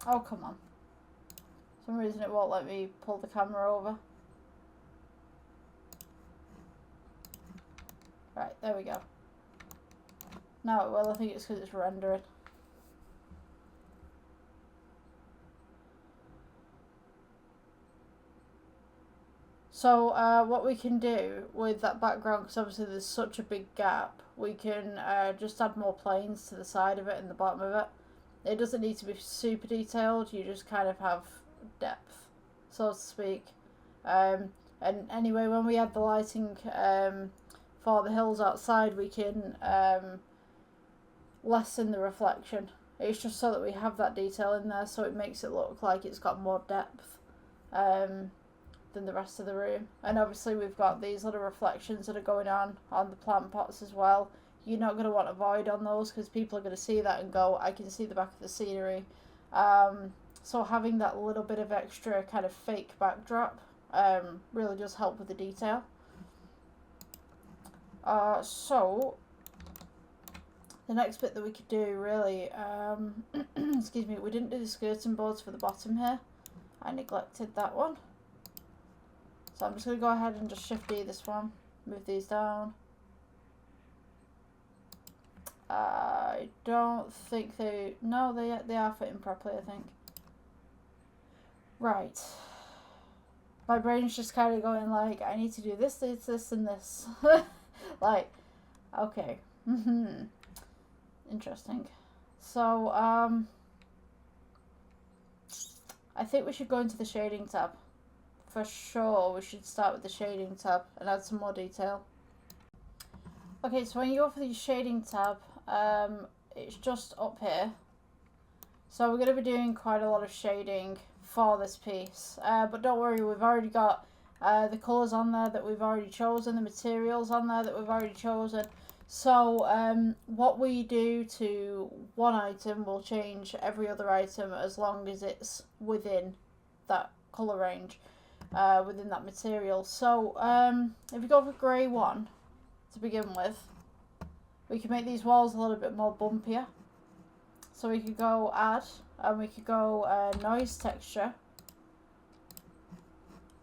Oh, come on. For some reason it won't let me pull the camera over. Right, there we go. No, well, I think it's because it's rendering. So what we can do with that background, because obviously there's such a big gap, we can just add more planes to the side of it and the bottom of it. It doesn't need to be super detailed, you just kind of have depth, so to speak. And anyway, when we add the lighting for the hills outside, we can lessen the reflection. It's just so that we have that detail in there, so it makes it look like it's got more depth than the rest of the room. And obviously we've got these little reflections that are going on the plant pots as well. You're not going to want a void on those because people are going to see that and go, I can see the back of the scenery. So having that little bit of extra kind of fake backdrop really does help with the detail. So the next bit that we could do really, excuse me, we didn't do the skirting boards for the bottom here. I neglected that one. So I'm just going to go ahead and just shift D this one, move these down. I don't think they, no, they are fitting properly, I think. Right. My brain's just kind of going like, I need to do this, this, and this. Like, okay. Interesting. So, I think we should go into the shading tab. For sure, we should start with the shading tab and add some more detail. Okay, so when you go for the shading tab, it's just up here. So we're going to be doing quite a lot of shading for this piece. But don't worry, we've already got the colours on there that we've already chosen, the materials on there that we've already chosen. So what we do to one item will change every other item as long as it's within that colour range, within that material. So if you go for grey 1 to begin with, we can make these walls a little bit more bumpier. So we could go add, and we could go noise texture.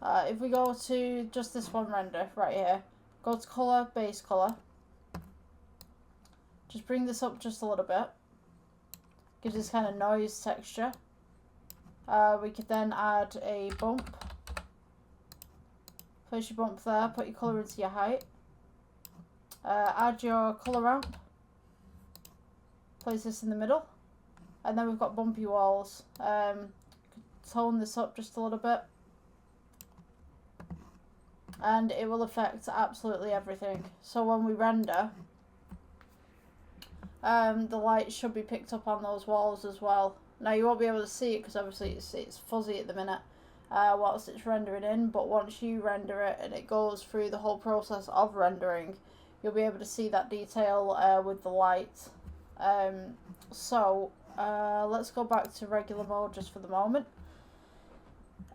If we go to just this one render right here, go to colour, base colour. Just bring this up just a little bit. Gives this kind of noise texture. We could then add a bump. Place your bump there, put your colour into your height. Add your colour ramp. Place this in the middle. And then we've got bumpy walls. Tone this up just a little bit. And it will affect absolutely everything. So when we render, the light should be picked up on those walls as well. Now you won't be able to see it because obviously it's fuzzy at the minute whilst it's rendering in, but once you render it and it goes through the whole process of rendering, you'll be able to see that detail with the light. So let's go back to regular mode just for the moment.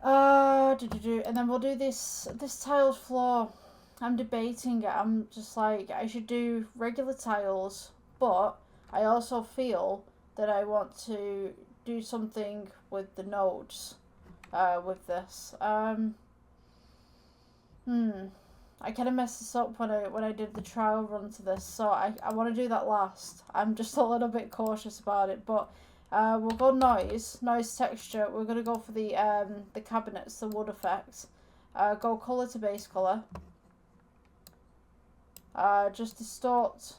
And then we'll do this tiled floor. I'm debating it. I'm just like, I should do regular tiles, but I also feel that I want to do something with the nodes with this. I kind of messed this up when I did the trial run to this, so I want to do that last. I'm just a little bit cautious about it, but we'll go noise texture. We're gonna go for the cabinets, the wood effect. Go color to base color. Just distort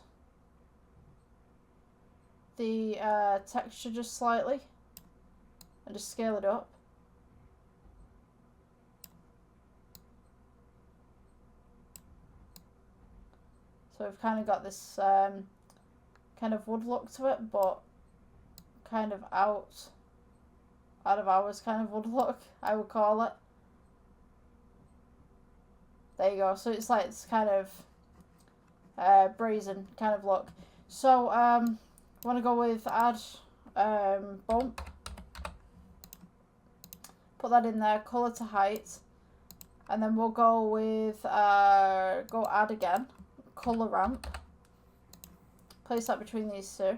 the texture just slightly, and just scale it up. So we've kind of got this kind of wood look to it, but kind of out of hours kind of wood look, I would call it. There you go. So it's like this kind of brazen kind of look. So want to go with add bump. Put that in there. Color to height, and then we'll go with go add again. Color ramp. Place that between these two,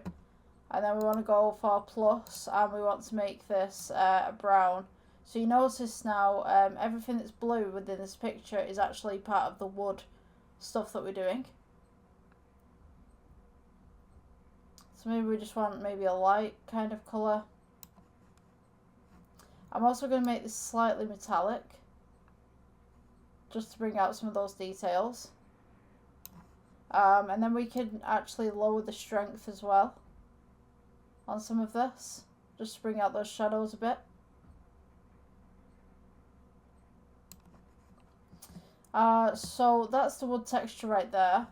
and then we want to go for plus, and we want to make this a brown. So you notice now everything that's blue within this picture is actually part of the wood stuff that we're doing. So maybe we just want maybe a light kind of colour. I'm also going to make this slightly metallic, just to bring out some of those details. And then we can actually lower the strength as well on some of this, just to bring out those shadows a bit. So that's the wood texture right there.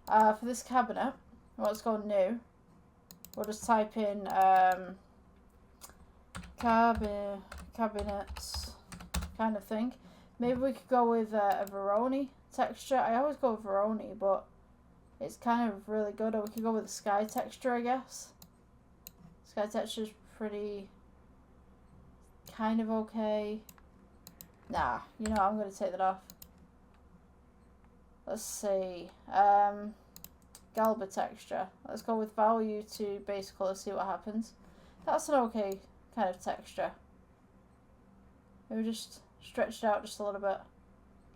For this cabinet, let's go new. We'll just type in cabinets kind of thing. Maybe we could go with a Veroni texture. I always go with Veroni, but it's kind of really good. Or we could go with a sky texture, I guess. Sky texture is pretty kind of okay. Nah, you know, I'm going to take that off. Let's see. Galba texture. Let's go with value to base color, see what happens. That's an okay kind of texture. Maybe just stretch it out just a little bit.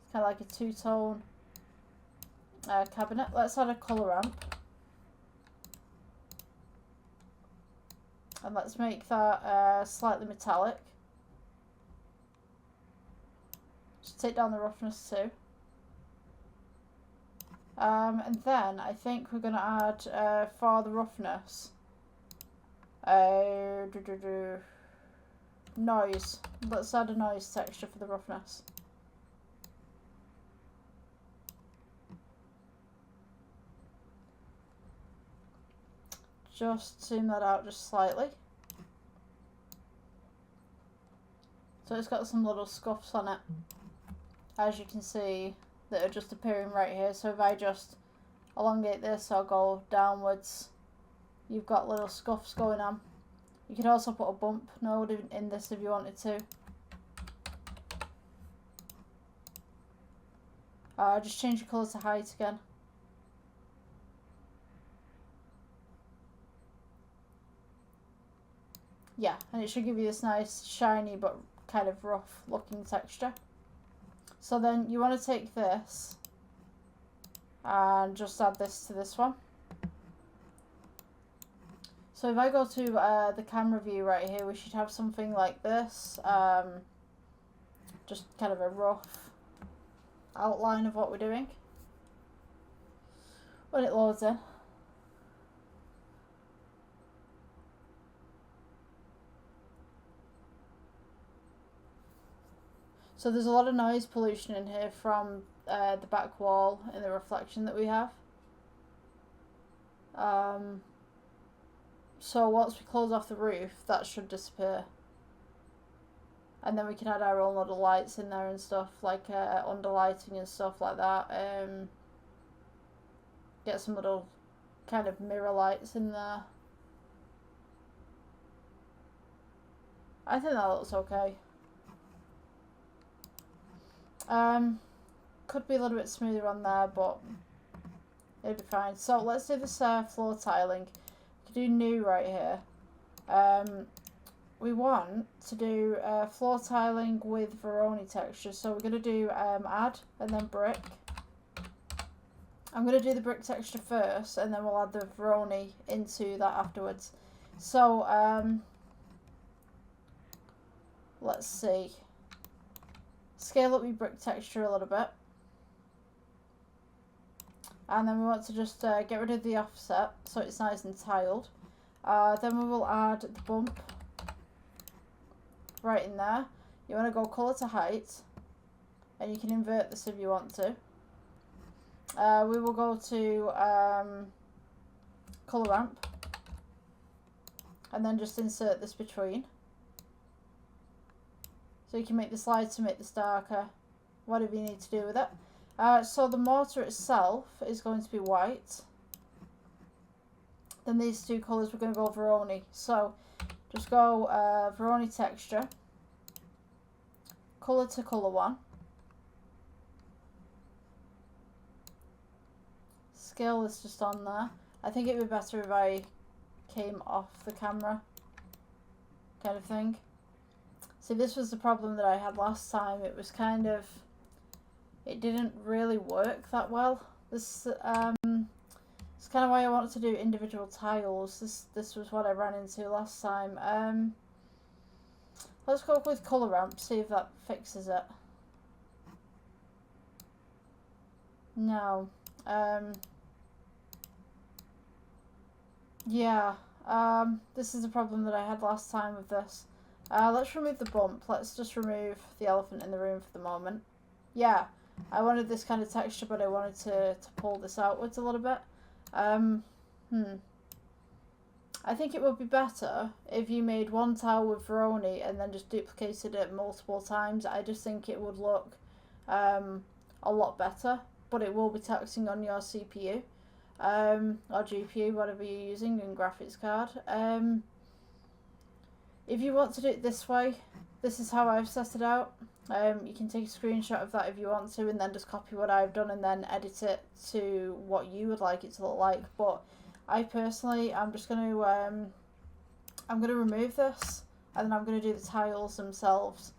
It's kind of like a two-tone cabinet. Let's add a color ramp. And let's make that slightly metallic. Just take down the roughness too. And then I think we're going to add for the roughness noise. Let's add a noise texture for the roughness. Just zoom that out just slightly. So it's got some little scuffs on it, as you can see, that are just appearing right here. So if I just elongate this or go downwards, you've got little scuffs going on. You could also put a bump node in this if you wanted to. Just change the colour to height again. Yeah, and it should give you this nice shiny but kind of rough looking texture. So then you want to take this and just add this to this one. So if I go to the camera view right here, we should have something like this. Just kind of a rough outline of what we're doing when it loads in. So there's a lot of noise pollution in here from the back wall and the reflection that we have. So once we close off the roof, that should disappear. And then we can add our own little lights in there and stuff, like underlighting and stuff like that. Get some little kind of mirror lights in there. I think that looks okay. Could be a little bit smoother on there, but it'll be fine. So let's do this floor tiling. We can do new right here. We want to do floor tiling with Veroni texture. So we're going to do add and then brick. I'm going to do the brick texture first, and then we'll add the Veroni into that afterwards. So, let's see. Scale up your brick texture a little bit. And then we want to just get rid of the offset so it's nice and tiled. Then we will add the bump right in there. You want to go colour to height, and you can invert this if you want to. We will go to colour ramp, and then just insert this between. So you can make the slide to make this darker, whatever you need to do with it. So the mortar itself is going to be white. Then these two colours, we're going to go Veroni. So just go Veroni texture, colour to colour one. Scale this just on there. I think it would be better if I came off the camera, kind of thing. See, this was the problem that I had last time. It was kind of, it didn't really work that well. This it's kind of why I wanted to do individual tiles. This was what I ran into last time. Let's go with colour ramp, see if that fixes it. No. Yeah. This is the problem that I had last time with this. Let's remove the bump. Let's just remove the elephant in the room for the moment. Yeah, I wanted this kind of texture, but I wanted to pull this outwards a little bit. I think it would be better if you made one tile with Veroni and then just duplicated it multiple times. I just think it would look a lot better, but it will be taxing on your CPU or GPU, whatever you're using, and graphics card. If you want to do it this way, this is how I've set it out. You can take a screenshot of that if you want to, and then just copy what I've done and then edit it to what you would like it to look like. But I personally, I'm just going to remove this, and then I'm going to do the tiles themselves.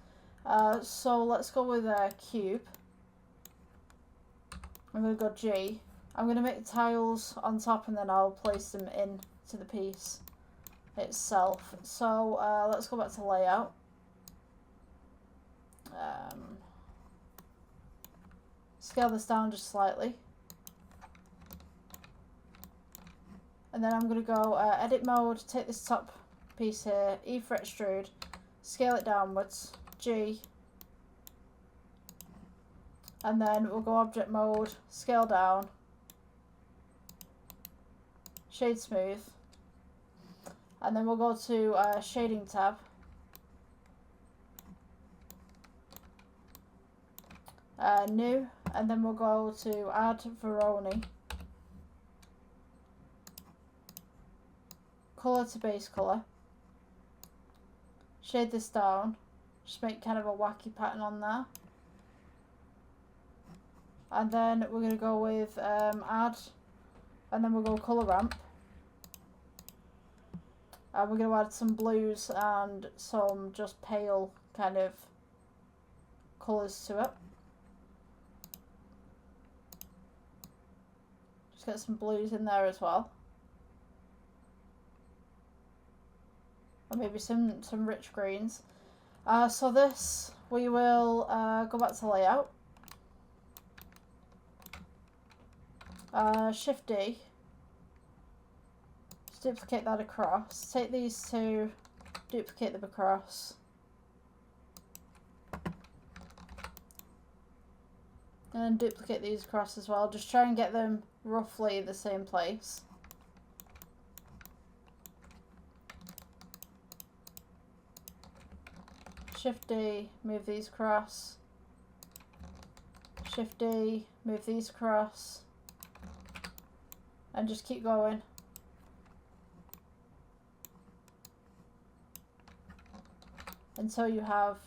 So let's go with a cube. I'm going to go G. I'm going to make the tiles on top, and then I'll place them in to the piece itself. So let's go back to layout. Scale this down just slightly, and then I'm going to go edit mode, take this top piece here, E for extrude, scale it downwards, G, and then we'll go object mode, scale down, shade smooth, and then we'll go to shading tab, new, and then we'll go to add Veroni, colour to base colour, shade this down, just make kind of a wacky pattern on there, and then we're going to go with add, and then we'll go colour ramp, and we're going to add some blues and some just pale kind of colours to it. Just get some blues in there as well. Or maybe some rich greens. So this, we will go back to layout. Shift D. Just duplicate that across. Take these two, duplicate them across. And then duplicate these across as well. Just try and get them roughly in the same place. Shift D, move these across. Shift D, move these across. And just keep going. Until you have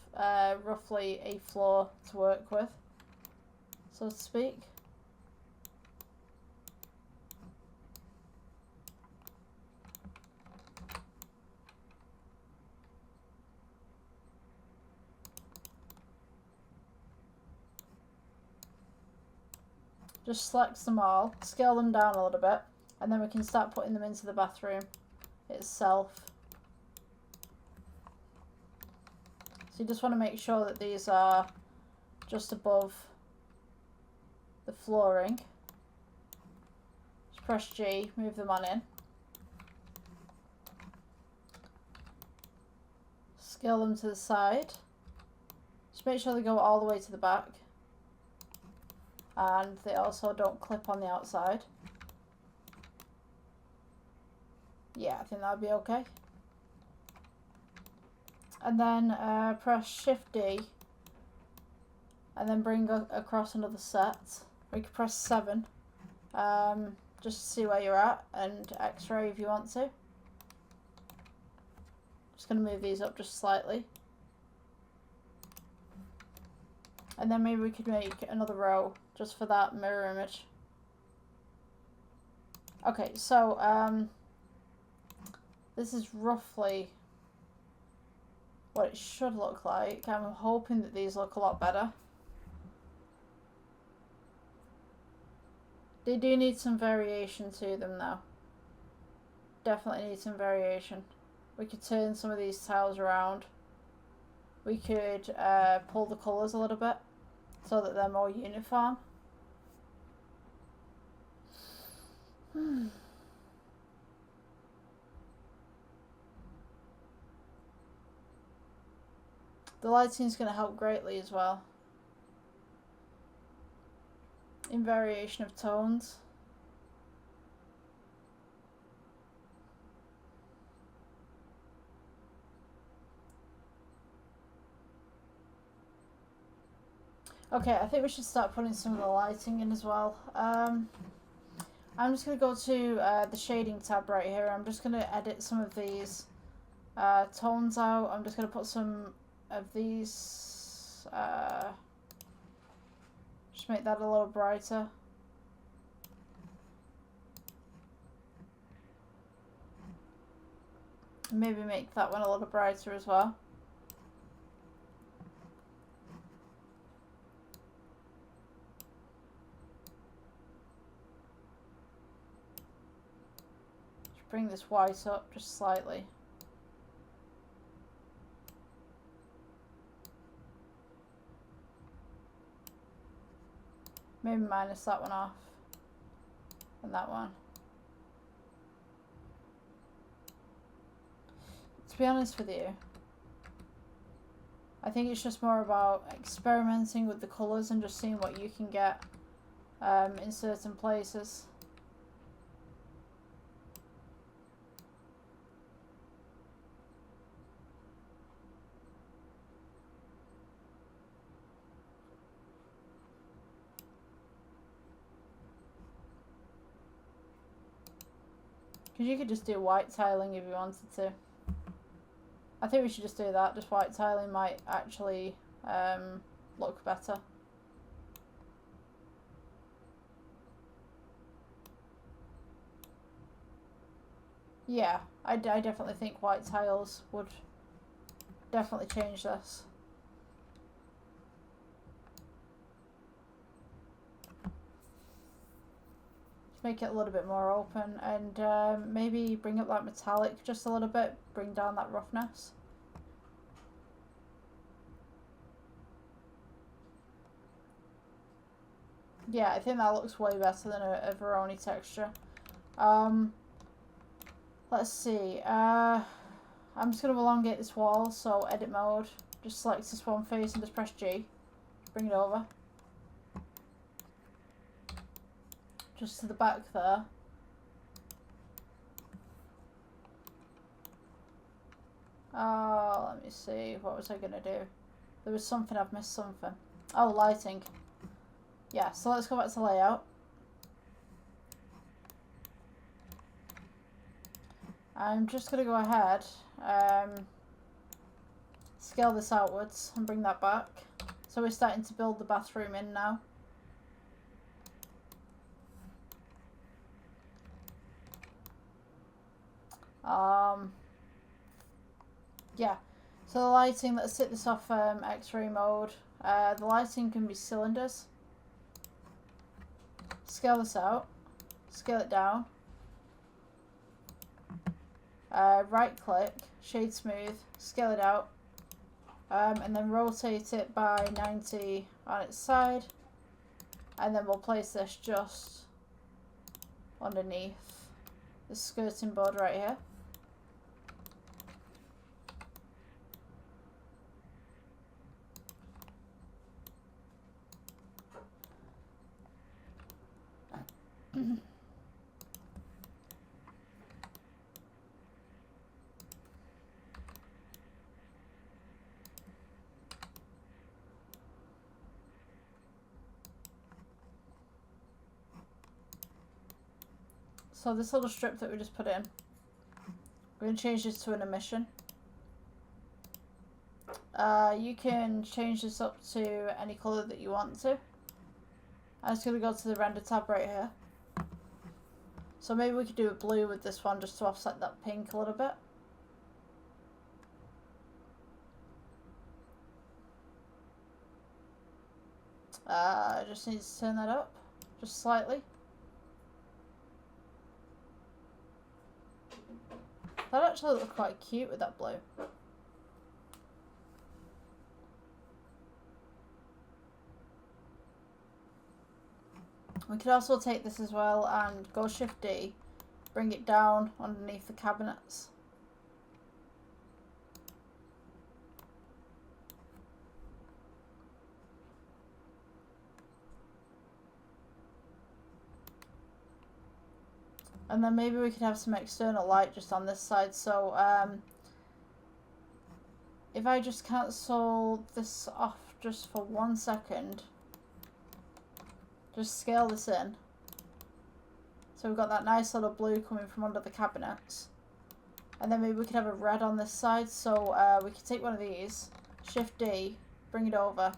roughly a floor to work with, so to speak. Just select them all, scale them down a little bit, and then we can start putting them into the bathroom itself. So you just want to make sure that these are just above the flooring. Just press G, move them on in. Scale them to the side. Just make sure they go all the way to the back. And they also don't clip on the outside. Yeah, I think that'll be okay. And then press Shift D. And then bring across another set. We can press 7. Just to see where you're at. And X-ray if you want to. Just going to move these up just slightly. And then maybe we could make another row just for that mirror image. Okay, so this is roughly what it should look like. I'm hoping that these look a lot better. They do need some variation to them though. Definitely need some variation. We could turn some of these tiles around. We could pull the colours a little bit so that they're more uniform. The lighting is going to help greatly as well. In variation of tones. Okay, I think we should start putting some of the lighting in as well. I'm just going to go to the shading tab right here. I'm just going to edit some of these tones out. I'm just going to put some of these, just make that a little brighter. Maybe make that one a little brighter as well. Bring this white up just slightly. Maybe minus that one off. And that one. To be honest with you, I think it's just more about experimenting with the colours and just seeing what you can get in certain places. Because you could just do white tiling if you wanted to. I think we should just do that. Just white tiling might actually look better. Yeah, I definitely think white tiles would definitely change this. Make it a little bit more open and maybe bring up that metallic just a little bit, bring down that roughness. Yeah, I think that looks way better than a Voronoi texture. Let's see, I'm just going to elongate this wall, so edit mode, just select this one face and just press G, bring it over. Just to the back there. Oh, let me see. What was I going to do? There was something. I've missed something. Oh, lighting. Yeah, so let's go back to layout. I'm just going to go ahead, scale this outwards and bring that back. So we're starting to build the bathroom in now. Yeah, so the lighting, let's take this off X-ray mode. The lighting can be cylinders. scale this out, scale it down, right click, shade smooth, scale it out, and then rotate it by 90 on its side, and then we'll place this just underneath the skirting board right here. So this little strip that we just put in, we're going to change this to an emission. You can change this up to any colour that you want to. I'm just going to go to the render tab right here. So maybe we could do it blue with this one just to offset that pink a little bit. I just need to turn that up just slightly. That actually looks quite cute with that blue. We could also take this as well and go Shift D, bring it down underneath the cabinets. And then maybe we could have some external light just on this side. So if I just cancel this off just for 1 second, just scale this in. So we've got that nice little blue coming from under the cabinets. And then maybe we could have a red on this side. So we could take one of these, Shift D, bring it over,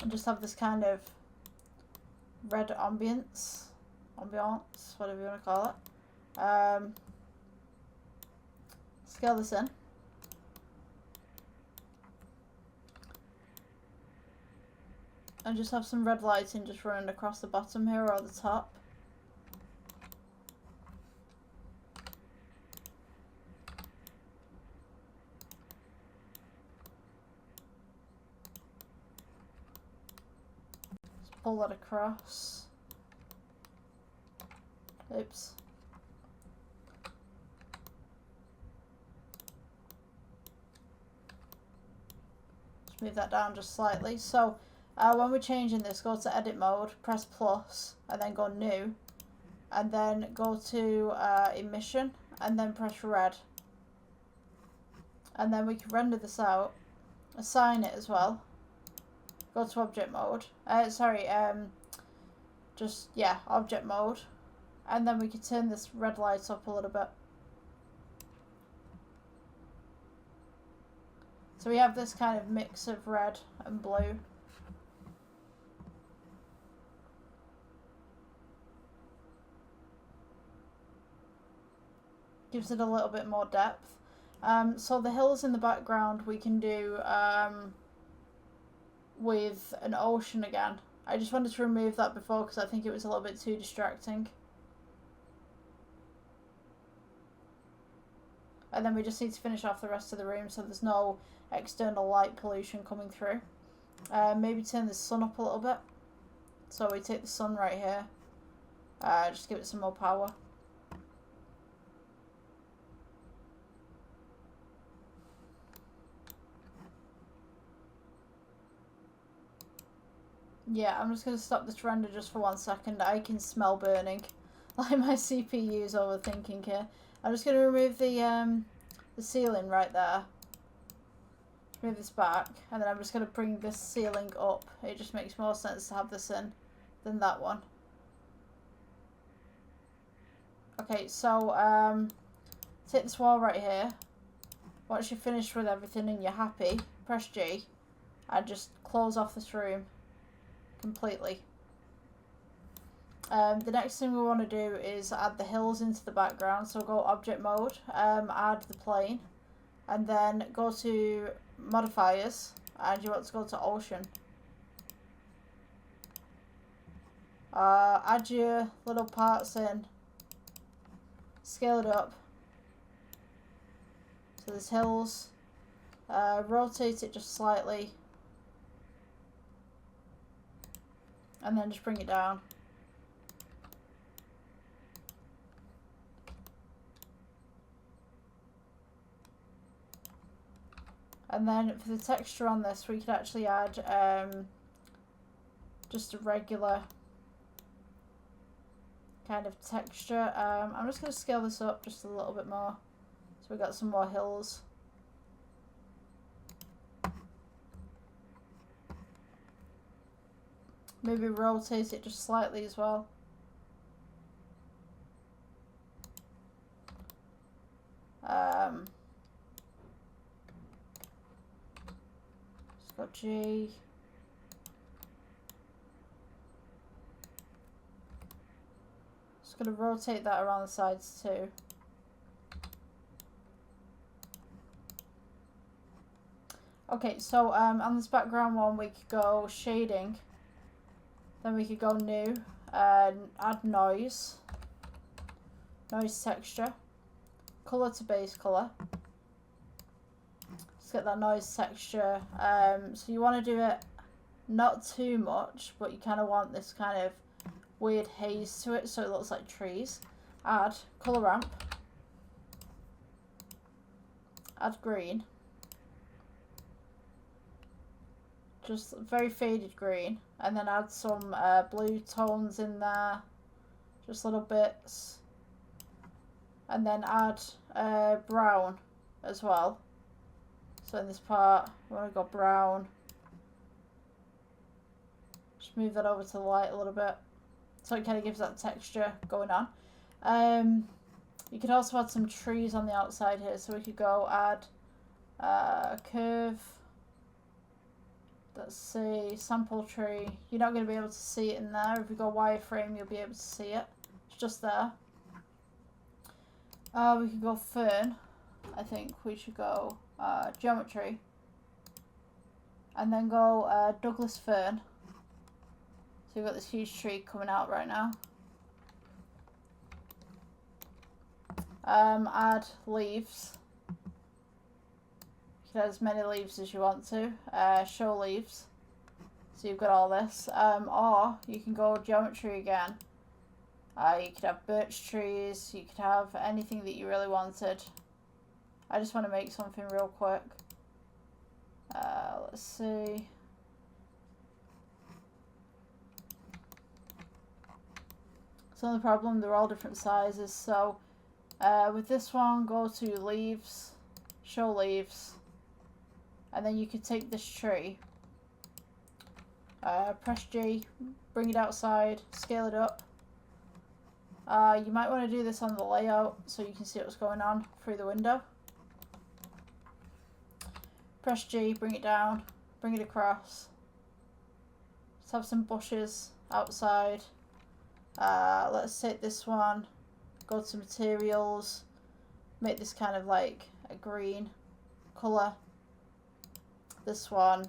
and just have this kind of red ambience, whatever you want to call it. Scale this in. And just have some red lighting just running across the bottom here or the top. Just pull that across. Oops. Just move that down just slightly. So when we're changing this, go to edit mode, press plus, and then go new, and then go to emission, and then press red. And then we can render this out, assign it as well, go to object mode, object mode, and then we can turn this red light up a little bit. So we have this kind of mix of red and blue. Gives it a little bit more depth. So the hills in the background we can do with an ocean again. I just wanted to remove that before because I think it was a little bit too distracting. And then we just need to finish off the rest of the room so there's no external light pollution coming through. Maybe turn the sun up a little bit. So we take the sun right here. Just give it some more power. Yeah, I'm just going to stop this render just for 1 second. I can smell burning. Like my CPU's overthinking here. I'm just going to remove the ceiling right there. Move this back. And then I'm just going to bring this ceiling up. It just makes more sense to have this in than that one. Okay, so take this wall right here. Once you're finished with everything and you're happy, press G. And just close off this room completely. The next thing we want to do is add the hills into the background. So go object mode, add the plane, and then go to modifiers, and you want to go to ocean. Add your little parts in, scale it up. So there's hills, rotate it just slightly, and then just bring it down. And then for the texture on this, we could actually add just a regular kind of texture. I'm just going to scale this up just a little bit more. So we've got some more hills. Maybe rotate it just slightly as well. Just got G. Just going to rotate that around the sides too. Okay, so on this background one, we could go shading. Then we could go new and add noise. Noise texture. Color to base color. Let's get that noise texture. So you want to do it not too much, but you kind of want this kind of weird haze to it so it looks like trees. Add color ramp. Add green. Just very faded green. And then add some blue tones in there. Just little bits. And then add brown as well. So in this part, we want to go brown. Just move that over to the light a little bit. So it kind of gives that texture going on. You could also add some trees on the outside here. So we could go add curve. Let's see, sample tree. You're not going to be able to see it in there. If you go wireframe, you'll be able to see it. It's just there. We could go fern. I think we should go geometry. And then go Douglas fern. So we've got this huge tree coming out right now. Add leaves. You can add as many leaves as you want to. Show leaves. So you've got all this. Or you can go geometry again. You could have birch trees. You could have anything that you really wanted. I just want to make something real quick. Let's see. So the problem, they're all different sizes. So with this one, go to leaves, show leaves. And then you could take this tree, press G, bring it outside, scale it up. You might want to do this on the layout so you can see what's going on through the window. Press G, bring it down, bring it across. Let's have some bushes outside. Let's take this one, go to materials, make this kind of like a green colour. This one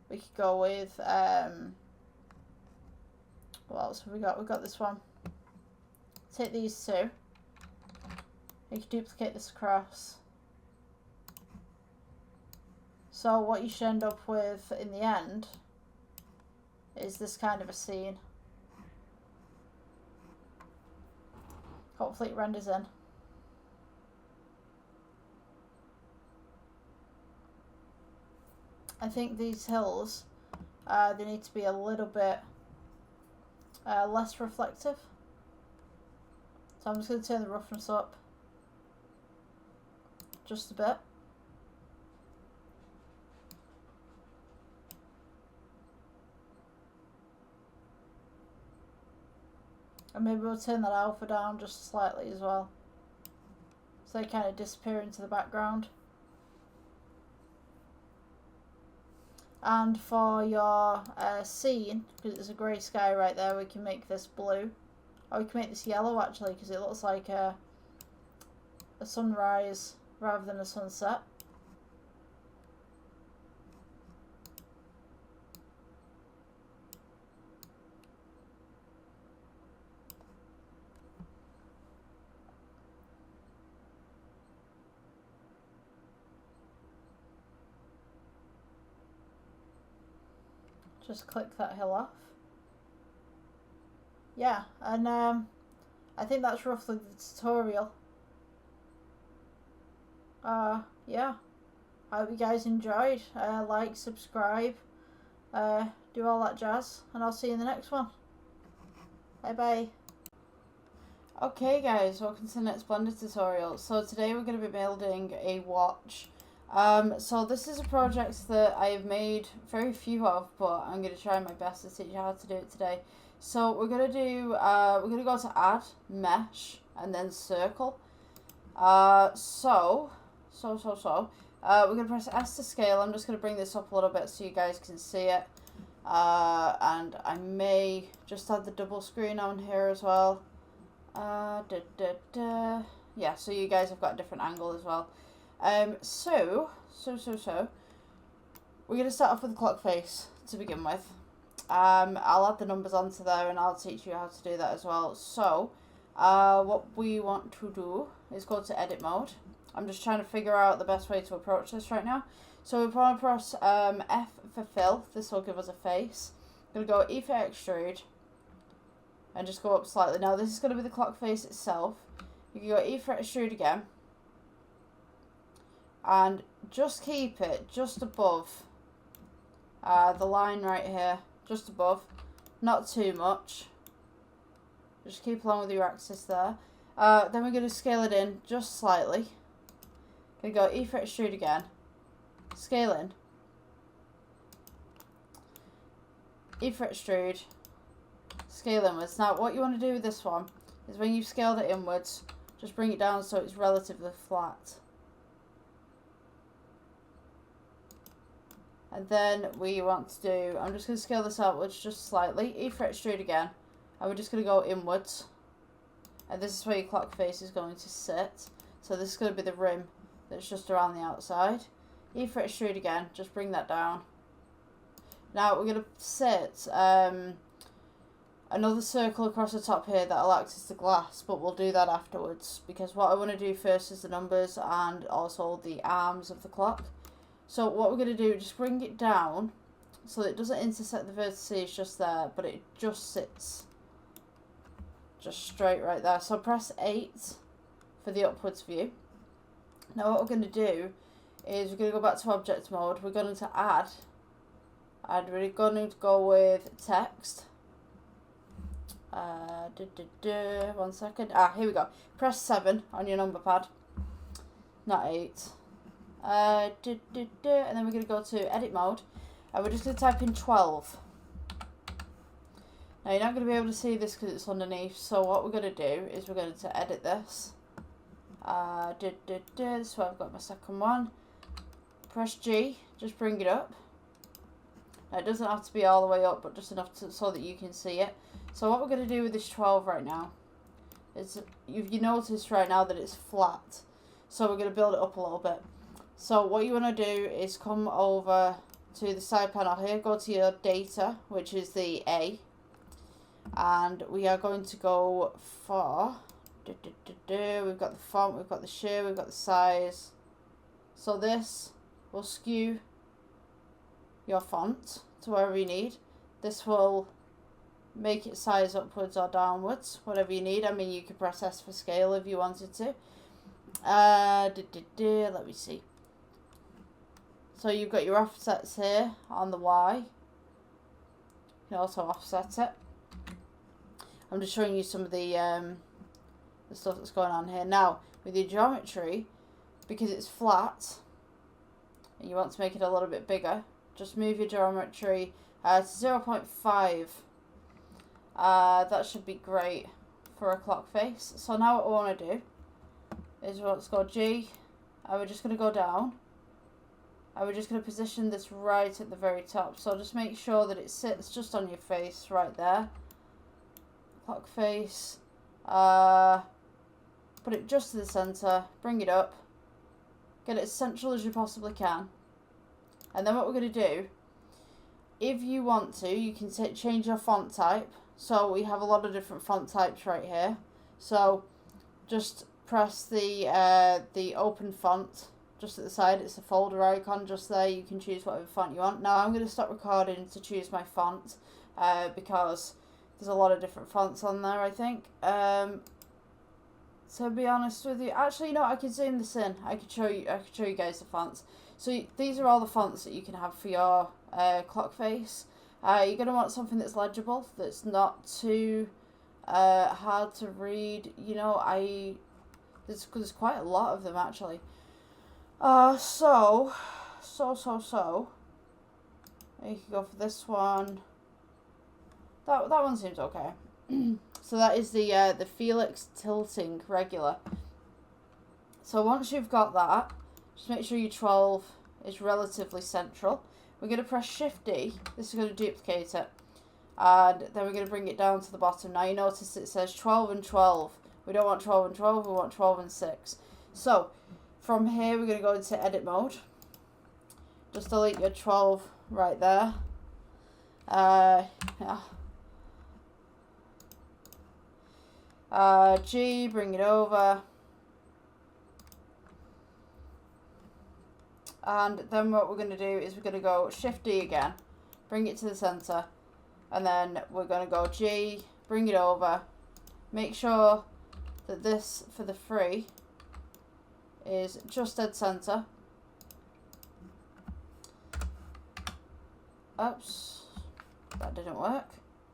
we could go with what else have we got? We've got this one. Take these two. You can duplicate this across. So what you should end up with in the end is this kind of a scene. Hopefully it renders in. I think these hills, they need to be a little bit less reflective. So I'm just going to turn the roughness up just a bit. And maybe we'll turn that alpha down just slightly as well. So they kind of disappear into the background. And for your scene, because it's a grey sky right there, we can make this blue. Or we can make this yellow actually, because it looks like a sunrise rather than a sunset. Just click that hill off. Yeah, and I think that's roughly the tutorial. Yeah. I hope you guys enjoyed. Like, subscribe, do all that jazz, and I'll see you in the next one. Bye bye. Okay guys, welcome to the next Blender tutorial. So today we're going to be building a watch. So this is a project that I have made very few of, but I'm going to try my best to teach you how to do it today. So we're going to do, we're going to go to add, mesh, and then circle. We're going to press S to scale. I'm just going to bring this up a little bit so you guys can see it. And I may just add the double screen on here as well. Yeah, so you guys have got a different angle as well. So we're going to start off with the clock face to begin with. I'll add the numbers onto there and I'll teach you how to do that as well. So, what we want to do is go to edit mode. I'm just trying to figure out the best way to approach this right now. So we want to press F for fill. This will give us a face. I'm going to go E for extrude and just go up slightly. Now this is going to be the clock face itself. You can go E for extrude again and just keep it just above the line right here, just above, not too much. Just keep along with your axis there. Then we're going to scale it in just slightly. Going to go E for extrude again, scale in, E for extrude, scale inwards. Now what you want to do with this one is when you've scaled it inwards, just bring it down so it's relatively flat. And then we want to do, I'm just going to scale this outwards just slightly, E for extrude again, and we're just going to go inwards. And this is where your clock face is going to sit. So this is going to be the rim that's just around the outside. E for extrude again, just bring that down. Now we're going to sit another circle across the top here that'll act as the glass, but we'll do that afterwards because what I want to do first is the numbers and also the arms of the clock. So what we're going to do, just bring it down so that it doesn't intersect the vertices just there, but it just sits just straight right there. So press 8 for the upwards view. Now what we're going to do is we're going to go back to object mode. We're going to add, and we're going to go with text. 1 second. Here we go. Press 7 on your number pad, not 8. And then we're going to go to edit mode, and we're just going to type in 12. Now you're not going to be able to see this because it's underneath, so what we're going to do is we're going to edit this. So I've got my second one. Press G, just bring it up. Now it doesn't have to be all the way up, but just enough so that you can see it. So what we're going to do with this 12 right now is, you notice right now that it's flat, so we're going to build it up a little bit. So what you want to do is come over to the side panel here, go to your data, which is the A, and we are going to go for, we've got the font, we've got the share, we've got the size. So this will skew your font to wherever you need. This will make it size upwards or downwards, whatever you need. I mean, you could press S for scale if you wanted to. Let me see. So you've got your offsets here on the Y. You can also offset it. I'm just showing you some of the stuff that's going on here. Now, with your geometry, because it's flat, and you want to make it a little bit bigger, just move your geometry to 0.5. That should be great for a clock face. So now what we want to do is let's go G, and we're just going to go down, and we're just going to position this right at the very top. So just make sure that it sits just on your face right there. Clock face. Put it just to the center, bring it up, get it as central as you possibly can. And then what we're going to do, if you want to, you can change your font type. So we have a lot of different font types right here. So just press the open font just at the side. It's a folder icon just there. You can choose whatever font you want. Now I'm going to stop recording to choose my font because there's a lot of different fonts on there, I think. To be honest with you, actually, you know, I could zoom this in. I could show you guys the fonts. So these are all the fonts that you can have for your clock face. You're going to want something that's legible, that's not too hard to read. You know, there's quite a lot of them actually. So you can go for this one. That one seems okay. So that is the Felix Tilting regular. So once you've got that, just make sure your 12 is relatively central. We're going to press Shift D. This is going to duplicate it. And then we're going to bring it down to the bottom. Now you notice it says 12 and 12. We don't want 12 and 12, we want 12 and 6. So from here we're going to go into edit mode. Just delete your 12 right there. G, bring it over. And then what we're going to do is we're going to go Shift D again, bring it to the center, and then we're going to go G, bring it over, make sure that this for the 3 is just dead center. Oops, that didn't work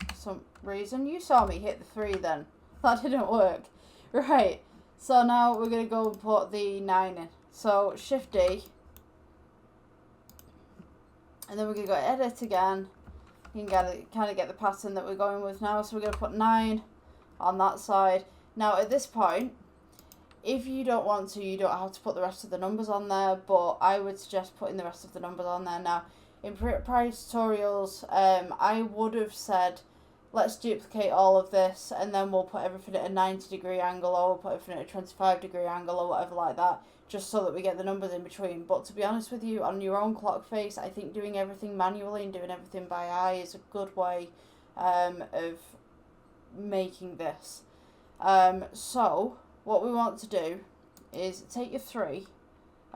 for some reason. You saw me hit the 3 then. That didn't work. Right, so now we're going to go and put the 9 in. So Shift D. And then we're going to go edit again. You can kind of get the pattern that we're going with now. So we're going to put 9 on that side. Now at this point, if you don't want to, you don't have to put the rest of the numbers on there. But I would suggest putting the rest of the numbers on there. Now, in prior tutorials, I would have said, let's duplicate all of this. And then we'll put everything at a 90-degree angle. Or we'll put everything at a 25-degree angle or whatever like that. Just so that we get the numbers in between. But to be honest with you, on your own clock face, I think doing everything manually and doing everything by eye is a good way of making this. So what we want to do is take your 3, and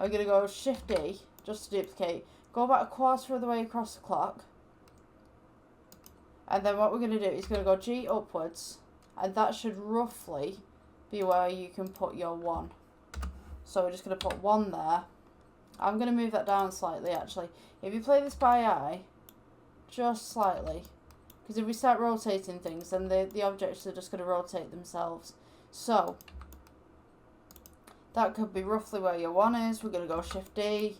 we're going to go Shift D, just to duplicate, go about a quarter of the way across the clock, and then what we're going to do is going to go G upwards, and that should roughly be where you can put your 1. So we're just going to put 1 there. I'm going to move that down slightly actually. If you play this by eye, just slightly, because if we start rotating things, then the objects are just going to rotate themselves. So that could be roughly where your 1 is. We're going to go Shift D,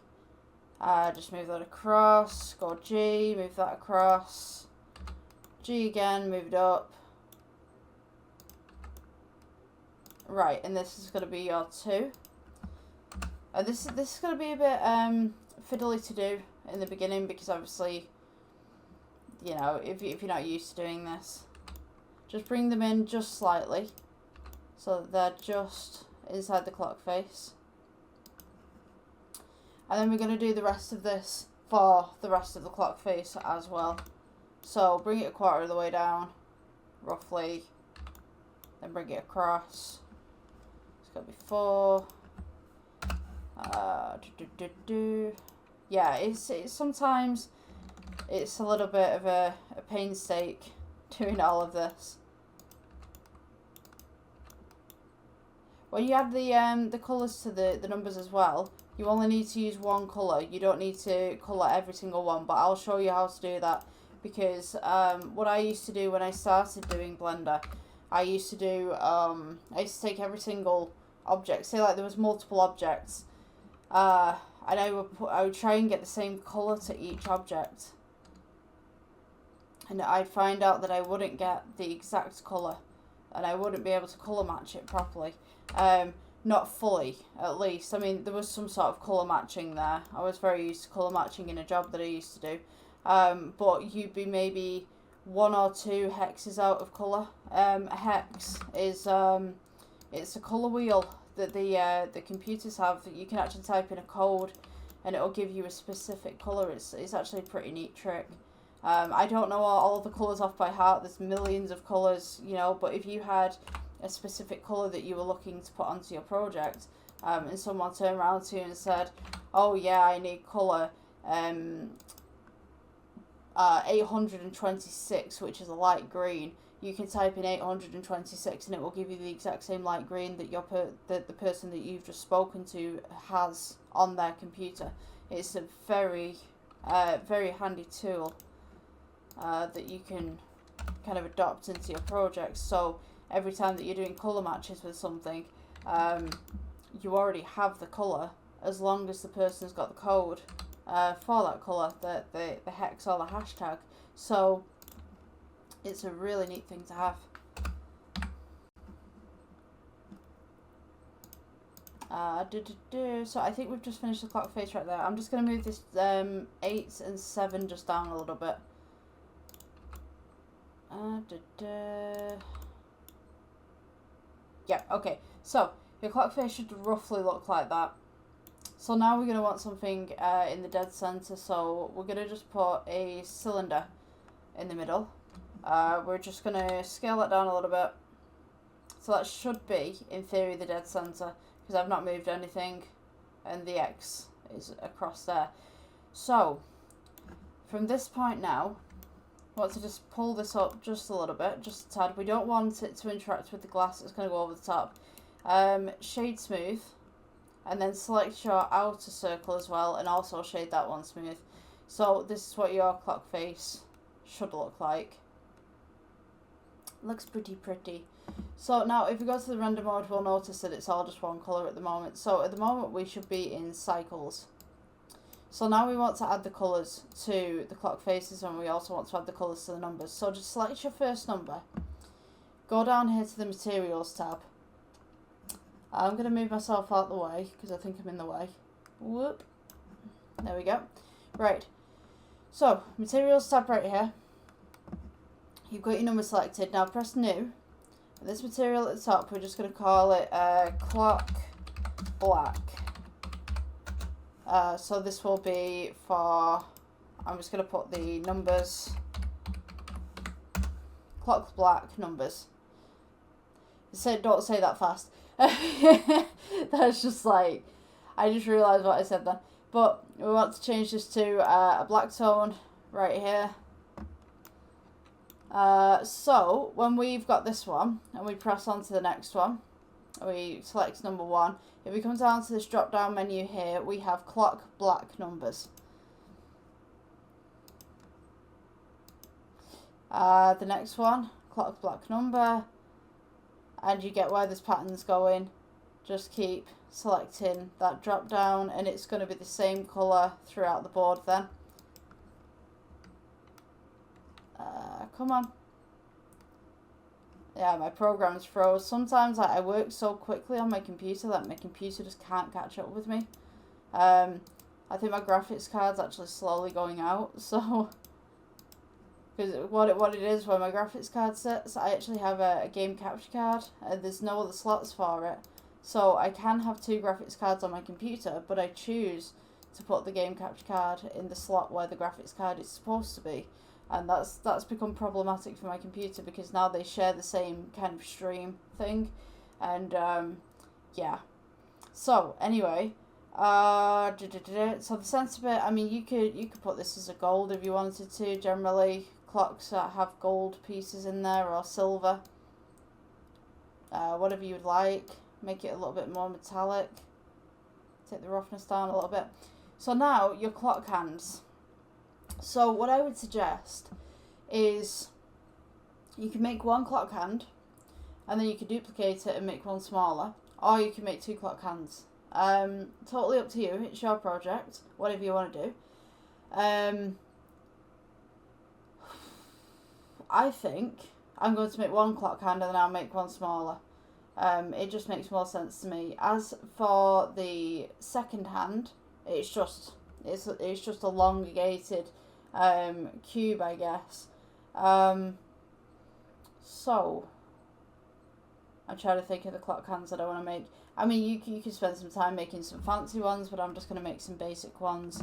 just move that across, go G, move that across, G again, move it up. Right, and this is going to be your 2. This is going to be a bit fiddly to do in the beginning because obviously, you know, if you're not used to doing this, just bring them in just slightly so that they're just inside the clock face. And then we're going to do the rest of this for the rest of the clock face as well. So bring it a quarter of the way down, roughly, then bring it across. It's going to be 4. Yeah, it's sometimes it's a little bit of a painstake doing all of this. When you add the colours to the numbers as well, you only need to use one colour. You don't need to colour every single one, but I'll show you how to do that because what I used to do when I started doing Blender, I used to take every single object, say like there was multiple objects, and I would try and get the same colour to each object, and I'd find out that I wouldn't get the exact colour, and I wouldn't be able to colour match it properly, not fully at least. I mean, there was some sort of colour matching there. I was very used to colour matching in a job that I used to do, but you'd be maybe 1 or 2 hexes out of colour. A hex is it's a colour wheel that the computers have that you can actually type in a code and it'll give you a specific colour. It's actually a pretty neat trick. I don't know all the colours off by heart. There's millions of colours, you know, but if you had a specific colour that you were looking to put onto your project, and someone turned around to you and said, oh yeah, I need colour 826, which is a light green, you can type in 826 and it will give you the exact same light green that the person that you've just spoken to has on their computer. It's a very handy tool that you can kind of adopt into your projects. So every time that you're doing colour matches with something, you already have the colour as long as the person's got the code for that colour, the hex or the hashtag. So it's a really neat thing to have. So I think we've just finished the clock face right there. I'm just going to move this 8 and 7 just down a little bit. Yeah, okay. So your clock face should roughly look like that. So now we're going to want something in the dead center. So we're going to just put a cylinder in the middle. We're just going to scale that down a little bit. So that should be, in theory, the dead center, because I've not moved anything and the X is across there. So from this point now, I want to just pull this up just a little bit, just a tad. We don't want it to interact with the glass, it's going to go over the top. Shade smooth, and then select your outer circle as well, and also shade that one smooth. So this is what your clock face should look like. Looks pretty. So now if we go to the render mode, we'll notice that it's all just one colour at the moment. So at the moment we should be in cycles. So now we want to add the colours to the clock faces, and we also want to add the colours to the numbers. So just select your first number, go down here to the materials tab. I'm going to move myself out the way because I think I'm in the way. Whoop. There we go. Right. So materials tab right here. You've got your number selected. Now press new. This material at the top, we're just going to call it clock black. So this will be for, I'm just going to put the numbers, clock black numbers. Don't say that fast. That's just like, I just realised what I said then. But we want to change this to a black tone right here. So when we've got this one and we press on to the next one, we select number 1. If we come down to this drop down menu here, we have clock black numbers. The next one, clock black number, and you get where this pattern's going. Just keep selecting that drop down and it's going to be the same colour throughout the board then. Come on. Yeah, my program's froze. Sometimes I work so quickly on my computer that my computer just can't catch up with me. I think my graphics card's actually slowly going out, so... Because what it is, when my graphics card sits, I actually have a game capture card, and there's no other slots for it. So I can have 2 graphics cards on my computer, but I choose to put the game capture card in the slot where the graphics card is supposed to be. And that's become problematic for my computer because now they share the same kind of stream thing. And yeah. So anyway, so the center bit, I mean, you could put this as a gold if you wanted to. Generally, clocks that have gold pieces in there or silver. Whatever you would like. Make it a little bit more metallic. Take the roughness down a little bit. So now your clock hands. So what I would suggest is you can make 1 clock hand and then you can duplicate it and make 1 smaller, or you can make 2 clock hands. Totally up to you, it's your project, whatever you want to do. I think I'm going to make 1 clock hand and then I'll make 1 smaller. It just makes more sense to me. As for the second hand, it's just a elongated cube, I guess. So I'm trying to think of the clock hands that I want to make. I mean, you can spend some time making some fancy ones, but I'm just going to make some basic ones.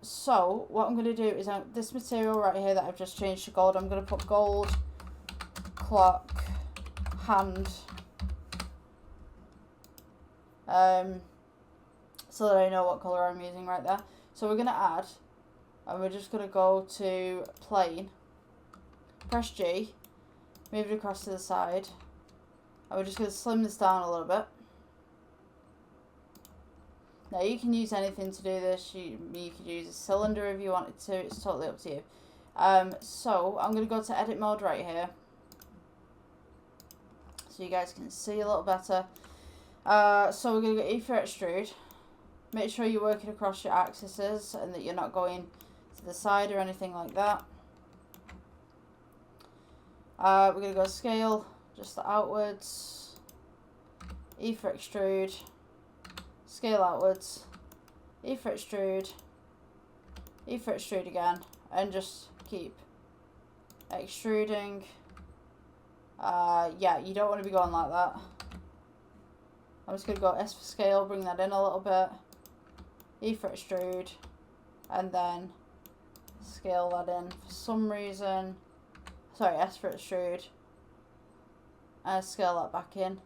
So what I'm going to do is this material right here that I've just changed to gold, I'm going to put gold clock hand so that I know what colour I'm using right there. So we're going to add, and we're just going to go to plane, press G, move it across to the side, and we're just going to slim this down a little bit. Now you can use anything to do this. You could use a cylinder if you wanted to. It's totally up to you. So I'm going to go to edit mode right here, so you guys can see a little better. So we're going to go E for extrude. Make sure you're working across your axes and that you're not going to the side or anything like that. We're going to go scale just outwards. E for extrude. Scale outwards, E for extrude, E for extrude again, and just keep extruding. Yeah, you don't want to be going like that. I'm just going to go S for scale, bring that in a little bit, E for extrude, and then scale that in. For some reason, sorry, S for extrude, and scale that back in.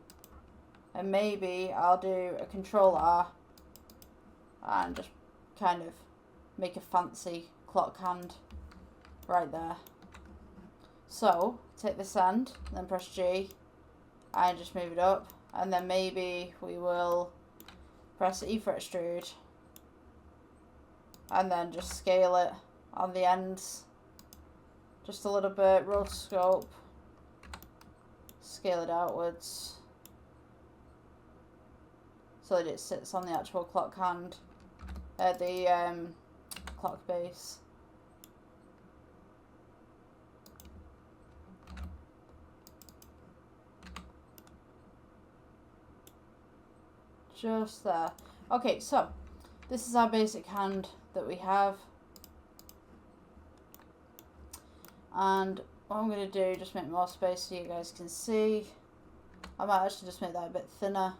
And maybe I'll do a Control R and just kind of make a fancy clock hand right there. So take this end, then press G and just move it up, and then maybe we will press E for extrude and then just scale it on the ends just a little bit, rotoscope, scale it outwards so that it sits on the actual clock hand, the clock base. Just there. Okay, so this is our basic hand that we have. And what I'm going to do, just make more space so you guys can see. I might actually just make that a bit thinner.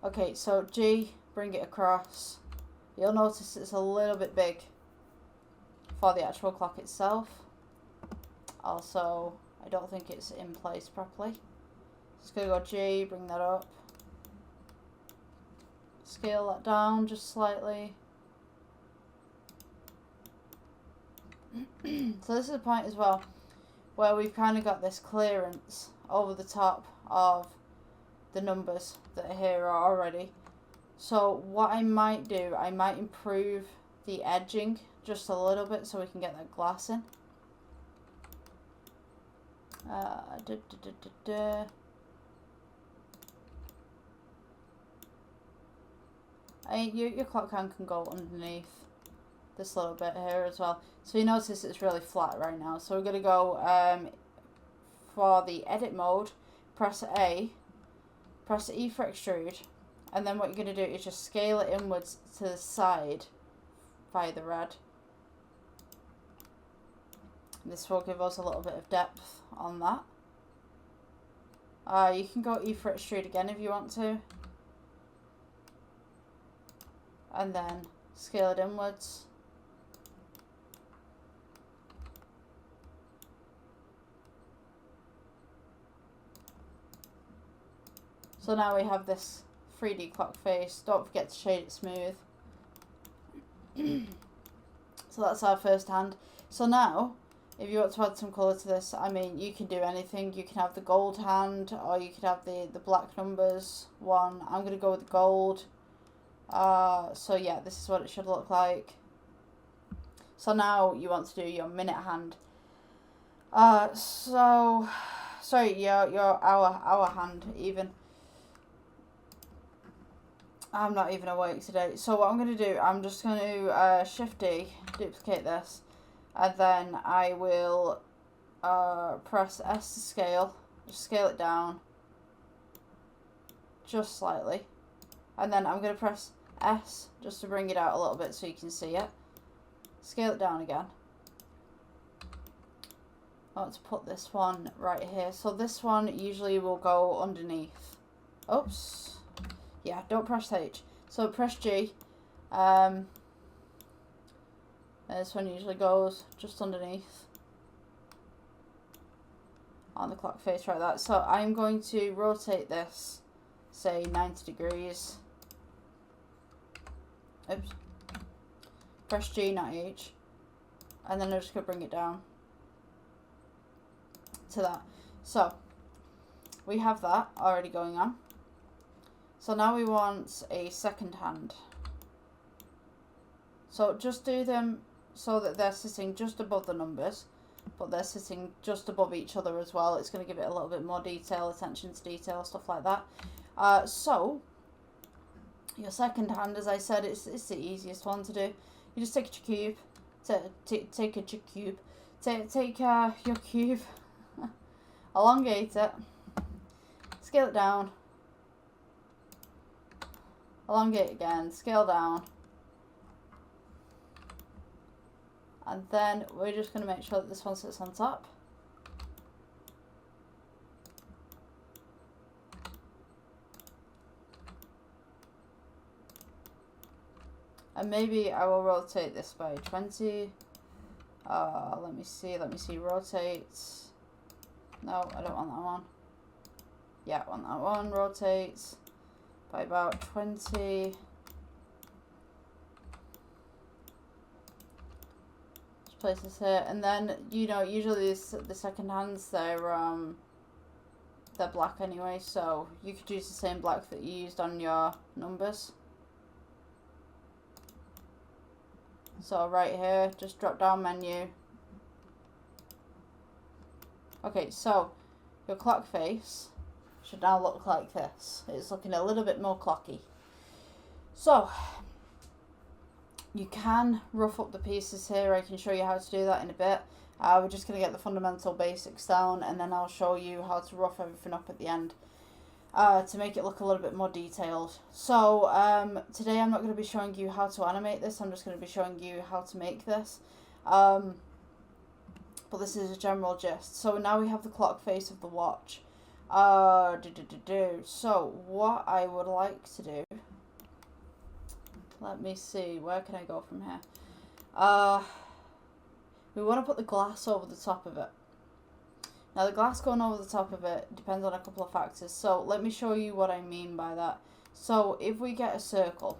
Okay, so G, bring it across. You'll notice it's a little bit big for the actual clock itself. Also, I don't think it's in place properly. Just going to go G, bring that up. Scale that down just slightly. So this is a point as well where we've kind of got this clearance over the top of the numbers that are here already. So what I might do, I might improve the edging just a little bit so we can get that glass in. Your clock hand can go underneath this little bit here as well. So you notice it's really flat right now. So we're going to go for the edit mode, press A, press E for extrude, and then what you're going to do is just scale it inwards to the side via the red. This will give us a little bit of depth on that. You can go E for extrude again if you want to. And then scale it inwards. So now we have this 3D clock face. Don't forget to shade it smooth. So that's our first hand. So now, if you want to add some colour to this, I mean, you can do anything. You can have the gold hand, or you could have the black numbers one. I'm going to go with the gold. So yeah, this is what it should look like. So now you want to do your minute hand. So sorry, your hour hand even. I'm not even awake today. So what I'm going to do, I'm just going to Shift D, duplicate this, and then I will press S to scale, just scale it down just slightly, and then I'm going to press S just to bring it out a little bit so you can see it. Scale it down again. I want to put this one right here. So this one usually will go underneath. Oops. Yeah, don't press H. So press G. And this one usually goes just underneath on the clock face like that. So I'm going to rotate this say 90 degrees. Oops. Press G, not H. And then I'm just going to bring it down to that. So, we have that already going on. So now we want a second hand. So just do them so that they're sitting just above the numbers, but they're sitting just above each other as well. It's going to give it a little bit more detail, attention to detail, stuff like that. So, your second hand, as I said, it's the easiest one to do. You just take your cube, take your cube, elongate it, scale it down, elongate again, scale down, and then we're just going to make sure that this one sits on top. And maybe I will rotate this by 20. Let me see, rotate. No, I don't want that one. Yeah, I want that one. Rotate by about 20. Just place this here. And then, you know, usually the second hands, they're black anyway, so you could use the same black that you used on your numbers. So right here, just drop down menu. Okay, so your clock face should now look like this. It's looking a little bit more clocky. So you can rough up the pieces here. I can show you how to do that in a bit. We're just going to get the fundamental basics down, and then I'll show you how to rough everything up at the end. To make it look a little bit more detailed. So today I'm not going to be showing you how to animate this, I'm just going to be showing you how to make this. But this is a general gist. So now we have the clock face of the watch. So what I would like to do, let me see, where can I go from here? We want to put the glass over the top of it. Now the glass going over the top of it depends on a couple of factors. So let me show you what I mean by that. So if we get a circle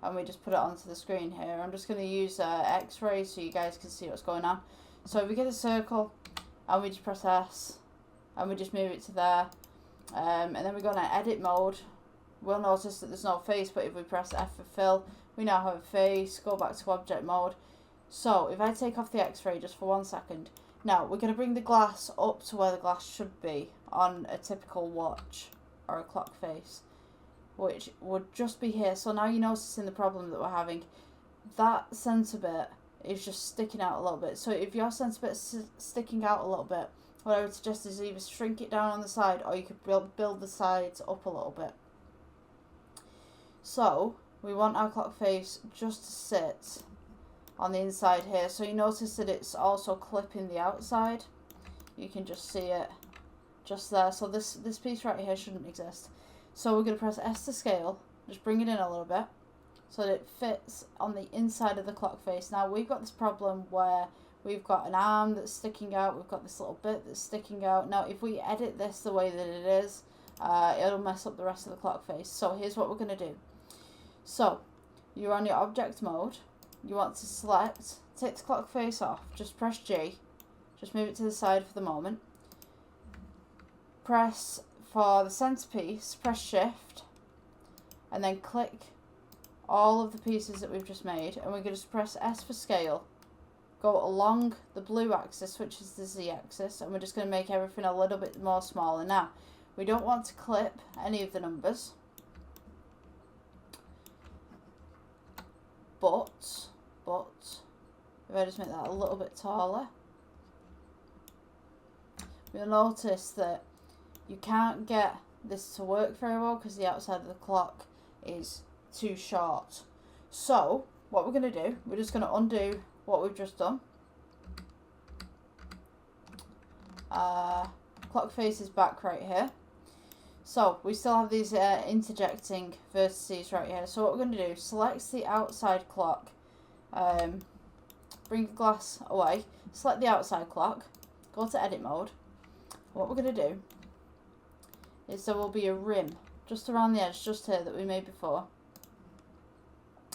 and we just put it onto the screen here, I'm just going to use X-ray so you guys can see what's going on. So if we get a circle and we just press S and we just move it to there, and then we go into edit mode, we'll notice that there's no face, but if we press F for fill, we now have a face. Go back to object mode. So if I take off the X-ray just for 1 second, now, we're going to bring the glass up to where the glass should be on a typical watch or a clock face, which would just be here. So now you're noticing the problem that we're having. That centre bit is just sticking out a little bit. So if your centre bit is sticking out a little bit, what I would suggest is either shrink it down on the side, or you could build the sides up a little bit. So we want our clock face just to sit on the inside here. So you notice that it's also clipping the outside. You can just see it just there. So this piece right here shouldn't exist. So we're going to press S to scale, just bring it in a little bit so that it fits on the inside of the clock face. Now we've got this problem where we've got an arm that's sticking out, we've got this little bit that's sticking out. Now if we edit this the way that it is, it'll mess up the rest of the clock face. So here's what we're going to do. So you're on your object mode. You want to select, take the clock face off, just press G, just move it to the side for the moment. Press, for the centerpiece, press shift, and then click all of the pieces that we've just made, and we're going to press S for scale, go along the blue axis, which is the Z axis, and we're just going to make everything a little bit more smaller. Now, we don't want to clip any of the numbers, but if I just make that a little bit taller, you'll notice that you can't get this to work very well because the outside of the clock is too short. So what we're going to do, we're just going to undo what we've just done. Clock face is back right here. So we still have these interjecting vertices right here. So what we're going to do, select the outside clock, bring the glass away, select the outside clock, go to edit mode. What we're going to do is there will be a rim just around the edge, just here, that we made before.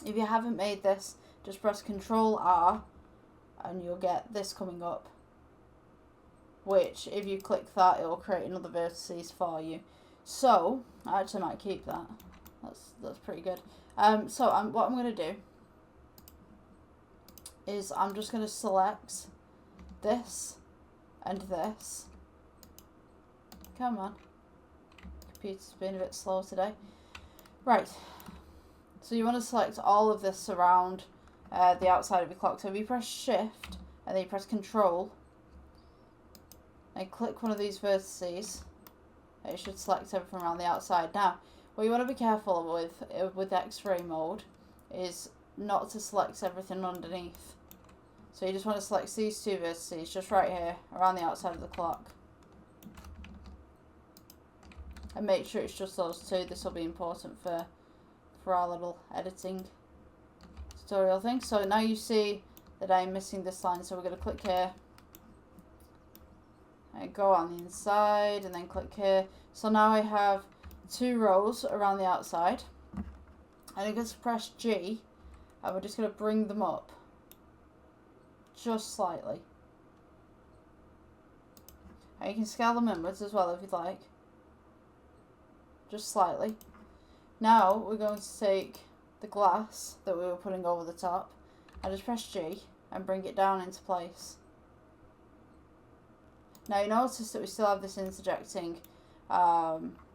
If you haven't made this, just press Control R and you'll get this coming up, which if you click that, it will create another vertices for you. So I actually might keep that. That's pretty good. So what I'm going to do is I'm just going to select this and this. Come on. Computer's been a bit slow today. Right. So you want to select all of this around the outside of your clock. So if you press Shift and then you press Control and click one of these vertices, it should select everything around the outside. Now, what you want to be careful with X-ray mode is not to select everything underneath. So you just want to select these two vertices just right here around the outside of the clock. And make sure it's just those two. This will be important for our little editing tutorial thing. So now you see that I'm missing this line, so we're going to click here and go on the inside and then click here. So now I have 2 rows around the outside, and I'm going to press G and we're just going to bring them up just slightly, and you can scale them inwards as well if you'd like, just slightly. Now we're going to take the glass that we were putting over the top and just press G and bring it down into place. Now you notice that we still have this interjecting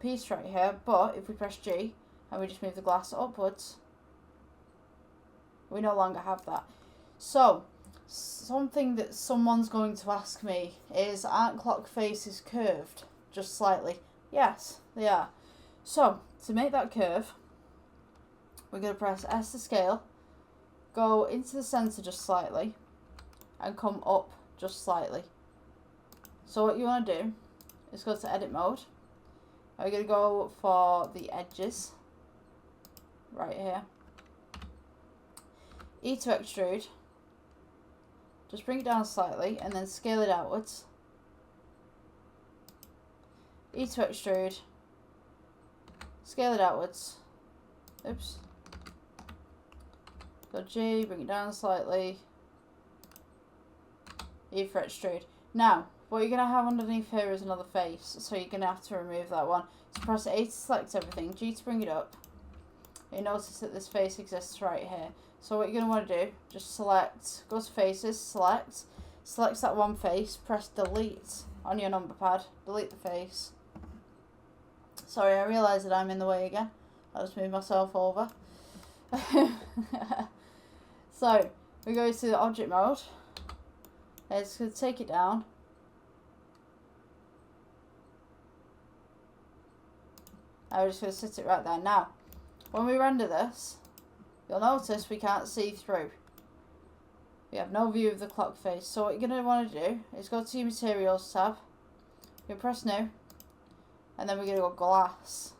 piece right here, but if we press G and we just move the glass upwards, we no longer have that. So something that someone's going to ask me is, aren't clock faces curved just slightly? Yes, they are. So to make that curve, we're going to press S to scale, go into the center just slightly, and come up just slightly. So what you want to do is go to edit mode. We're going to go for the edges right here. E to extrude. Just bring it down slightly and then scale it outwards. E to extrude. Scale it outwards. Oops. Go G, bring it down slightly. E for extrude. Now, what you're going to have underneath here is another face, so you're going to have to remove that one. So press A to select everything, G to bring it up. You notice that this face exists right here. So what you're going to want to do, just select, go to faces, select that one face, press delete on your number pad, delete the face. Sorry, I realise that I'm in the way again. I'll just move myself over. So, we go to the object mode. It's going to take it down. I'm just going to sit it right there. Now, when we render this, you'll notice we can't see through. We have no view of the clock face. So what you're going to want to do is go to your Materials tab. You press New. And then we're going to go Glass.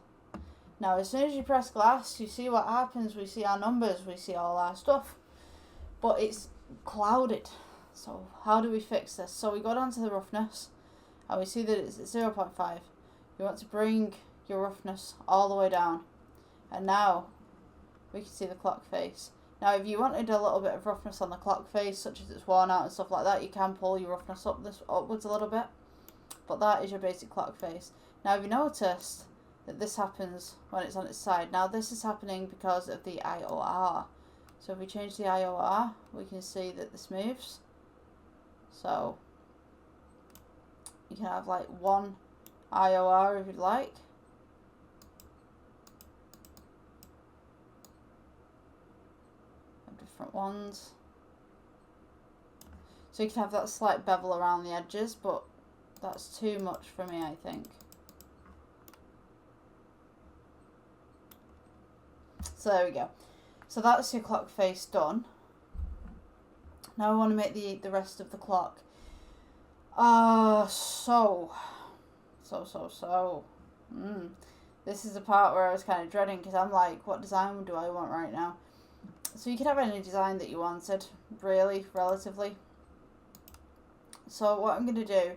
Now, as soon as you press Glass, you see what happens. We see our numbers. We see all our stuff. But it's clouded. So how do we fix this? So we go down to the roughness. And we see that it's at 0.5. You want to bring your roughness all the way down. And now we can see the clock face. Now if you wanted a little bit of roughness on the clock face, such as it's worn out and stuff like that, you can pull your roughness upwards a little bit. But that is your basic clock face. Now have you noticed that this happens when it's on its side? Now this is happening because of the IOR. So if we change the IOR, we can see that this moves. So you can have like one IOR if you'd like. Different ones. So you can have that slight bevel around the edges, but that's too much for me, I think. So there we go. So that's your clock face done. Now I want to make the rest of the clock. This is the part where I was kind of dreading, because I'm like, what design do I want right now? So you could have any design that you wanted, really, relatively. So what I'm going to do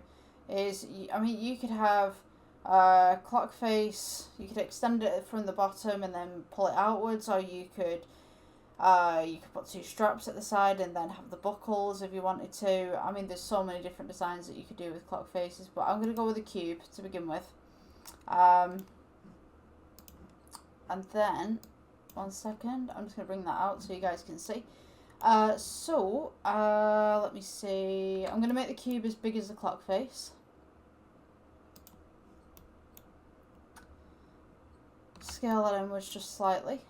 is, I mean, you could have Clock face, you could extend it from the bottom and then pull it outwards, or you could put two straps at the side and then have the buckles if you wanted to. I mean, there's so many different designs that you could do with clock faces, but I'm going to go with a cube to begin with. And then, one second, I'm just going to bring that out so you guys can see. Let me see. I'm going to make the cube as big as the clock face. Scale that inwards just slightly.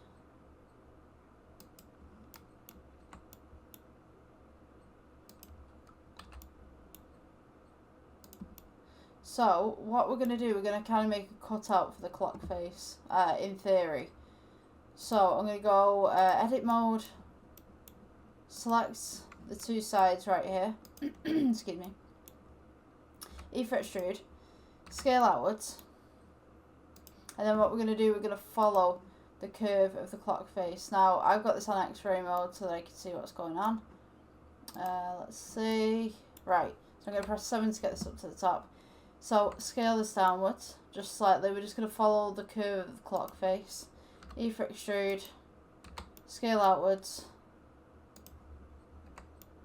So, what we're going to do, we're going to kind of make a cutout for the clock face, in theory. So, I'm going to go edit mode, select the two sides right here, excuse me, E for extrude, scale outwards, and then what we're going to do, we're going to follow the curve of the clock face. Now, I've got this on X-ray mode so that I can see what's going on. Let's see, right, so I'm going to press 7 to get this up to the top. So, scale this downwards, just slightly. We're just going to follow the curve of the clock face. E for extrude, scale outwards,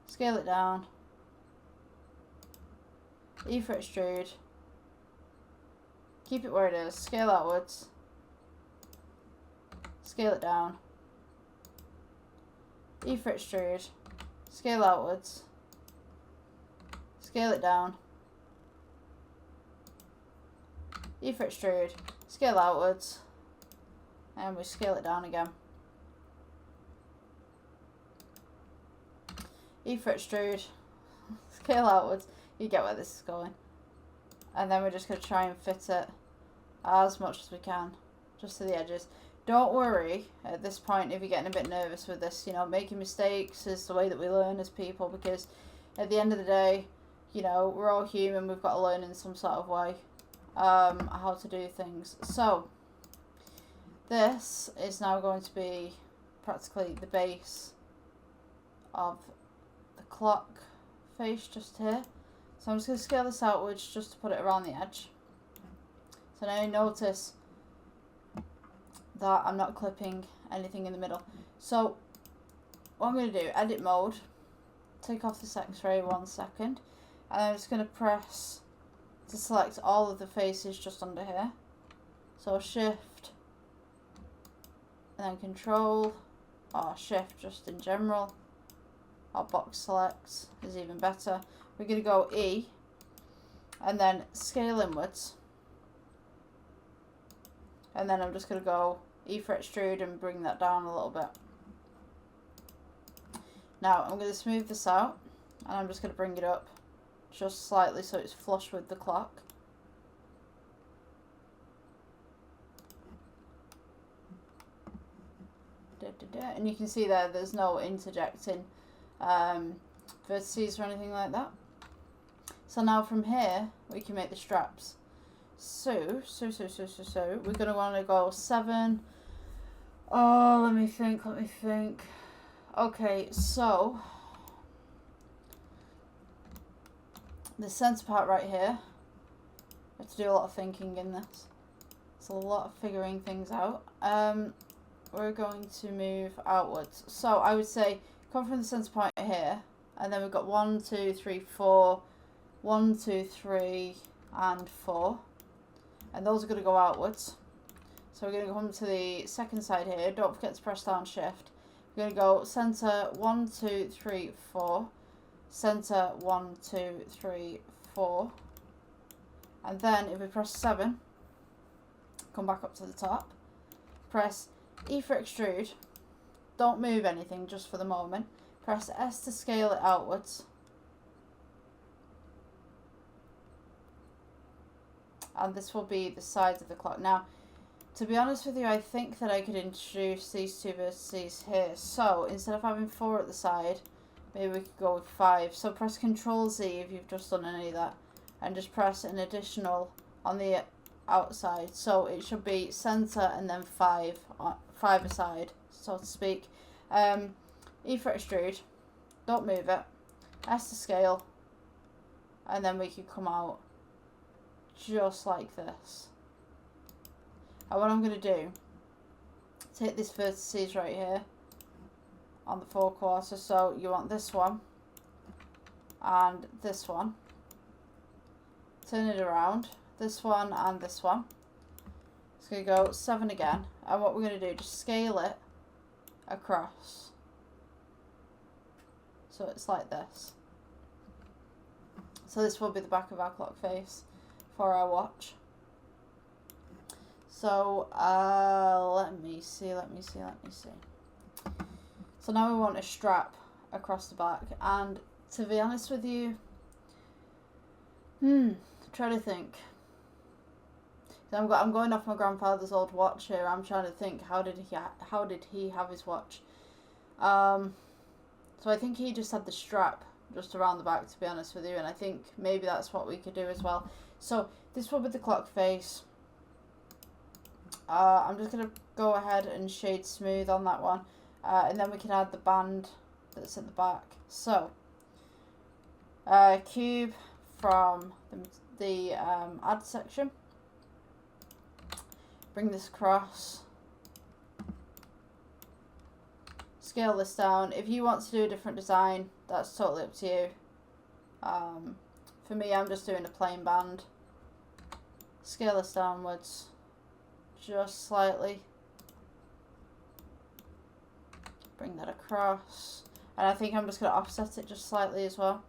scale it down, E for extrude, keep it where it is, scale outwards, scale it down, E for extrude, scale outwards, scale it down, E for extrude, scale outwards, and we scale it down again. E for extrude, scale outwards, you get where this is going. And then we're just going to try and fit it as much as we can, just to the edges. Don't worry at this point if you're getting a bit nervous with this, you know, making mistakes is the way that we learn as people, because at the end of the day, you know, we're all human, we've got to learn in some sort of way how to do things. So, this is now going to be practically the base of the clock face just here. So I'm just going to scale this outwards just to put it around the edge. So now you notice that I'm not clipping anything in the middle. So what I'm going to do, edit mode, take off this X-ray 1 second, and I'm just going to press to select all of the faces just under here. So shift, and then control, or shift just in general, or box select is even better. We're going to go E, and then scale inwards, and then I'm just going to go E for extrude and bring that down a little bit. Now I'm going to smooth this out, and I'm just going to bring it up just slightly so it's flush with the clock. And you can see there's no interjecting vertices or anything like that. So now from here we can make the straps. So we're going to want to go 7. Oh, let me think. Okay, so the centre part right here, I have to do a lot of thinking in this. It's a lot of figuring things out. We're going to move outwards. So I would say come from the centre point here, and then we've got 1, 2, 3, 4, 1, 2, 3, and 4, and those are going to go outwards. So we're going to come to the second side here. Don't forget to press down shift. We're going to go centre 1, 2, 3, 4, centre 1, 2, 3, 4, and then if we press 7, come back up to the top, press E for extrude, don't move anything just for the moment, press S to scale it outwards, and this will be the sides of the clock. Now, to be honest with you, I think that I could introduce these two vertices here. So instead of having 4 at the side, maybe we could go with 5. So press Ctrl Z if you've just done any of that, and just press an additional on the outside. So it should be centre and then 5 aside, so to speak. E for extrude, don't move it, S to scale, and then we could come out just like this. And what I'm going to do, take this vertices right here on the 4/4, so you want this one and this one. Turn it around, this one and this one. It's going to go 7 again, and what we're going to do, just scale it across. So it's like this. So this will be the back of our clock face for our watch. So let me see. So now we want a strap across the back, and to be honest with you, try to think. I'm going off my grandfather's old watch here. I'm trying to think, how did he have his watch? So I think he just had the strap just around the back, to be honest with you, and I think maybe that's what we could do as well. So this will be the clock face. I'm just going to go ahead and shade smooth on that one, and then we can add the band that's at the back. So cube from the add section, bring this across, scale this down. If you want to do a different design, that's totally up to you. For me, I'm just doing a plain band. Scale this downwards just slightly, bring that across, and I think I'm just going to offset it just slightly as well.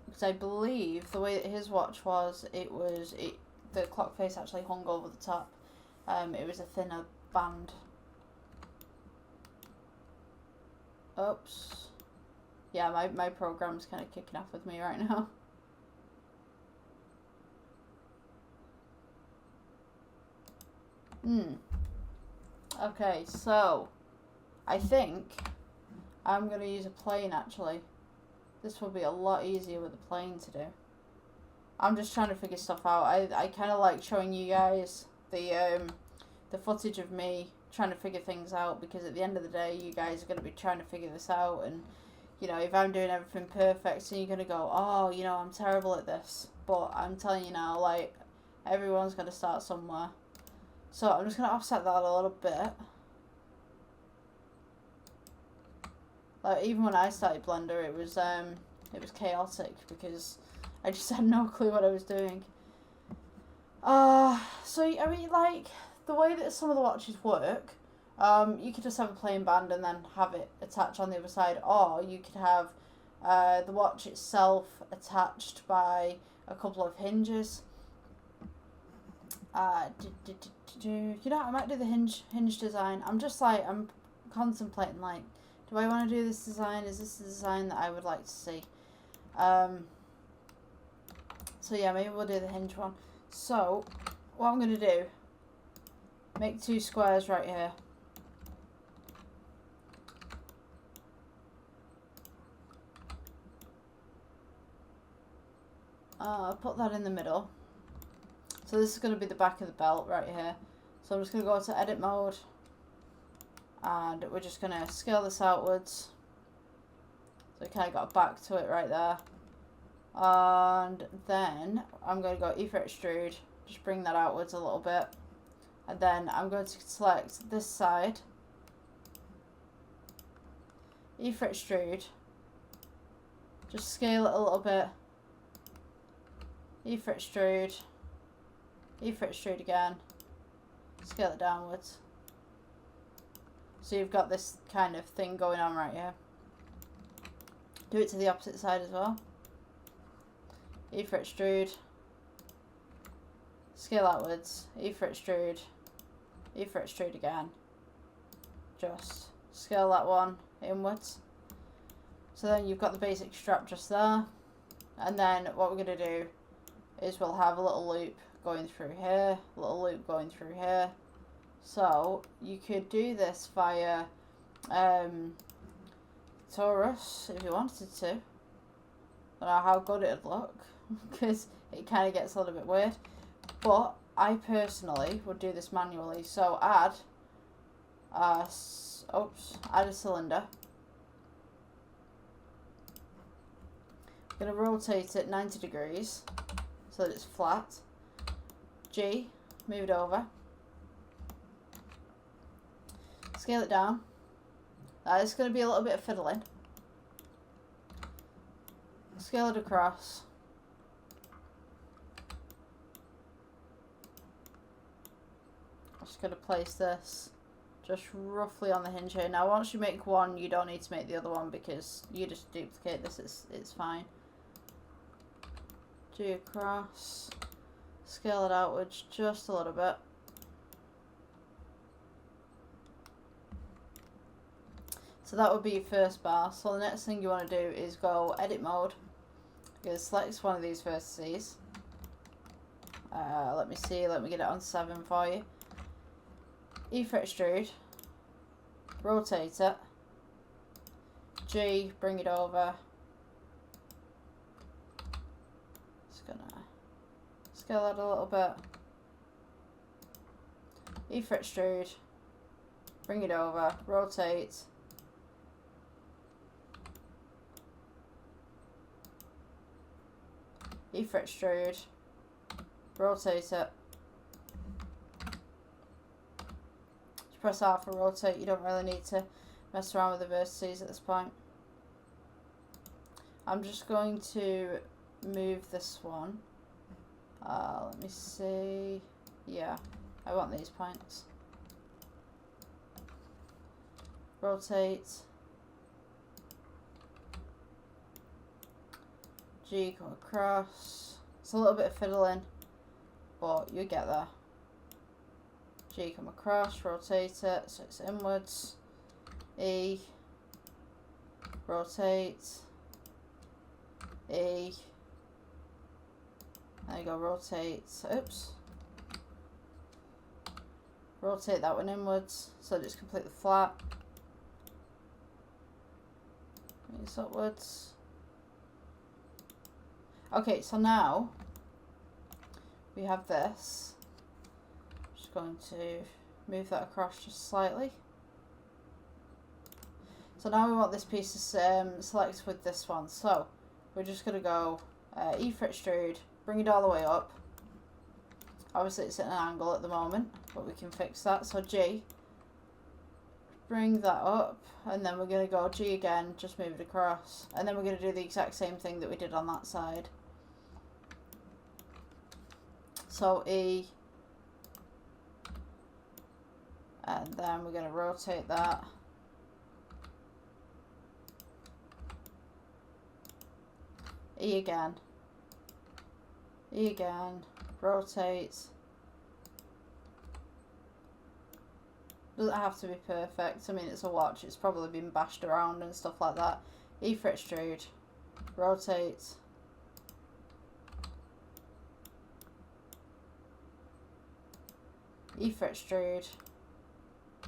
Because I believe the way that his watch was, the clock face actually hung over the top. It was a thinner band. Oops. Yeah, my program's kind of kicking off with me right now. Okay, so I think I'm going to use a plane actually. This will be a lot easier with a plane to do. I'm just trying to figure stuff out. I kind of like showing you guys the footage of me trying to figure things out, because at the end of the day, you guys are going to be trying to figure this out, and you know, if I'm doing everything perfect, so you're going to go, oh, you know, I'm terrible at this. But I'm telling you now, like, everyone's going to start somewhere. So I'm just going to offset that a little bit. Like, even when I started Blender, it was chaotic because I just had no clue what I was doing. So I mean, like, the way that some of the watches work, you could just have a plain band and then have it attached on the other side, or you could have the watch itself attached by a couple of hinges. You know, I might do the hinge design. I'm contemplating, like, do I want to do this design? Is this the design that I would like to see? So yeah, maybe we'll do the hinge one. So what I'm going to do, make 2 squares right here. Put that in the middle. So this is going to be the back of the belt right here. So I'm just going to go to edit mode, and we're just going to scale this outwards. So it kind of got a back to it right there. And then I'm going to go Ether Extrude, just bring that outwards a little bit. And then I'm going to select this side, Ether Extrude, just scale it a little bit, Ether Extrude, Ether Extrude again, scale it downwards. So you've got this kind of thing going on right here. Do it to the opposite side as well. Ether Extrude, scale outwards, Ether Extrude, Ether Extrude again. Just scale that one inwards. So then you've got the basic strap just there. And then what we're going to do is we'll have a little loop going through here, a little loop going through here. So you could do this via Taurus if you wanted to. I don't know how good it'd look because it kind of gets a little bit weird. But I personally would do this manually. So add Oops, add a cylinder. I'm going to rotate it 90 degrees so that it's flat. G, move it over. Scale it down. It's going to be a little bit of fiddling. Scale it across. I'm just going to place this just roughly on the hinge here. Now once you make one, you don't need to make the other one because you just duplicate this, it's fine. G across. Scale it outwards just a little bit. So that would be your first bar. So the next thing you want to do is go edit mode. You're going to select one of these vertices. Let me see, let me get it on 7 for you. E for extrude. Rotate it. G, bring it over. Just gonna scale it a little bit. E for extrude. Bring it over. Rotate. E for extrude, rotate it. Just press R for rotate. You don't really need to mess around with the vertices at this point. I'm just going to move this one. Let me see. Yeah, I want these points. Rotate. G, come across. It's a little bit of fiddling, but you get there. G, come across, rotate it so it's inwards. E, rotate. E, there you go, rotate. Oops. Rotate that one inwards so that it's completely flat. It's upwards. Okay, so now we have this. Just going to move that across just slightly. So now we want this piece to select with this one. So we're just going to go E for extrude, bring it all the way up. Obviously it's at an angle at the moment, but we can fix that. So G, bring that up, and then we're going to go G again, just move it across. And then we're going to do the exact same thing that we did on that side. So E, and then we're going to rotate that. E again, rotate. Doesn't have to be perfect. I mean, it's a watch. It's probably been bashed around and stuff like that. E for extrude, rotate. E for extrude,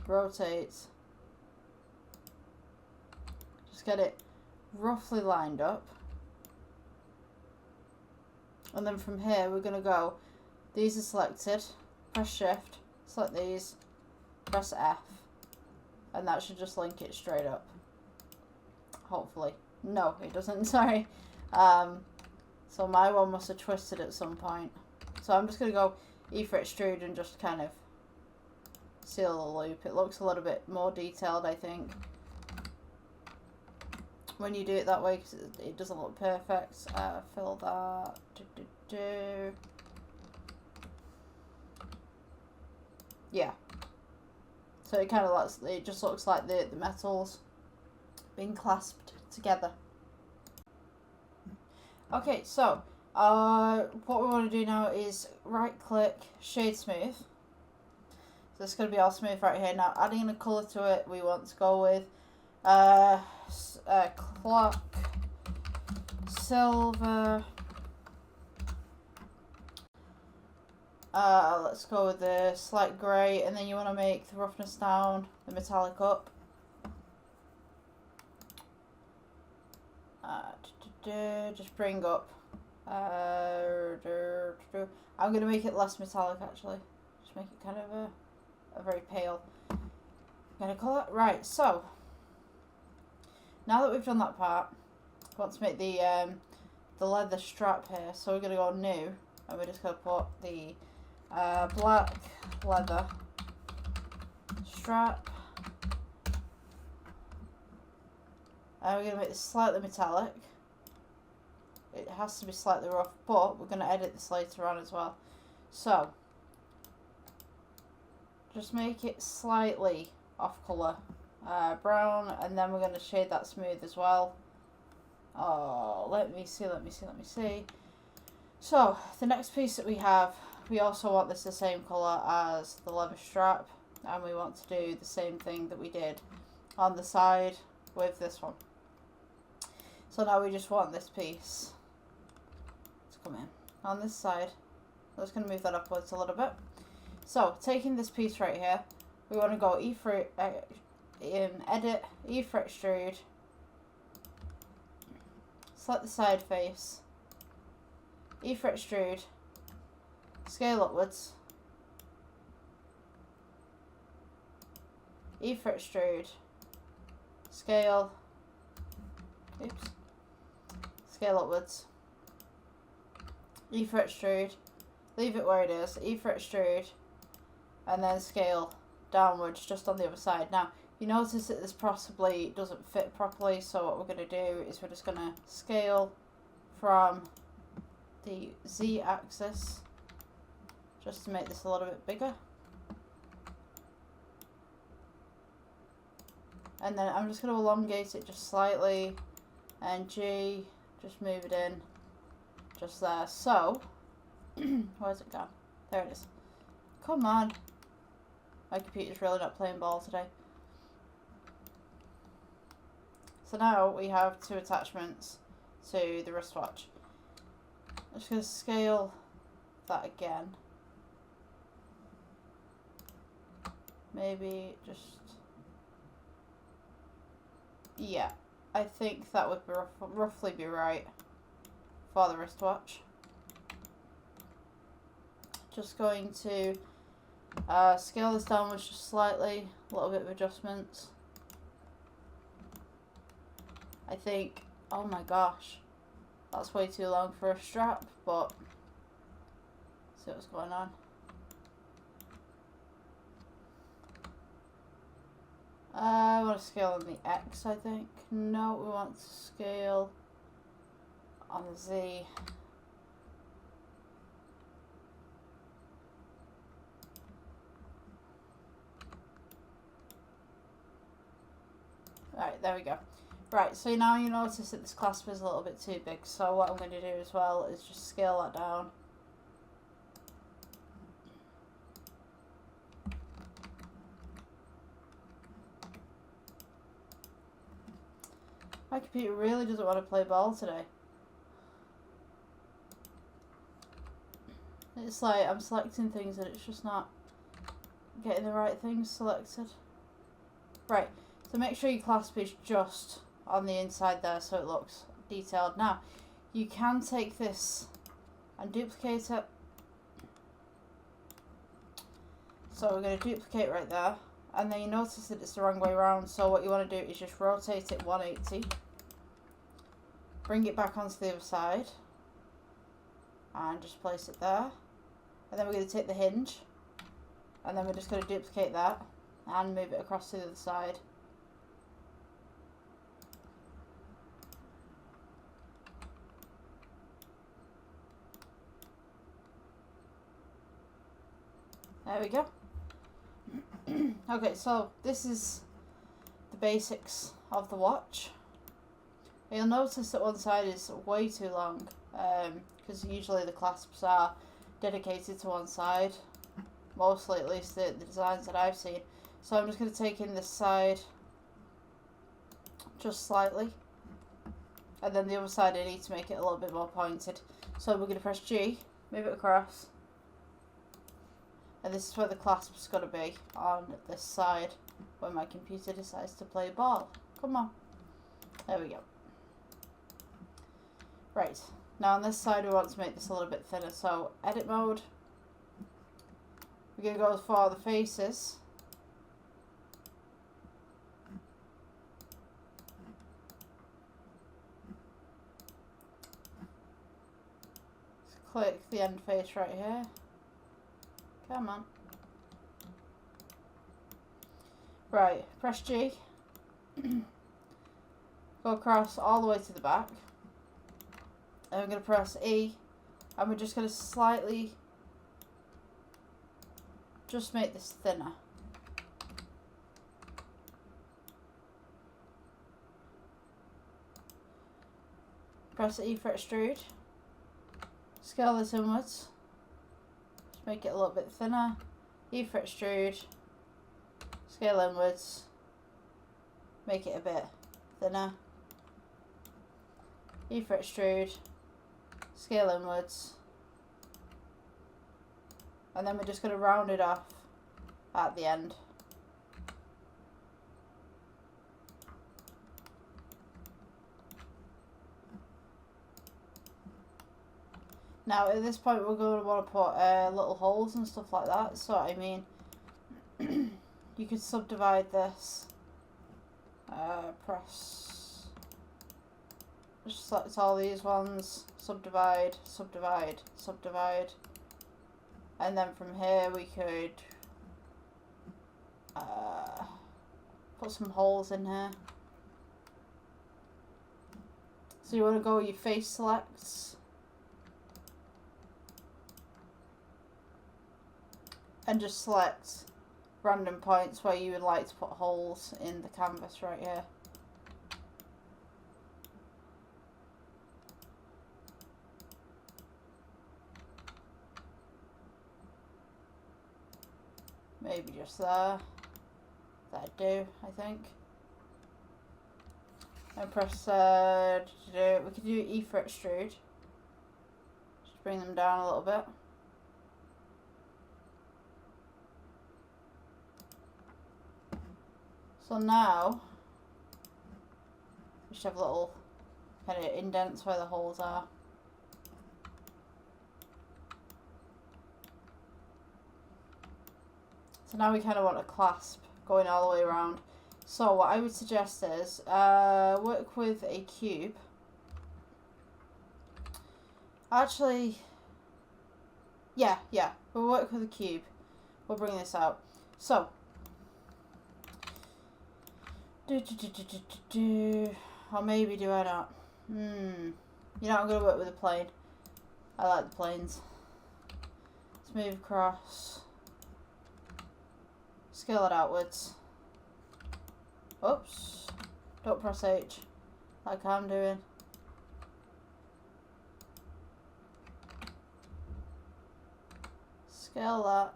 rotate. Just get it roughly lined up. And then from here we're going to go, these are selected, press shift, select these, press F, and that should just link it straight up. Hopefully. No, it doesn't, sorry. So my one must have twisted at some point. So I'm just going to go E for extrude and just kind of seal the loop. It looks a little bit more detailed, I think, when you do it that way, because it doesn't look perfect. Fill that. Yeah. So it kind of looks, it just looks like the metals being clasped together. Okay, so what we want to do now is right click, shade smooth. So it's going to be all smooth right here. Now adding a colour to it, we want to go with clock silver. Let's go with the slight grey, and then you want to make the roughness down, the metallic up. Just bring up. I'm going to make it less metallic actually. Just make it kind of a very pale. Gonna colour. Right, so now that we've done that part, I want to make the leather strap here. So we're gonna go new, and we're just gonna put the black leather strap. And we're gonna make this slightly metallic. It has to be slightly rough, but we're gonna edit this later on as well. So just make it slightly off colour, brown, and then we're going to shade that smooth as well. Oh, let me see. So the next piece that we have, we also want this the same colour as the leather strap, and we want to do the same thing that we did on the side with this one. So now we just want this piece to come in on this side. I'm just going to move that upwards a little bit. So, taking this piece right here, we want to go edit, E for extrude, select the side face, E for extrude, scale upwards, E for extrude, scale, scale upwards, E for extrude, leave it where it is, E for extrude, and then scale downwards just on the other side. Now, you notice that this possibly doesn't fit properly, so what we're going to do is we're just going to scale from the Z axis just to make this a little bit bigger. And then I'm just going to elongate it just slightly, and G, just move it in just there. So, where's it gone? There it is. Come on. My computer's really not playing ball today. So now we have two attachments to the wristwatch. I'm just going to scale that again. Maybe just... yeah, I think that would be roughly be right for the wristwatch. Just going to scale this downwards just slightly, a little bit of adjustments. I think, oh my gosh, that's way too long for a strap, but see what's going on. I want to scale on the X, I think. No, we want to scale on the Z. Right, there we go. Right, so now you notice that this clasp is a little bit too big, so what I'm going to do as well is just scale that down. My computer really doesn't want to play ball today. It's like I'm selecting things and it's just not getting the right things selected. Right, so make sure your clasp is just on the inside there so it looks detailed. Now, you can take this and duplicate it. So we're going to duplicate right there. And then you notice that it's the wrong way around. So what you want to do is just rotate it 180. Bring it back onto the other side. And just place it there. And then we're going to take the hinge. And then we're just going to duplicate that. And move it across to the other side. There we go. Okay, so this is the basics of the watch. You'll notice that one side is way too long, because usually the clasps are dedicated to one side. Mostly, at least the designs that I've seen. So I'm just going to take in this side just slightly. And then the other side I need to make it a little bit more pointed. So we're going to press G, move it across. And this is where the clasp's got to be, on this side, when my computer decides to play ball. Come on. There we go. Right, now on this side we want to make this a little bit thinner, so edit mode. We're going to go for the faces. click the end face right here. Come on. Right, press G. Go across all the way to the back. And I'm going to press E. And we're just going to slightly just make this thinner. Press E for extrude. Scale this inwards. Just make it a little bit thinner. E for extrude. Scale inwards. Make it a bit thinner. E for extrude. Scale inwards. And then we're just going to round it off at the end. Now at this point we're going to want to put little holes and stuff like that. So I mean, you could subdivide this. Press. Just select all these ones. Subdivide, subdivide, subdivide. And then from here we could put some holes in here. So you want to go with your face selects. And just select random points where you would like to put holes in the canvas right here. Maybe just there. That'd do, I think. And press, we could do E for extrude. Just bring them down a little bit. So now, we should have little kind of indents where the holes are. So now we kind of want a clasp going all the way around. So what I would suggest is work with a cube. Actually, yeah, we'll work with a cube. We'll bring this out. So, or maybe do I not? You know, I'm going to work with a plane. I like the planes. Let's move across. Scale it outwards. Oops. Don't press H like I'm doing. Scale that.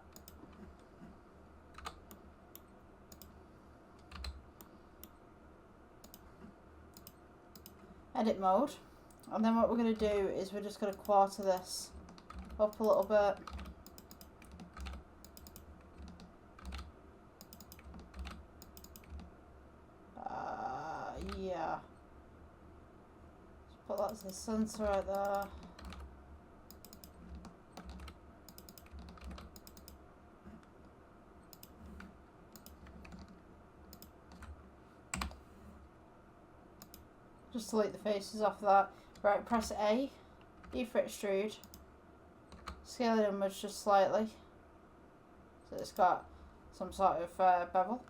Edit mode. And then what we're going to do is we're just going to quarter this up a little bit. Yeah. Just put that as the centre right there. Just delete the faces off that. Right, press A, E for extrude. Scale it inwards just slightly. So it's got some sort of bevel.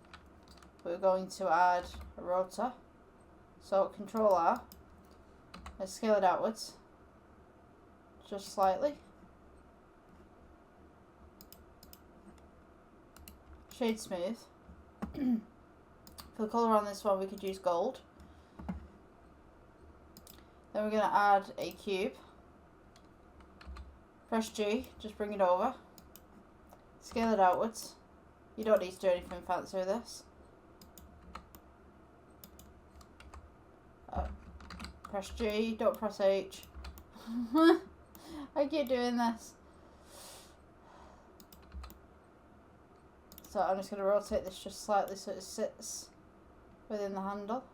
We're going to add a rotor. So Control R. Let's scale it outwards. Just slightly. Shade smooth. For the colour on this one we could use gold. Then we're going to add a cube. Press G, just bring it over. Scale it outwards. You don't need to do anything fancy with this. Press G, don't press H. I keep doing this. So I'm just going to rotate this just slightly so it sits within the handle.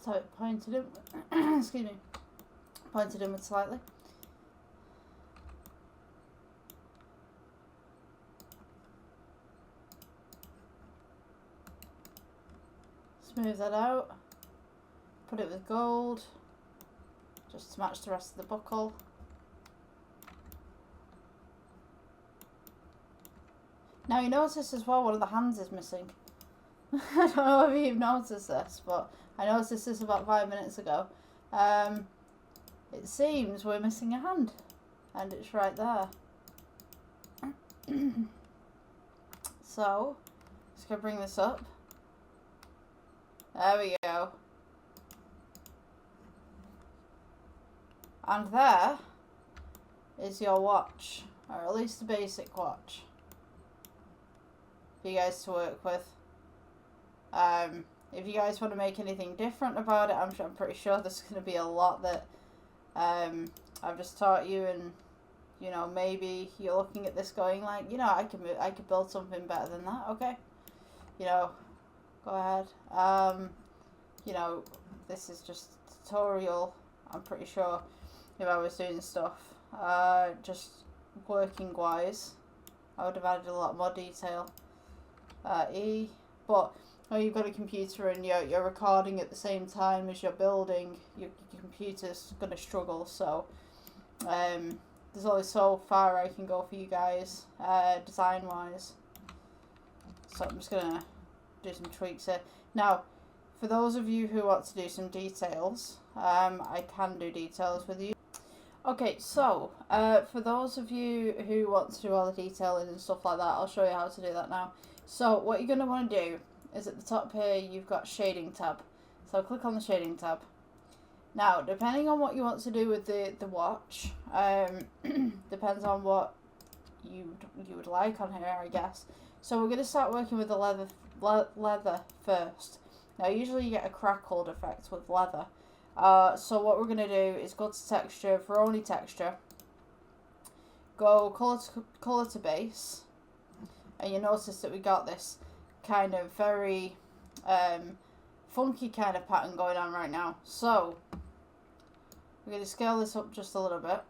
Just have it pointed in. Excuse me. Pointed inward slightly. Smooth that out. Put it with gold. Just to match the rest of the buckle. Now you notice as well one of the hands is missing. I don't know if you've noticed this, but I noticed this about 5 minutes ago. It seems we're missing a hand, and it's right there. So, just gonna bring this up. There we go. And there is your watch, or at least the basic watch, for you guys to work with. If you guys want to make anything different about it, I'm pretty sure there's going to be a lot that I've just taught you, and you know, maybe you're looking at this going like, you know, I could build something better than that. Okay, you know, go ahead. You know, this is just a tutorial. I'm pretty sure if I was doing stuff just working wise, I would have added a lot more detail. But when you've got a computer and you're recording at the same time as you're building, your computer's going to struggle. So there's only so far I can go for you guys design wise. So I'm just going to do some tweaks here. Now, for those of you who want to do some details, I can do details with you. Okay, so for those of you who want to do all the detailing and stuff like that, I'll show you how to do that now. So what you're going to want to do is at the top here, you've got shading tab. So click on the shading tab. Now, depending on what you want to do with the watch, depends on what you would like on here, I guess. So we're going to start working with the leather first. Now, usually you get a crackled effect with leather. So what we're going to do is go to texture, for only texture, go colour to base, and you notice that we got this kind of very funky kind of pattern going on right now. So we're going to scale this up just a little bit,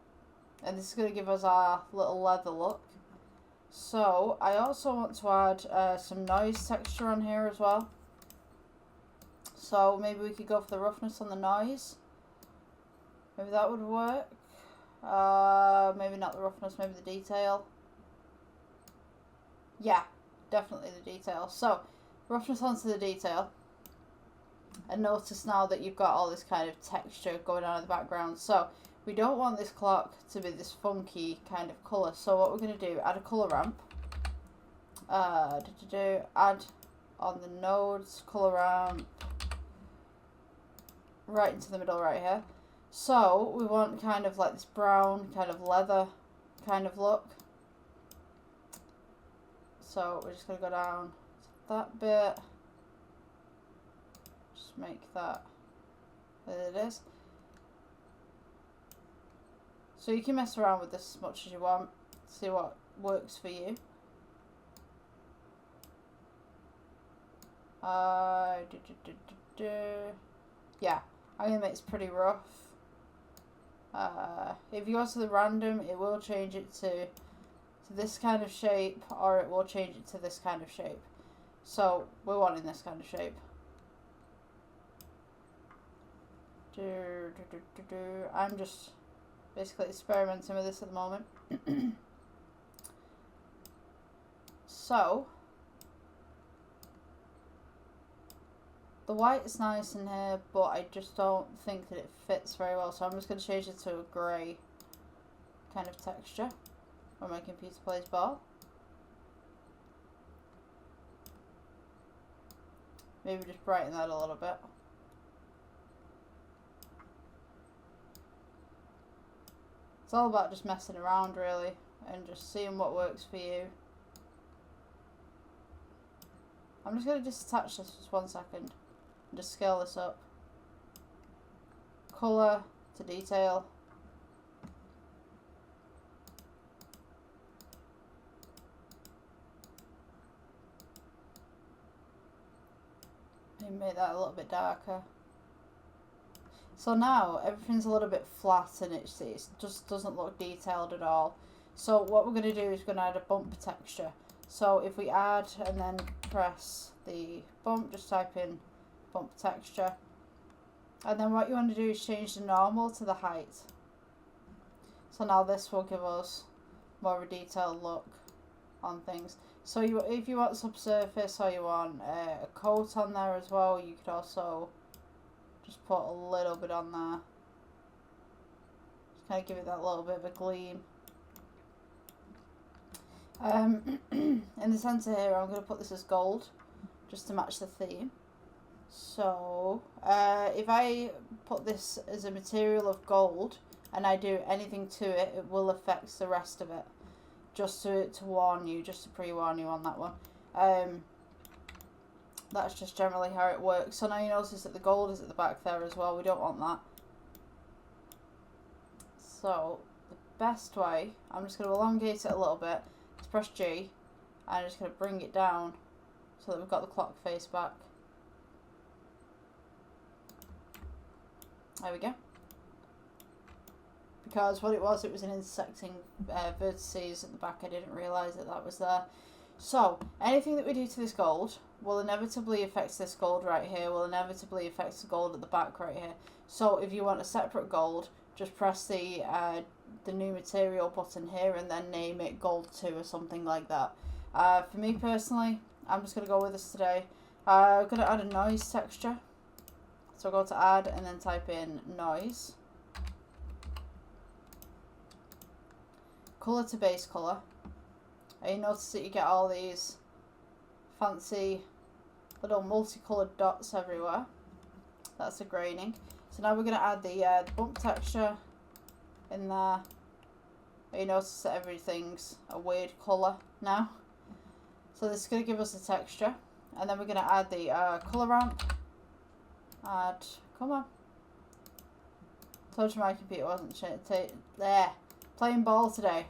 and this is going to give us our little leather look. So I also want to add some noise texture on here as well. So maybe we could go for the roughness on the noise. Maybe that would work. Maybe not the roughness, maybe the detail. Yeah, definitely the detail. So, roughness onto the detail. And notice now that you've got all this kind of texture going on in the background. So, we don't want this clock to be this funky kind of colour. So what we're going to do, add a colour ramp. Add on the nodes, colour ramp. Right into the middle right here. So we want kind of like this brown kind of leather kind of look. So we're just going to go down to that bit. Just make that. There it is. So you can mess around with this as much as you want. See what works for you. Yeah, I'm going to make this pretty rough. If you go to the random, it will change it to this kind of shape, or it will change it to this kind of shape. So we're wanting this kind of shape. I'm just basically experimenting with this at the moment. So the white is nice in here, but I just don't think that it fits very well. So I'm just going to change it to a grey kind of texture when my computer plays ball. Maybe just brighten that a little bit. It's all about just messing around really and just seeing what works for you. I'm just going to disattach this just 1 second and just scale this up. Colour to detail. Maybe make that a little bit darker. So now everything's a little bit flat and it just doesn't look detailed at all. So what we're going to do is we're going to add a bump texture. So if we add and then press the bump, just type in bump texture. And then what you want to do is change the normal to the height. So now this will give us more of a detailed look on things. So if you want subsurface or you want a coat on there as well, you could also just put a little bit on there. Just kind of give it that little bit of a gleam. In the centre here, I'm going to put this as gold, just to match the theme. So, if I put this as a material of gold, and I do anything to it, it will affect the rest of it. Just to warn you, just to pre-warn you on that one. That's just generally how it works. So now you notice that the gold is at the back there as well. We don't want that. So, the best way, I'm just going to elongate it a little bit. Let's press G, and I'm just going to bring it down so that we've got the clock face back. There we go. Because what it was an intersecting vertices at the back. I didn't realise that that was there. So, anything that we do to this gold will inevitably affect this gold right here, will inevitably affect the gold at the back right here. So, if you want a separate gold, just press the new material button here and then name it gold 2 or something like that. For me personally, I'm just going to go with this today. I'm going to add a noise texture. So go to add and then type in noise. Colour to base colour. And you notice that you get all these fancy little multicoloured dots everywhere. That's the graining. So now we're going to add the bump texture in there. And you notice that everything's a weird colour now. So this is going to give us a texture. And then we're going to add the colour ramp. Add, come on. Told you my computer wasn't there. Playing ball today.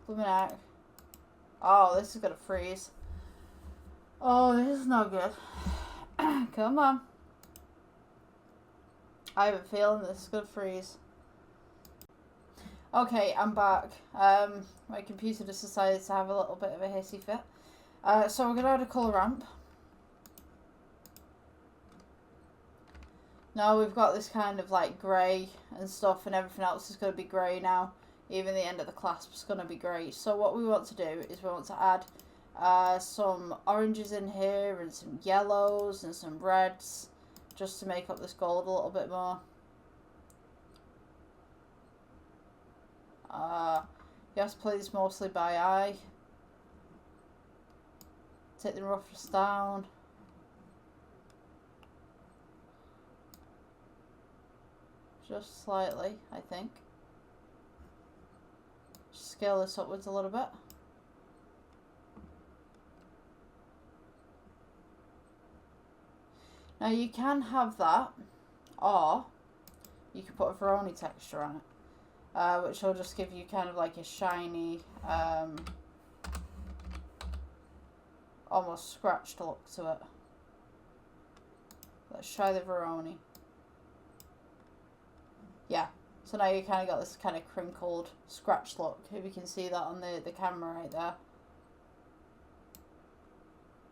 Blooming heck. Oh, this is going to freeze. Oh, this is not good. Come on. I have a feeling this is going to freeze. Okay, I'm back. My computer just decided to have a little bit of a hissy fit. So we're going to add a colour ramp. Now we've got this kind of like grey and stuff, and everything else is going to be grey now. Even the end of the clasp is going to be grey. So what we want to do is we want to add some oranges in here and some yellows and some reds, just to make up this gold a little bit more. You have to play this mostly by eye. Take the roughness down. Just slightly, I think. Just scale this upwards a little bit. Now you can have that, or you can put a Veroni texture on it, which will just give you kind of like a shiny, almost scratched look to it. Let's try the Veroni. Yeah, so now you kind of got this kind of crinkled, scratched look, if you can see that on the camera right there.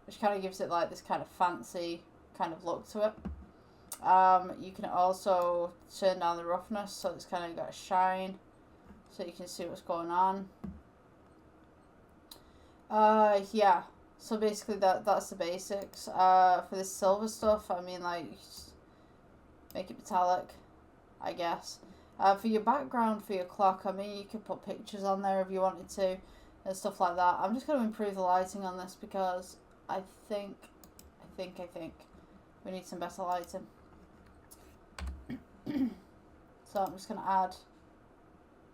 Which kind of gives it like this kind of fancy kind of look to it. You can also turn down the roughness so it's kind of got a shine, so you can see what's going on. Yeah, so basically that's the basics. For this silver stuff, I mean, like, make it metallic, I guess. For your background, for your clock, I mean, you could put pictures on there if you wanted to, and stuff like that. I'm just going to improve the lighting on this because I think we need some better lighting. So I'm just going to add,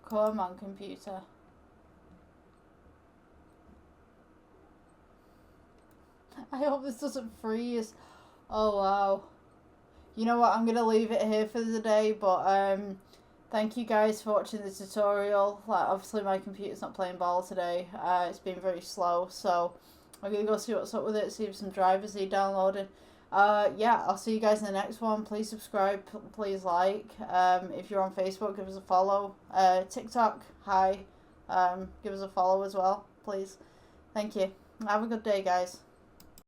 come on computer. I hope this doesn't freeze. Oh wow. You know what, I'm going to leave it here for the day, but thank you guys for watching the tutorial. Like, obviously my computer's not playing ball today. It's been very slow, so I'm going to go see what's up with it, see if some drivers need downloading. Yeah, I'll see you guys in the next one. Please subscribe, please like. If you're on Facebook, give us a follow. TikTok, hi. Give us a follow as well, please. Thank you. Have a good day, guys.